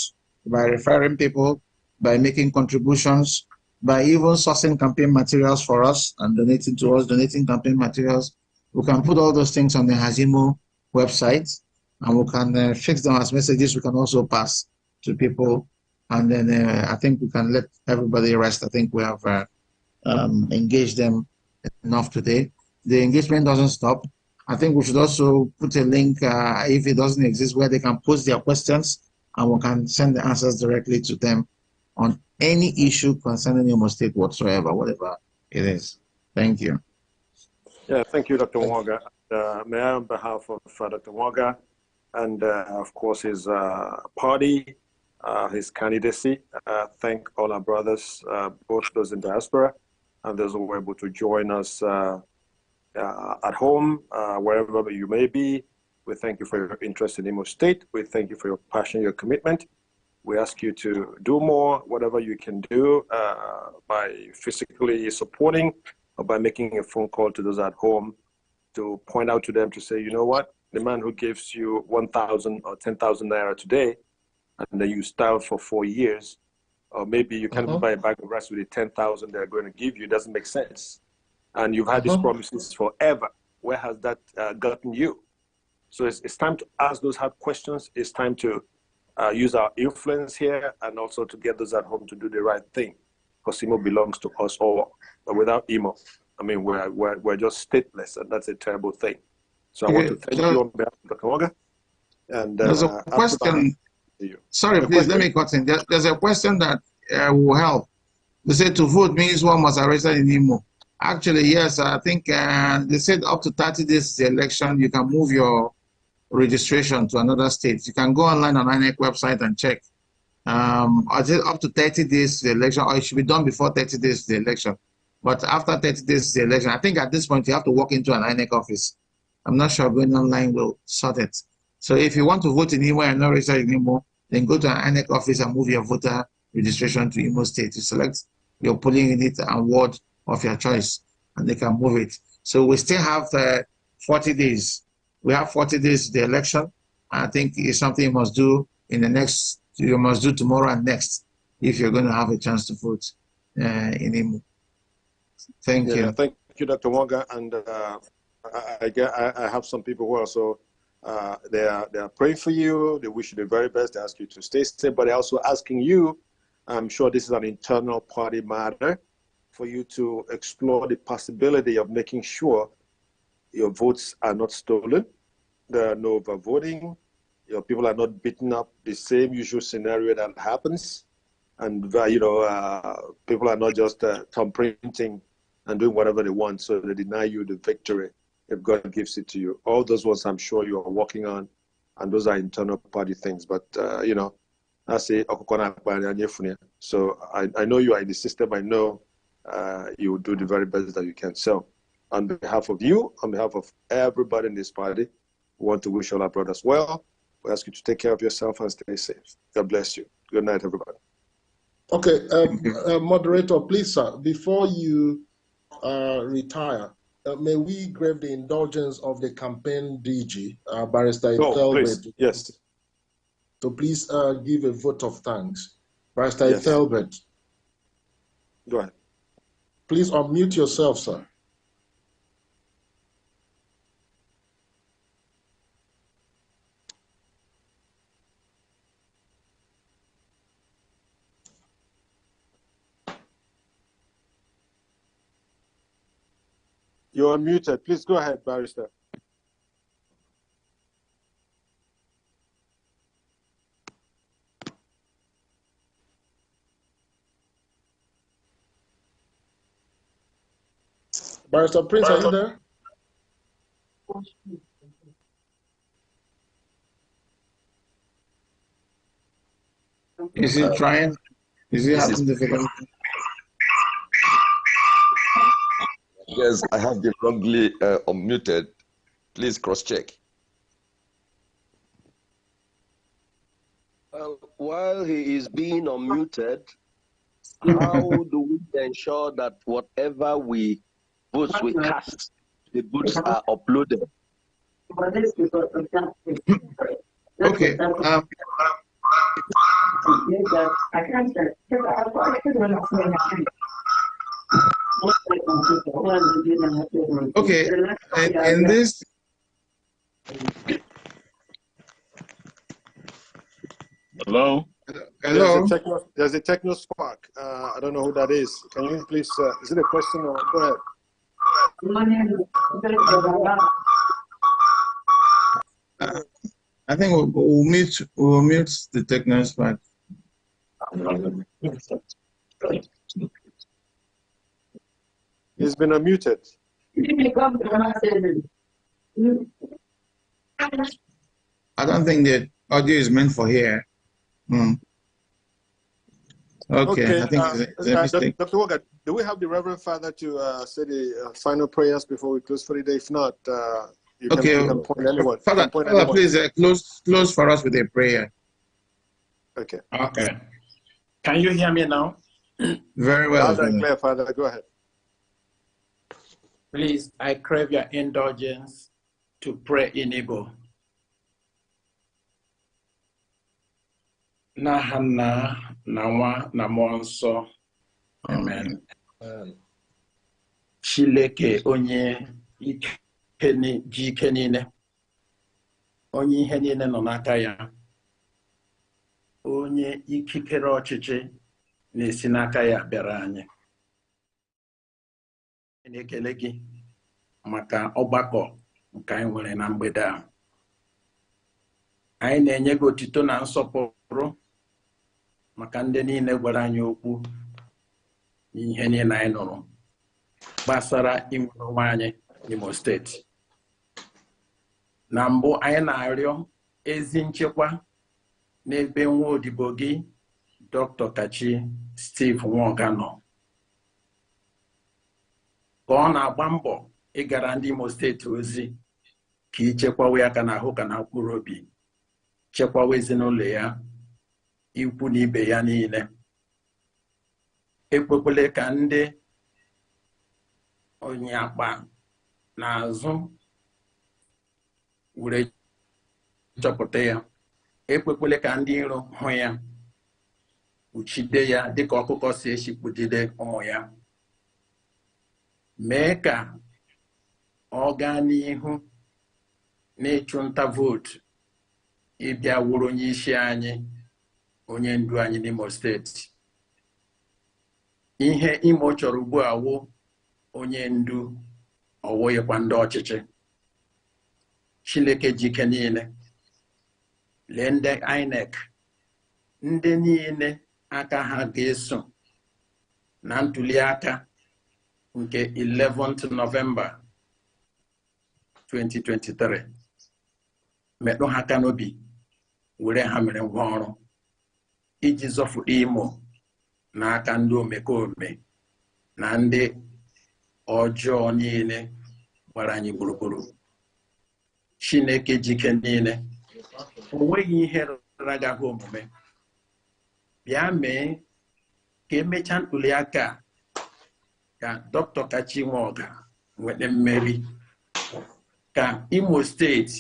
by referring people, by making contributions, by even sourcing campaign materials for us and donating to us, donating campaign materials. We can put all those things on the HAZIE IMO website, and we can fix them as messages we can also pass to people. And then I think we can let everybody rest. I think we have engaged them enough today. The engagement doesn't stop. I think we should also put a link, if it doesn't exist, where they can post their questions, and we can send the answers directly to them on any issue concerning Imo State whatsoever, whatever it is. Thank you. Yeah, thank you, Dr. Wanga. May I, on behalf of Dr. Wanga and, of course, his party, his candidacy, thank all our brothers, both those in diaspora and those who were able to join us at home, wherever you may be. We thank you for your interest in Imo State. We thank you for your passion, your commitment. We ask you to do more, whatever you can do, by physically supporting or by making a phone call to those at home to point out to them to say, you know what, the man who gives you 1,000 or 10,000 naira today, and then you starve for 4 years, or maybe you can't even buy a bag of rice with the 10,000 they're going to give you, doesn't make sense. And you've had these promises forever. Where has that gotten you? So it's time to ask those hard questions. It's time to use our influence here, and also to get those at home to do the right thing, because Imo belongs to us all. But without Imo, I mean, we're just stateless, and that's a terrible thing. So I want to thank you on behalf of Dr. Wanga. And there's a question. Sorry, please, let me cut in. There's a question that will help. They said to vote means one must register in Imo. Actually, yes, I think they said up to 30 days the election, you can move your registration to another state. You can go online on INEC website and check. I said up to 30 days the election, or it should be done before 30 days the election. But after 30 days the election, I think at this point you have to walk into an INEC office. I'm not sure going online will sort it. So if you want to vote in Imo and not register in Imo, then go to an INEC office and move your voter registration to Imo State. You select your polling unit and ward of your choice, and they can move it. So we still have 40 days. We have 40 days to the election. I think it's something you must do in the next, you must do tomorrow and next if you're going to have a chance to vote in Imo. Thank you. Thank you, Dr. Wonga. And I have some people who are also, they are praying for you. They wish you the very best. They ask you to stay safe, but they're also asking you, I'm sure this is an internal party matter, for you to explore the possibility of making sure your votes are not stolen, there are no overvoting, your people are not beaten up, the same usual scenario that happens, and people are not just thumbprinting and doing whatever they want, so they deny you the victory if God gives it to you. All those ones I'm sure you are working on, and those are internal party things. But I say, so I know you are in the system. I know you will do the very best that you can. So on behalf of you, on behalf of everybody in this party, we want to wish all our brothers well. We ask you to take care of yourself and stay safe. God bless you. Good night, everybody. Okay, moderator, please, sir, before you retire, may we crave the indulgence of the campaign DG, Barrister Thelbert? Yes. So please give a vote of thanks. Barrister Thelbert. Go ahead. Please unmute yourself, sir. You're unmuted. Please go ahead, Barrister. Barrister Prince, are you there? Is he trying? Is he having difficulty? Yes, I have been wrongly unmuted. Please cross-check. While he is being unmuted, how do we ensure that whatever votes we cast, the votes are uploaded? Okay. Okay. In this. Hello? Hello? There's a techno spark. I don't know who that is. Can you please, is it a question or go ahead? I think we'll mute the techno spark. He's been unmuted. I don't think the audio is meant for here. Okay, I think it's a mistake. Dr. Walker, do we have the Reverend Father to say the final prayers before we close for the day? If not, you can point anyone. Father, please close for us with a prayer. Okay. Okay. Can you hear me now? Very well. Loud and clear, Father. Go ahead. Please, I crave your indulgence to pray in Igbo. N'aha Nna na Nwa na Mmụọ Nsọ. Amen. Chineke onye ji ike niile, onye ihe niile nọ n'aka ya, onye ikikere ọchịchị na-esi n'aka ya bịara anyị. Na-ekele gị maka ọgbakọ nke anyị nwere na mgbede a. Anyị na-enye gị otito na nsọpụrụ maka ndị niile gwara anyị okwu ihe niile anyị nụrụ gbasara inwere onwe anyị n'Imo steeti. Na mbụ anyị na-arịọ ezi nchekwa n'ebe nwa odibo gị Dr. Kachi Steve Nwoga nọ, ka ọ na-agba mbọ ịgara ndị Imo steeti ozi ka ichekwawa ya ka n'ahụ ka na mkpụrụ obi, chekwawa ezinụlọ ya, ikwu na ibe ya niile. Ekwekwele ka ndị onye akpa n'azụ were chọpụta ya. Ekwekwele ka ndị iro hụ ya, uchide ya dịka ọkụkọ si eshikpụdide ụmụ ya. Mee ka ọ gaa n'ihu n'ịchụ nta vootu ịbịa wụrụ onye isi anyị, onye ndu anyị n'Imo steeti. Ihe Imo chọrọ ugbu a wụ onye ndu, ọwụghịkwa ndị ọchịchị. Chineke jike niile, lee ndị INEC, ndị niile aka ha ga-eso na ntuli aka nke 11th November 2023. Metụ ha aka n'obi, were ha mere ngwa ọrụ iji zọpụta Imo n'aka ndị omekome na ndị ọjọọ niile gbara anyị gburugburu. Chineke jike niile, o nweghị ihe ragaghị omume. Bịa mee ka emechaa ntuli aka ka Dr. Kachi Nwoga nweta mmeri, ka Imo steeti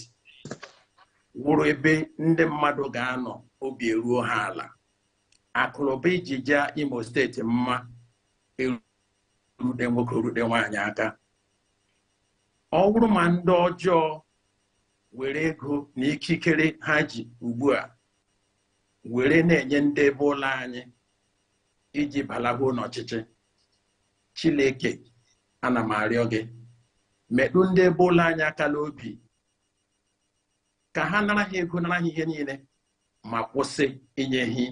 wụrụ ebe ndị mmadụ ga-anọ obi eruo ha ala. Akụrụba iji jaa Imo steeti mma erude nwoke rude nwaanyị aka. Ọ bụrụ ma ndị ọjọọ were ego na ikikere ha ji ugbu a were na-enye ndị ebe ụlọ anyị iji balagbo n'ọchịchị, Chineke ana m arịọ gị, metụ ndị ebe ụlọ anyị aka n'obi ka ha nara ha ego, nara ha ihe niile, ma kwụsị inye ha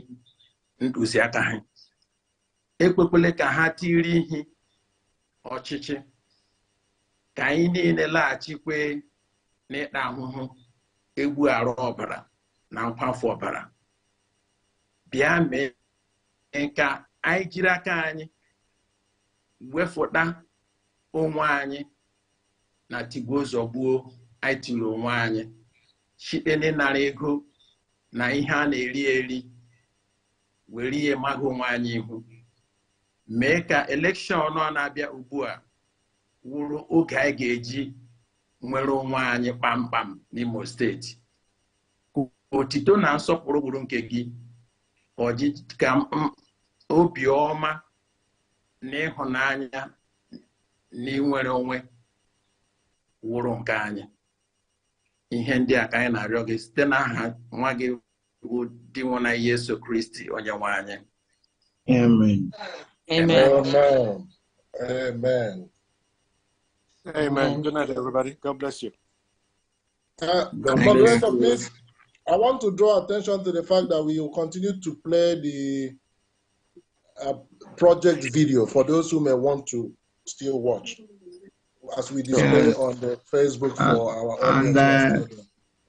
ntụziaka ha. Ekwekwele ka ha tiri ihe ọchịchị, ka anyị niile laghachikwe n'ịta ahụhụ, egbu arụ ọbara na nkwafu ọbara. Bịa mee ka anyị jiri aka anyị wefụta onwe anyị na tigbuo zọgbuo anyị tiri onwe anyị site n'ịnara ego na ihe a na-eri eri, were ihe maghị onwe anyị ihu. Mee ka elekshọn a na-abịa ugbu a wụrụ oge anyị ga-eji nwere onwe anyị kpamkpam n'Imo steeti. Otito na nsọpụrụ gburu nke gị, ka obiọma na ịhụnanya na inwere onwe wụrụ nke anyị. Ihe ndị a ka anyị na-arịọ gị site n'aha nwa gị bụ di nwụ na Yesu Kristi onye nwe anyị. Amen. Amen. Amen. Amen. Amen. Good night, everybody. God bless you. Moderator, please, I want to draw attention to the fact that we will continue to play the project video for those who may want to still watch, as we display on the Facebook for our audience.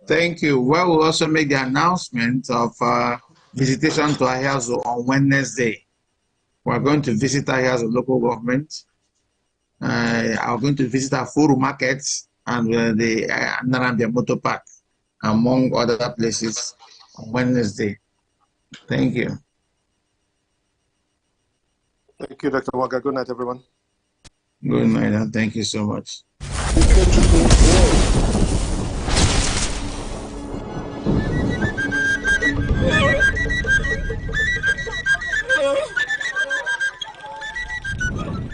Thank you. Well, we'll also make the announcement of visitation to HAZIE on Wednesday. We're going to visit HAZIE local government. I'm going to visit our Furu markets and the Narambia Motor Park, among other places, on Wednesday. Thank you. Thank you, Dr. Waka. Good night, everyone. Good night, and thank you so much.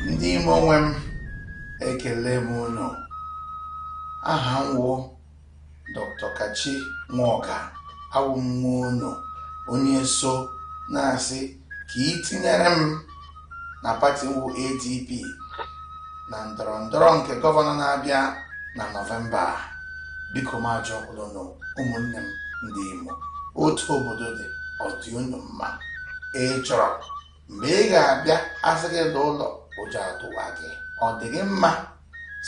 Ndị Imo nwe m, ekele m unu. Aha m wụ Dr. Kachi Nwoga, awụ m unu onye so na-asị ka ị tinyere m na pati wụ ADP na ndọrọndọrọ nke gọvanọ na-abịa na Nọvemba. Biko m ajọkwulụnụ ụmụnne m ndị Imo, otu obodo dị ọdị unu mma. Ị chọrọ mgbe ị ga-abịa asị gị n'ụlọ ụjọ atụwa gị, ọ dị gị mma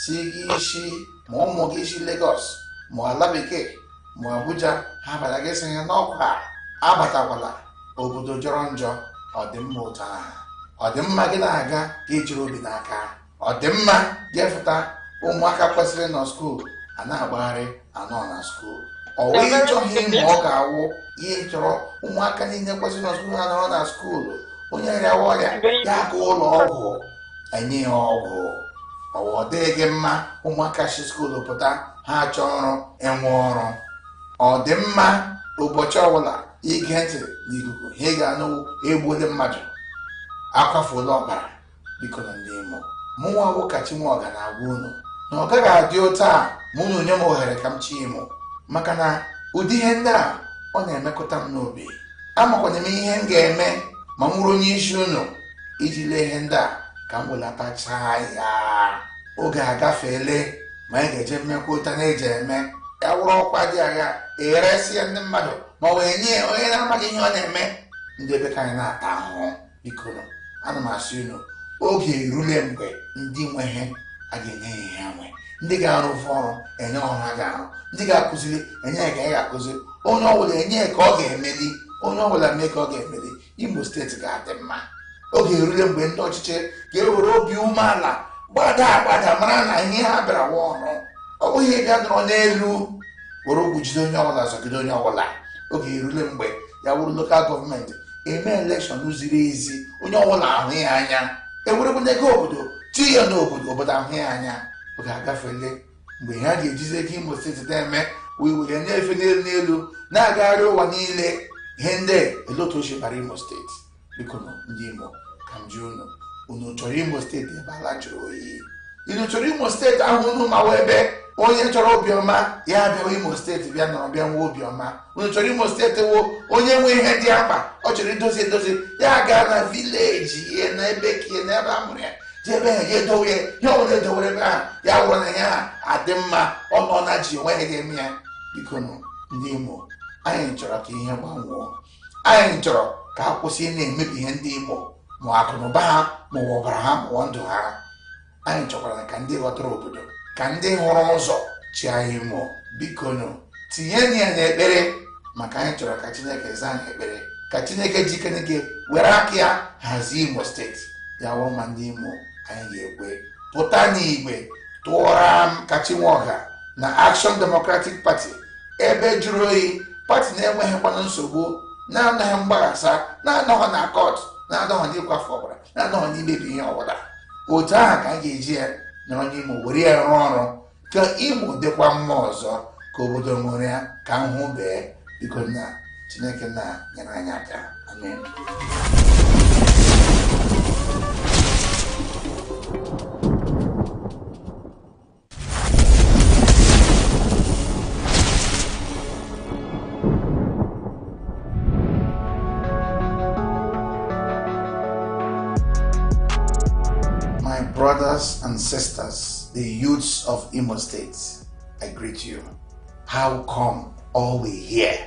si gị isi ma ụmụ gị isi Lagos ma ala bekee ma Abuja ha bata gị sị gị n'ọkwa abatakwala obodo jọrọ njọ? Ọ dị mma ụtọ ahụ? Ọ dị mma gị na-aga ka ijiri obi n'aka? Ọ dị mma gị efụta ụmụaka kwesịrị nọ skuul a na-agbagharị anọ na skuul? Ọ wee ịchọghị ma ọ ga-awụ ihe chọrọ ụmụaka niile kwesịrị nọ skuul anọrọ na skuul? Onye rịawa ọrịa ya aga ụlọ ọgwụ enye ya ọgwụ. ọ dịghị mma ụmụaka shi skuulu pụta ha chọọ ọrụ enwe ọrụ. Ọ dị mma ụbọchị ọbụla ige ntị n'ikuku ha ga-anụ egbuole mmadụ akwafuola ọbara. Biko na ndị Imo, mụnwa bụ Kachi Nwaọga na-agwa unu na ọ gaghị adị ụtọ a ma unu nye m ohere ka m chi Imo, maka na ụdị ihe ndị a ọ na-emekọta m n'obi. Amakwana m ihe m ga-eme ma m bụrụ onye isi unu iji lee ihe ndị a ka m welatachaa ya. Oge agafeele ma anyị ga-eje mmekwa ụta na-eji eme ya wụrụ ọkwa dị agha eresịa ndị mmadụ ma ọ wee nye onye na-amaghị ihe ọ na-eme. Ndị ebe ka anyị na-ata ahụhụ. Biko ana m asị unu, oge erule mgbe ndị nwe ihe a ga-enye ya ihe ha nwe. Ndị ga-arụ ọrụ enye ọrụ ha ga-arụ, ndị ga-akụziri enye ya ka ya ga-akụziri, onye ọbụla enye ka ọ ga-emeli, onye ọbụla mee ka ọ ga-emeli. Imo steeti ga-adị mma. Oge erule mgbe ndị ọchịchị ga-ewere obi umeala gbada mara na ihe ha bịara wụ ọrụ, ọ bụghị ịbịa nọrọ n'elu were ogwu jide onye ọbụla zọgide onye ọbụla. Oge erule mgbe ya wụrụ lokal gọọmenti eme elekshọn ziri ezi, onye ọbụla ahụ ya anya, ewerekwana ego obodo tinye ya n'obodo, obodo ahụ ya anya. Oge agafele mgbe ha ga-ejizi ego Imo steeti na-eme wee na-efe n'elu na-agagharị ụwa niile. Ihe ndị elotu ochie bara Imo steeti. Biko ndị Imo, ka m ji unu chọrọ Imo steeti ebe ala jụrụ oyi? Unu chọrọ Imo steeti ahụ unu ma wee ebe onye chọrọ obiọma ya bịawa Imo steeti bịa nọrọ bịa nwee obiọma? Unu chọrọ Imo steeti wo onye nwe ihe dị mkpa ọ chọrọ edozi ya gaa na vileji ya na ebe kie na ebe a mụrụ ya jebe ya edowe ya ọbụla edowere ebe ahụ ya wụrụ na ya adị mma ọ na ji onwe ya ga-eme ya. Biko ndị Imo, anyị chọrọ ka ihe gbanwee. Anyị chọrọ ka a kwụsị na-emebi ihe ndị Imo, ma akụnụba ha ma ọbara ha ma ndụ ha. Anyị chọkwara ka ndị ghọtara obodo, ka ndị hụrụ ụzọ chịa Imo. Biko tinye ya n'ekpere, maka anyị chọrọ ka Chineke zaa anyị ekpere, ka Chineke jikere gị were aka ya hazie Imo steeti. Ya wụrụ ma ndị Imo anyị ga-ekwe pụta n'igwe tụọra m Kachi Nwaọga na Action Democratic Party ebe jụrụ oyi, pati na-enweghịkwana nsogbu, na-anaghị mgbaghasa, na-anọghị na kọt, na-anọghị n'ịkwafe ọbara, na-anọghị n'imebi ihe ọbụla. Otu ahụ ka anyị ga-eji ya nọrọ n'Imo were ya rụọ ọrụ ka Imo dịkwa mma ọzọ, ka obodo nwere ya ka nhụ bee. Biko na Chineke na nyere anyị aka. Amen. Brothers and sisters, the youths of Imo State, I greet you. How come all we hear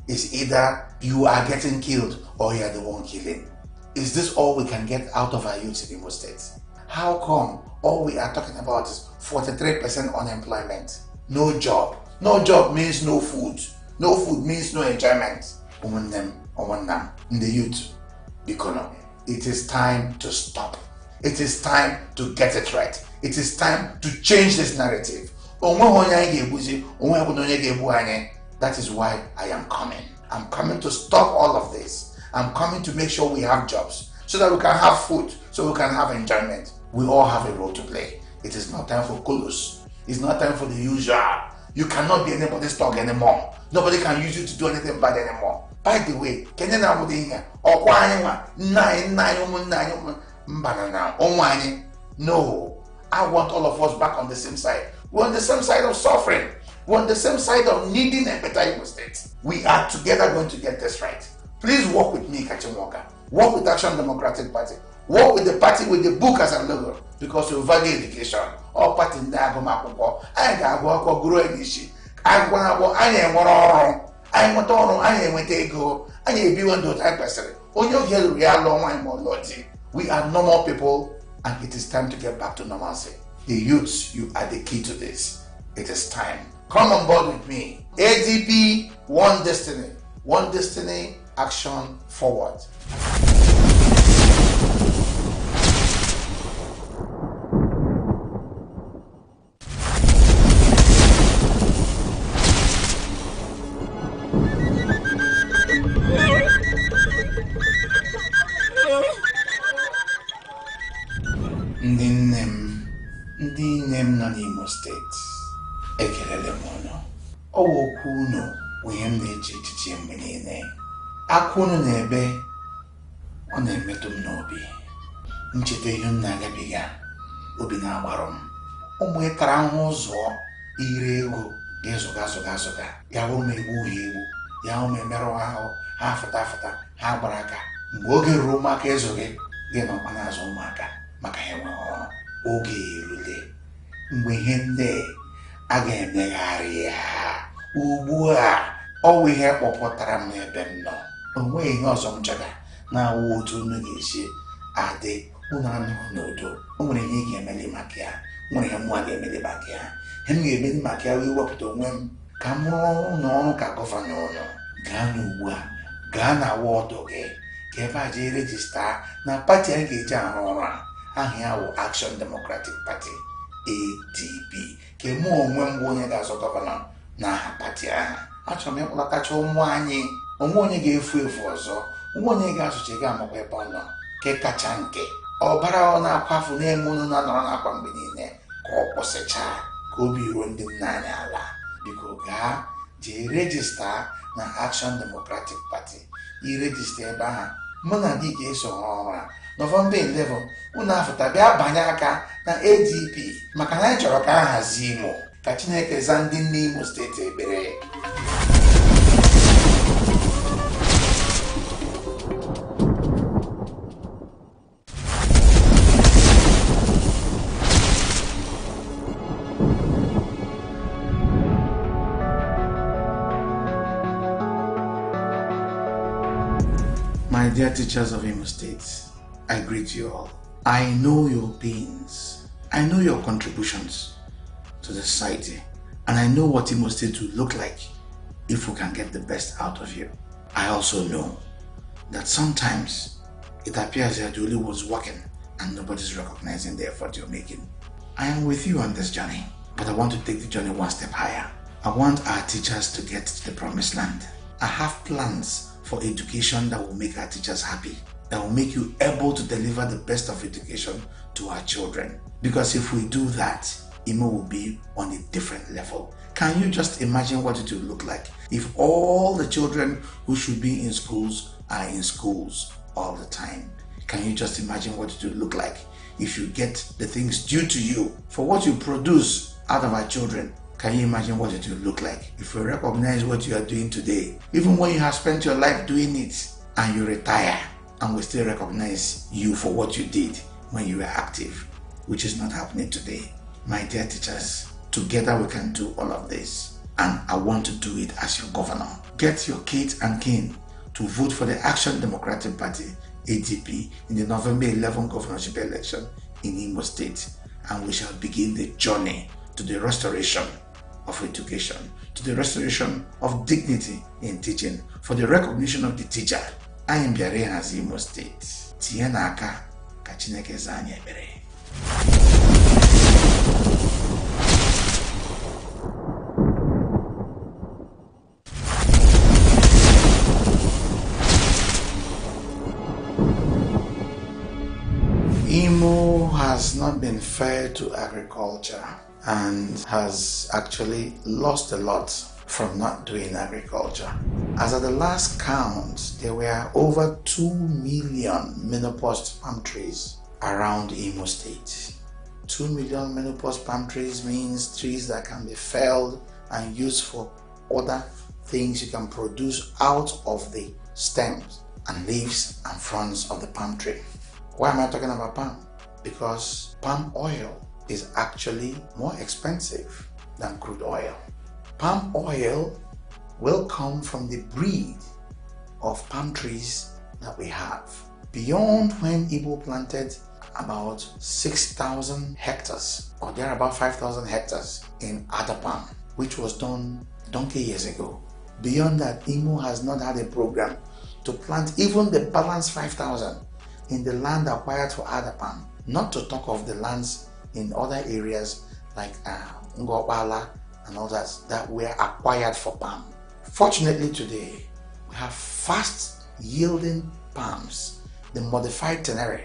is either you are getting killed or you are the one killing? Is this all we can get out of our youths in Imo State? How come all we are talking about is 43% unemployment? No job. No job means no food. No food means no enjoyment. In the youth, economy. It is time to stop. It is time to get it right. It is time to change this narrative. That is why I am coming. I'm coming to stop all of this. I'm coming to make sure we have jobs, so that we can have food, so we can have enjoyment. We all have a role to play. It is not time for coolers. It's not time for the usual. You cannot be anybody's dog anymore. Nobody can use you to do anything bad anymore. By the way, no, I want all of us back on the same side. We're on the same side of suffering. We're on the same side of needing a better Imo State. We are together going to get this right. Please work with me, Kachi Nwaọga. Work with Action Democratic Party. Work with the party with the book as a logo, because we value education. All party in the Agomapo. I got work or grow in issue. I want to go. I want to go. I be one to type person. We are normal people, and it is time to get back to normalcy. The youths, you are the key to this. It is time. Come on board with me. ADP, one destiny. One destiny, action forward. State. Ekelele m unu. Okwu unu bụ ihe m na-eche echiche mgbe niile. Akwa unu na-ebe ọ na-emetụ m n'obi. Ncheta ihe m na-agabiga, obi na-agbarụ m. Ụmụ ịtara ahụhụ zụọ ire ego ga-ezụga ya hụ m egbu egbu, ya hụ m emerụ ahụ, ha fụta ha gbara aka. Mgbe oge ruru ụmụaka ezoghị gị nọkwa n'azụ ụmụaka maka ha enweghị ọrụ. Oge erule mgbe ihe ndị a ga-emegharị ya. Ugbu a ọ bụ ihe kpọpụtara m n'ebe m nọ. O nweghị ihe ọzọ m chọrọ na-awụ otu unu ga-esi adị unu anụghị n'udo. O nwere ihe ị ga-emeli maka ya, nwere ihe mụa ga-emeli maka ya. Ihe m ga-emeli maka ya wee wepụta onwe m ka m rụọ n'ọrụ ka gọvanọ ụlọ. Gaa n'ugbu a, gaa na wọdụ gị ka ebe a jee rejista na pati anyị ga-eji arụ ọrụ a. Aha ya bụ Action Democratic Party ADP. Ka mụ onwe m bụ onye ga-azọ gọvanọ n'aha pati ahụ. Achọrọ m ịkpọlatacha ụmụ anyị, onwe onye ga-efu efu ọzọ, onwe onye ga-asụchi ga-amakwa ebe ọ nọ. Nke kacha nke ọbara ọ na-akwafu na-eme unu na-anọrọ n'akwa mgbe niile ka ọ kwụsịchaa, ka obi ruo ndị nna anyị ala. Biko gaa jee rejista na Action Democratic Party. Irejista ebe ahụ, mụ na gị ga-eso ọrụ a. Nọvemba 11 unu afụta bịa banye aka na ADP maka na anyị chọrọ ka a hazie Imo, ka Chineke zaa ndị nne Imo steeti ekpere. My dear teachers of Imo State, I greet you all. I know your pains. I know your contributions to the society. And I know what Imo State will look like if we can get the best out of you. I also know that sometimes it appears that Julie was working and nobody's recognizing the effort you're making. I am with you on this journey, but I want to take the journey one step higher. I want our teachers to get to the promised land. I have plans for education that will make our teachers happy, that will make you able to deliver the best of education to our children. Because if we do that, Imo will be on a different level. Can you just imagine what it will look like if all the children who should be in schools are in schools all the time? Can you just imagine what it will look like if you get the things due to you for what you produce out of our children? Can you imagine what it will look like if we recognize what you are doing today, even when you have spent your life doing it and you retire, and we still recognize you for what you did when you were active, which is not happening today? My dear teachers, together we can do all of this, and I want to do it as your governor. Get your kids and kin to vote for the Action Democratic Party, ADP, in the November 11 governorship election in Imo State, and we shall begin the journey to the restoration of education, to the restoration of dignity in teaching, for the recognition of the teacher. I am HAZIE Imo State. Tinye n'aka ka Chineke zaa anyị ekpere. Imo has not been fair to agriculture and has actually lost a lot from not doing agriculture. As at the last count, there were over 2 million menopause palm trees around Imo State. 2 million menopause palm trees means trees that can be felled and used for other things you can produce out of the stems and leaves and fronds of the palm tree. Why am I talking about palm? Because palm oil is actually more expensive than crude oil. Palm oil will come from the breed of palm trees that we have. Beyond when Igbo planted about 6,000 hectares, or there about 5,000 hectares in Adapam, which was done donkey years ago. Beyond that, Imo has not had a program to plant even the balanced 5,000 in the land acquired for Adapam, not to talk of the lands in other areas like Ngobala and others that were acquired for palm. Fortunately today, we have fast yielding palms, the modified tenere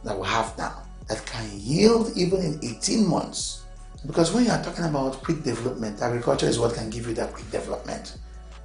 that we have now, that can yield even in 18 months Because when you are talking about quick development, agriculture is what can give you that quick development.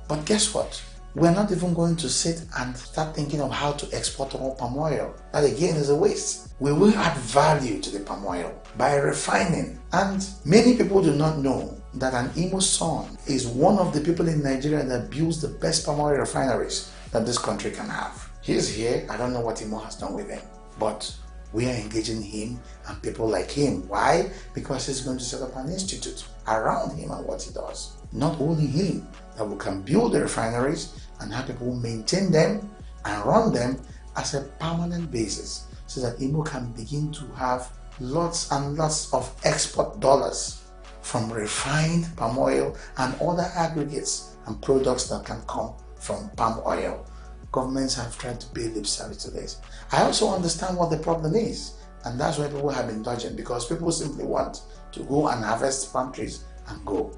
But guess what? We're not even going to sit and start thinking of how to export all palm oil. That again is a waste. We will add value to the palm oil by refining. And many people do not know that an Imo son is one of the people in Nigeria that builds the best palm oil refineries that this country can have. He's here. I don't know what Imo has done with him, but we are engaging him and people like him. Why? Because he's going to set up an institute around him and what he does. Not only him, that we can build the refineries and have people maintain them and run them as a permanent basis so that Imo can begin to have lots and lots of export dollars from refined palm oil and other aggregates and products that can come from palm oil. Governments have tried to pay lip service to this. I also understand what the problem is, and that's why people have been dodging, because people simply want to go and harvest palm trees and go.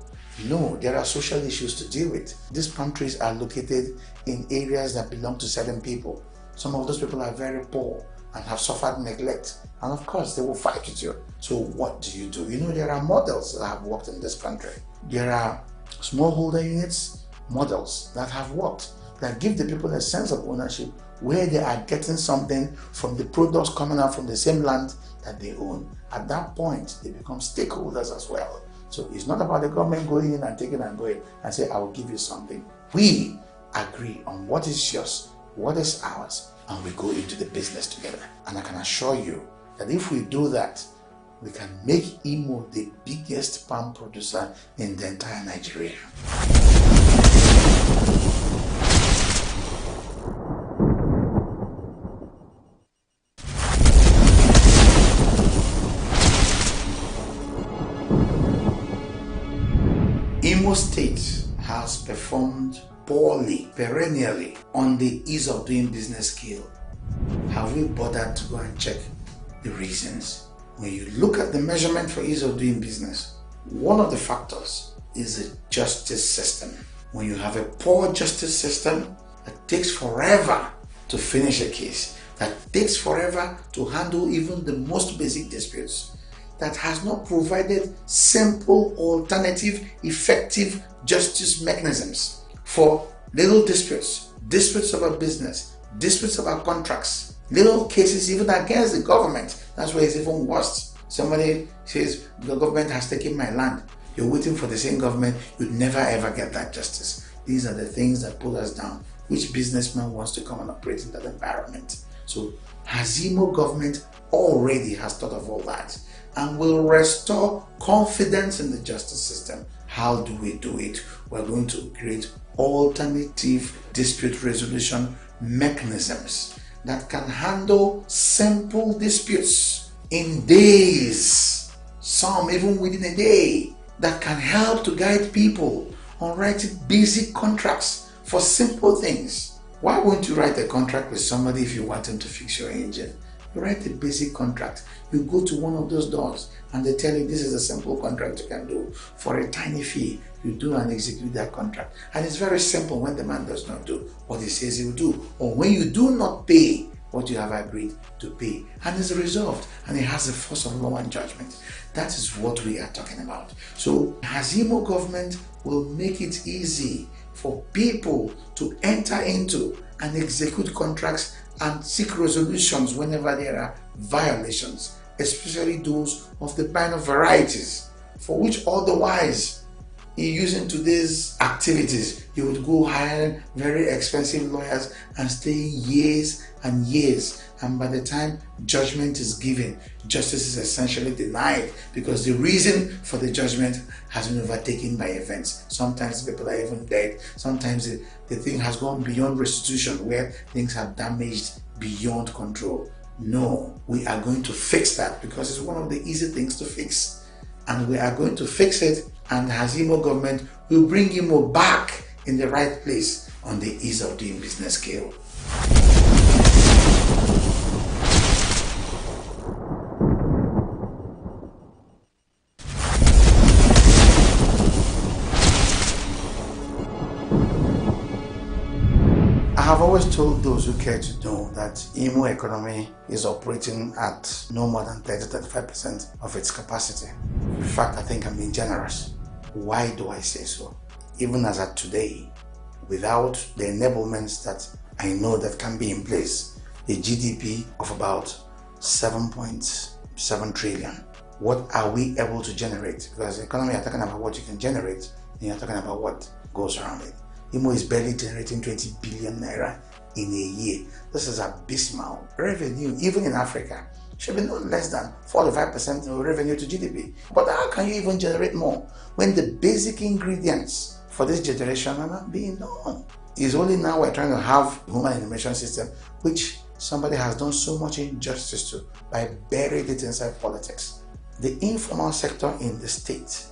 No, there are social issues to deal with. These palm trees are located in areas that belong to certain people. Some of those people are very poor and have suffered neglect, and of course they will fight with you. So what do? You know, there are models that have worked in this country. There are smallholder units, models that have worked, that give the people a sense of ownership, where they are getting something from the products coming out from the same land that they own. At that point, they become stakeholders as well. So it's not about the government going in and taking and going and say, I will give you something. We agree on what is yours, what is ours, and we go into the business together. And I can assure you that if we do that, we can make Imo the biggest palm producer in the entire Nigeria. Imo State has performed poorly, perennially, on the ease of doing business scale. Have we bothered to go and check the reasons? When you look at the measurement for ease of doing business, one of the factors is the justice system. When you have a poor justice system, it takes forever to finish a case, that takes forever to handle even the most basic disputes, that has not provided simple, alternative, effective justice mechanisms for little disputes, disputes about business, disputes about contracts, little cases even against the government. That's why it's even worse. Somebody says, the government has taken my land. You're waiting for the same government. You'd never ever get that justice. These are the things that pull us down. Which businessman wants to come and operate in that environment? So HAZIE IMO government already has thought of all that and will restore confidence in the justice system. How do we do it? We're going to create alternative dispute resolution mechanisms that can handle simple disputes in days, some even within a day, that can help to guide people on writing basic contracts for simple things. Why won't you write a contract with somebody if you want them to fix your engine? You write a basic contract. You go to one of those doors and they tell you this is a simple contract you can do for a tiny fee. You do and execute that contract. And it's very simple when the man does not do what he says he will do, or when you do not pay what you have agreed to pay, and it's resolved and it has the force of law and judgment. That is what we are talking about. So HAZIE IMO government will make it easy for people to enter into and execute contracts and seek resolutions whenever there are violations, especially those of the kind of varieties for which otherwise, in using today's activities, you would go hire very expensive lawyers and stay years and years, and by the time judgment is given, justice is essentially denied because the reason for the judgment has been overtaken by events. Sometimes people are even dead. Sometimes the thing has gone beyond restitution, where things have damaged beyond control. No, we are going to fix that because it's one of the easy things to fix, and we are going to fix it, and HAZIE IMO government will bring IMO back in the right place on the ease of doing business scale. I have always told those who care to know that IMO economy is operating at no more than 30-35% of its capacity. In fact, I think I'm being generous. Why do I say so? Even as at today, without the enablements that I know that can be in place, a GDP of about 7.7 trillion. What are we able to generate? Because the economy, you're talking about what you can generate, and you're talking about what goes around it. IMO is barely generating 20 billion naira in a year. This is abysmal revenue, even in Africa. Should be no less than 45% of revenue to GDP. But how can you even generate more when the basic ingredients for this generation are not being done? It's only now we're trying to have human information system, which somebody has done so much injustice to by burying it inside politics. The informal sector in the state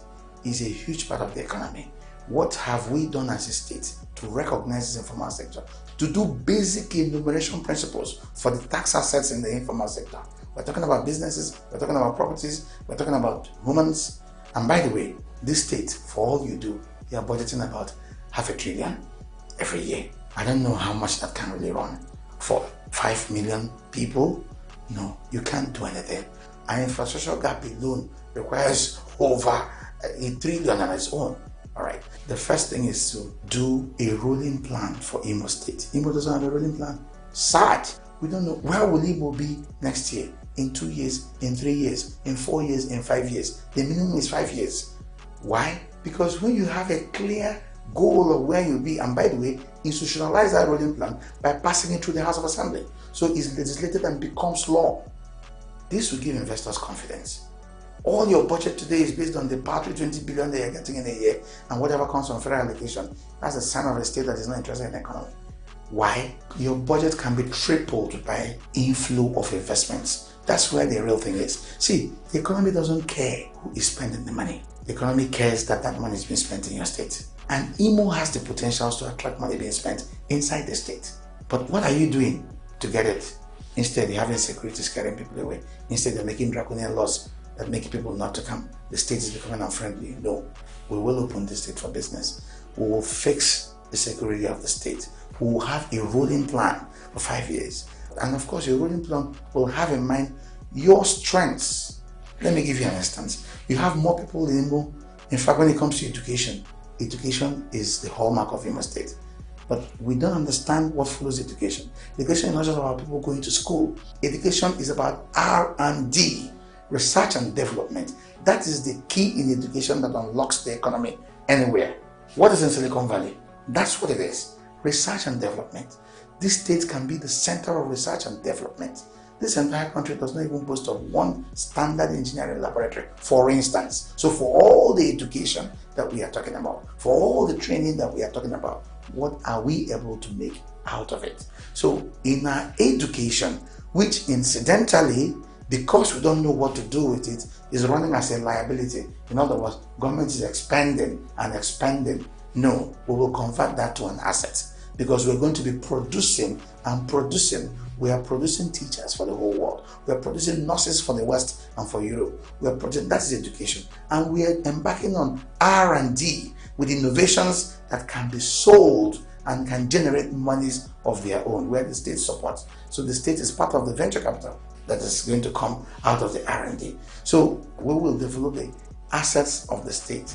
is a huge part of the economy. What have we done as a state to recognize this informal sector? To do basic enumeration principles for the tax assets in the informal sector. We're talking about businesses, we're talking about properties, we're talking about humans. And by the way, this state, for all you do, you're budgeting about 500 billion every year. I don't know how much that can really run. For 5 million people, no, you can't do anything. An infrastructure gap alone requires over 1 trillion on its own. All right. The first thing is to do a rolling plan for Imo State. Imo doesn't have a rolling plan. Sad. We don't know where will Imo be next year, in 2 years, in 3 years, in 4 years, in 5 years. The minimum is 5 years. Why? Because when you have a clear goal of where you'll be, and by the way, institutionalize that rolling plan by passing it through the House of Assembly. So it's legislated and becomes law. This will give investors confidence. All your budget today is based on the paltry 20 billion that you're getting in a year and whatever comes from federal allocation. That's a sign of a state that is not interested in the economy. Why? Your budget can be tripled by inflow of investments. That's where the real thing is. See, the economy doesn't care who is spending the money. The economy cares that that money is being spent in your state. And IMO has the potentials to attract money being spent inside the state. But what are you doing to get it? Instead, you're having security scaring people away. Instead, you're making draconian laws that make people not to come. The state is becoming unfriendly. No, we will open the state for business. We will fix the security of the state. We will have a rolling plan for 5 years. And of course, your rolling plan will have in mind your strengths. Let me give you an instance. You have more people in Imo. In fact, when it comes to education, education is the hallmark of Imo State. But we don't understand what follows education. Education is not just about people going to school. Education is about R&D, research and development. That is the key in education that unlocks the economy anywhere. What is in Silicon Valley? That's what it is. Research and development. This state can be the center of research and development. This entire country does not even boast of one standard engineering laboratory, for instance. So for all the education that we are talking about, for all the training that we are talking about, what are we able to make out of it? So in our education, which incidentally, because we don't know what to do with it, is running as a liability. In other words, government is expanding and expanding. No, we will convert that to an asset because we're going to be producing and producing. We are producing teachers for the whole world. We are producing nurses for the West and for Europe. We are producing, that is education. And we are embarking on R&D with innovations that can be sold and can generate monies of their own, where the state supports. So the state is part of the venture capital that is going to come out of the R&D. So we will develop the assets of the state.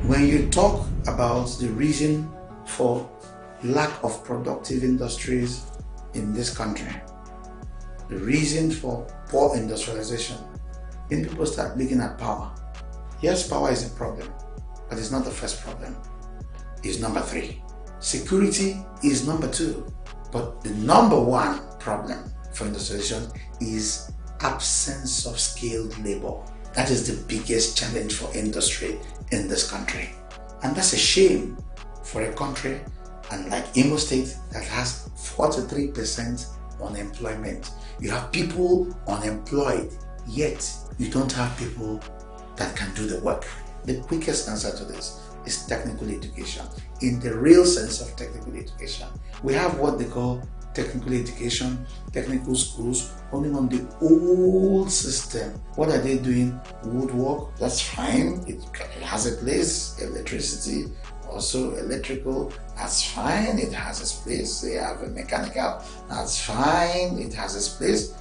When you talk about the reason for lack of productive industries in this country, the reason for poor industrialization, then people start looking at power. Yes, power is a problem, but it's not the first problem. It's number 3. Security is number 2, but the number 1 problem for industrialization is absence of skilled labor. That is the biggest challenge for industry in this country. And that's a shame for a country unlike Imo State that has 43% unemployment. You have people unemployed, yet you don't have people that can do the work. The quickest answer to this is technical education. In the real sense of technical education, we have what they call technical education, technical schools, running on the old system. What are they doing? Woodwork, that's fine. It has a place. Electricity, also electrical, that's fine. It has its place. They have a mechanical, that's fine. It has its place.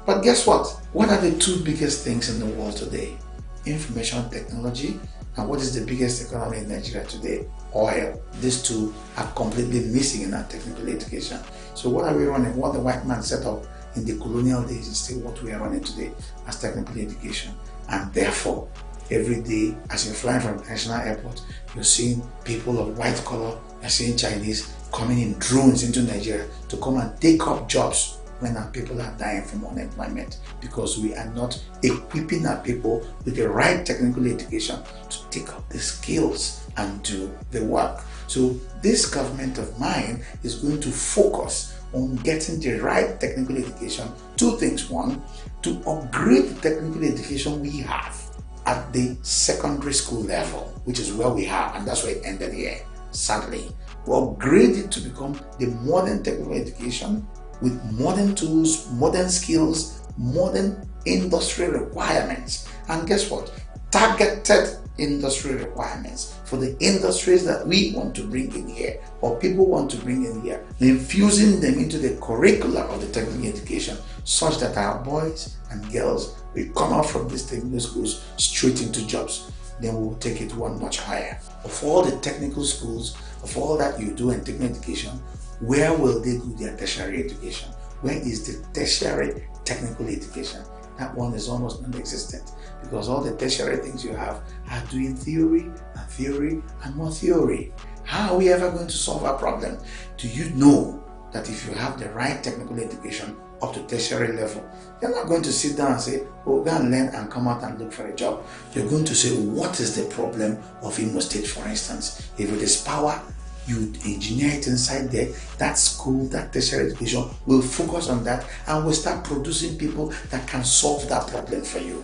But guess what? What are the two biggest things in the world today? Information technology, and what is the biggest economy in Nigeria today? Oil. These two are completely missing in our technical education. So what are we running? What the white man set up in the colonial days is still what we are running today as technical education. And therefore, every day as you're flying from international airport, you're seeing people of white color, you're seeing Chinese coming in drones into Nigeria to come and take up jobs when our people are dying from unemployment, because we are not equipping our people with the right technical education to take up the skills and do the work. So this government of mine is going to focus on getting the right technical education. Two things. One, to upgrade the technical education we have at the secondary school level, which is where we have, and that's where it ended here, sadly. We'll upgrade it to become the modern technical education with modern tools, modern skills, modern industry requirements. And guess what? Targeted industry requirements for the industries that we want to bring in here, or people want to bring in here, infusing them into the curricula of the technical education, such that our boys and girls will come out from these technical schools straight into jobs. Then we'll take it one notch higher. Of all the technical schools, of all that you do in technical education, where will they do their tertiary education? Where is the tertiary technical education? That one is almost non-existent, because all the tertiary things you have are doing theory and theory and more theory. How are we ever going to solve our problem? Do you know that if you have the right technical education up to tertiary level, you're not going to sit down and say, oh, go and learn and come out and look for a job. You're going to say, what is the problem of Imo State, for instance? If it is power, you engineer it inside there. That school, that tertiary education will focus on that and will start producing people that can solve that problem for you.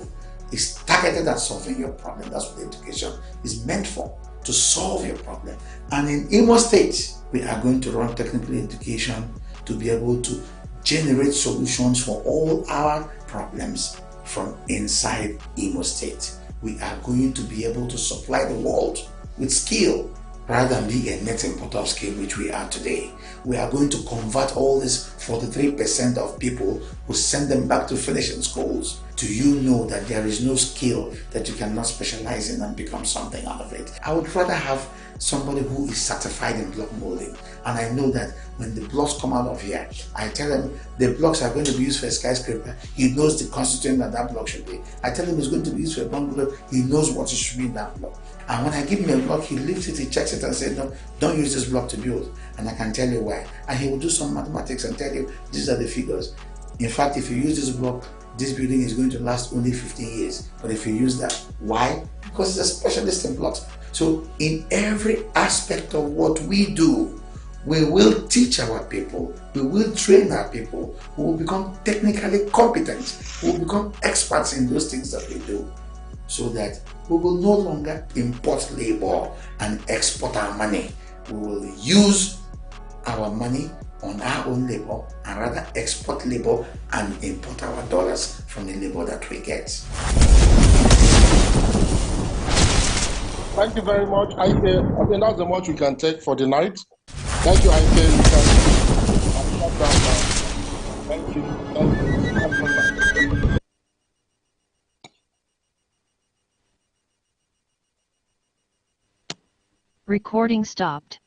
It's targeted at solving your problem. That's what the education is meant for, to solve your problem. And in Imo State, we are going to run technical education to be able to generate solutions for all our problems from inside Imo State. We are going to be able to supply the world with skill, rather than being a net importer of skill, which we are today. We are going to convert all this 43% of people who send them back to finishing schools. Do you know that there is no skill that you cannot specialize in and become something out of it? I would rather have somebody who is certified in block molding, and I know that when the blocks come out of here, I tell him the blocks are going to be used for a skyscraper. He knows the constituent that that block should be. I tell him it's going to be used for a bungalow. He knows what it should be in that block. And when I give him a block, he lifts it, he checks it and says, no, don't use this block to build. And I can tell you why. And he will do some mathematics and tell you, these are the figures. In fact, if you use this block, this building is going to last only 15 years. But if you use that, why? Because it's a specialist in blocks. So in every aspect of what we do, we will teach our people, we will train our people, who will become technically competent, who will become experts in those things that we do, so that we will no longer import labor and export our money. We will use our money on our own labor and rather export labor and import our dollars from the labor that we get. Thank you very much, Ike. I think that's the much we can take for the night. Thank you, Ike. You can shut down now. Thank you. Thank you. Recording stopped.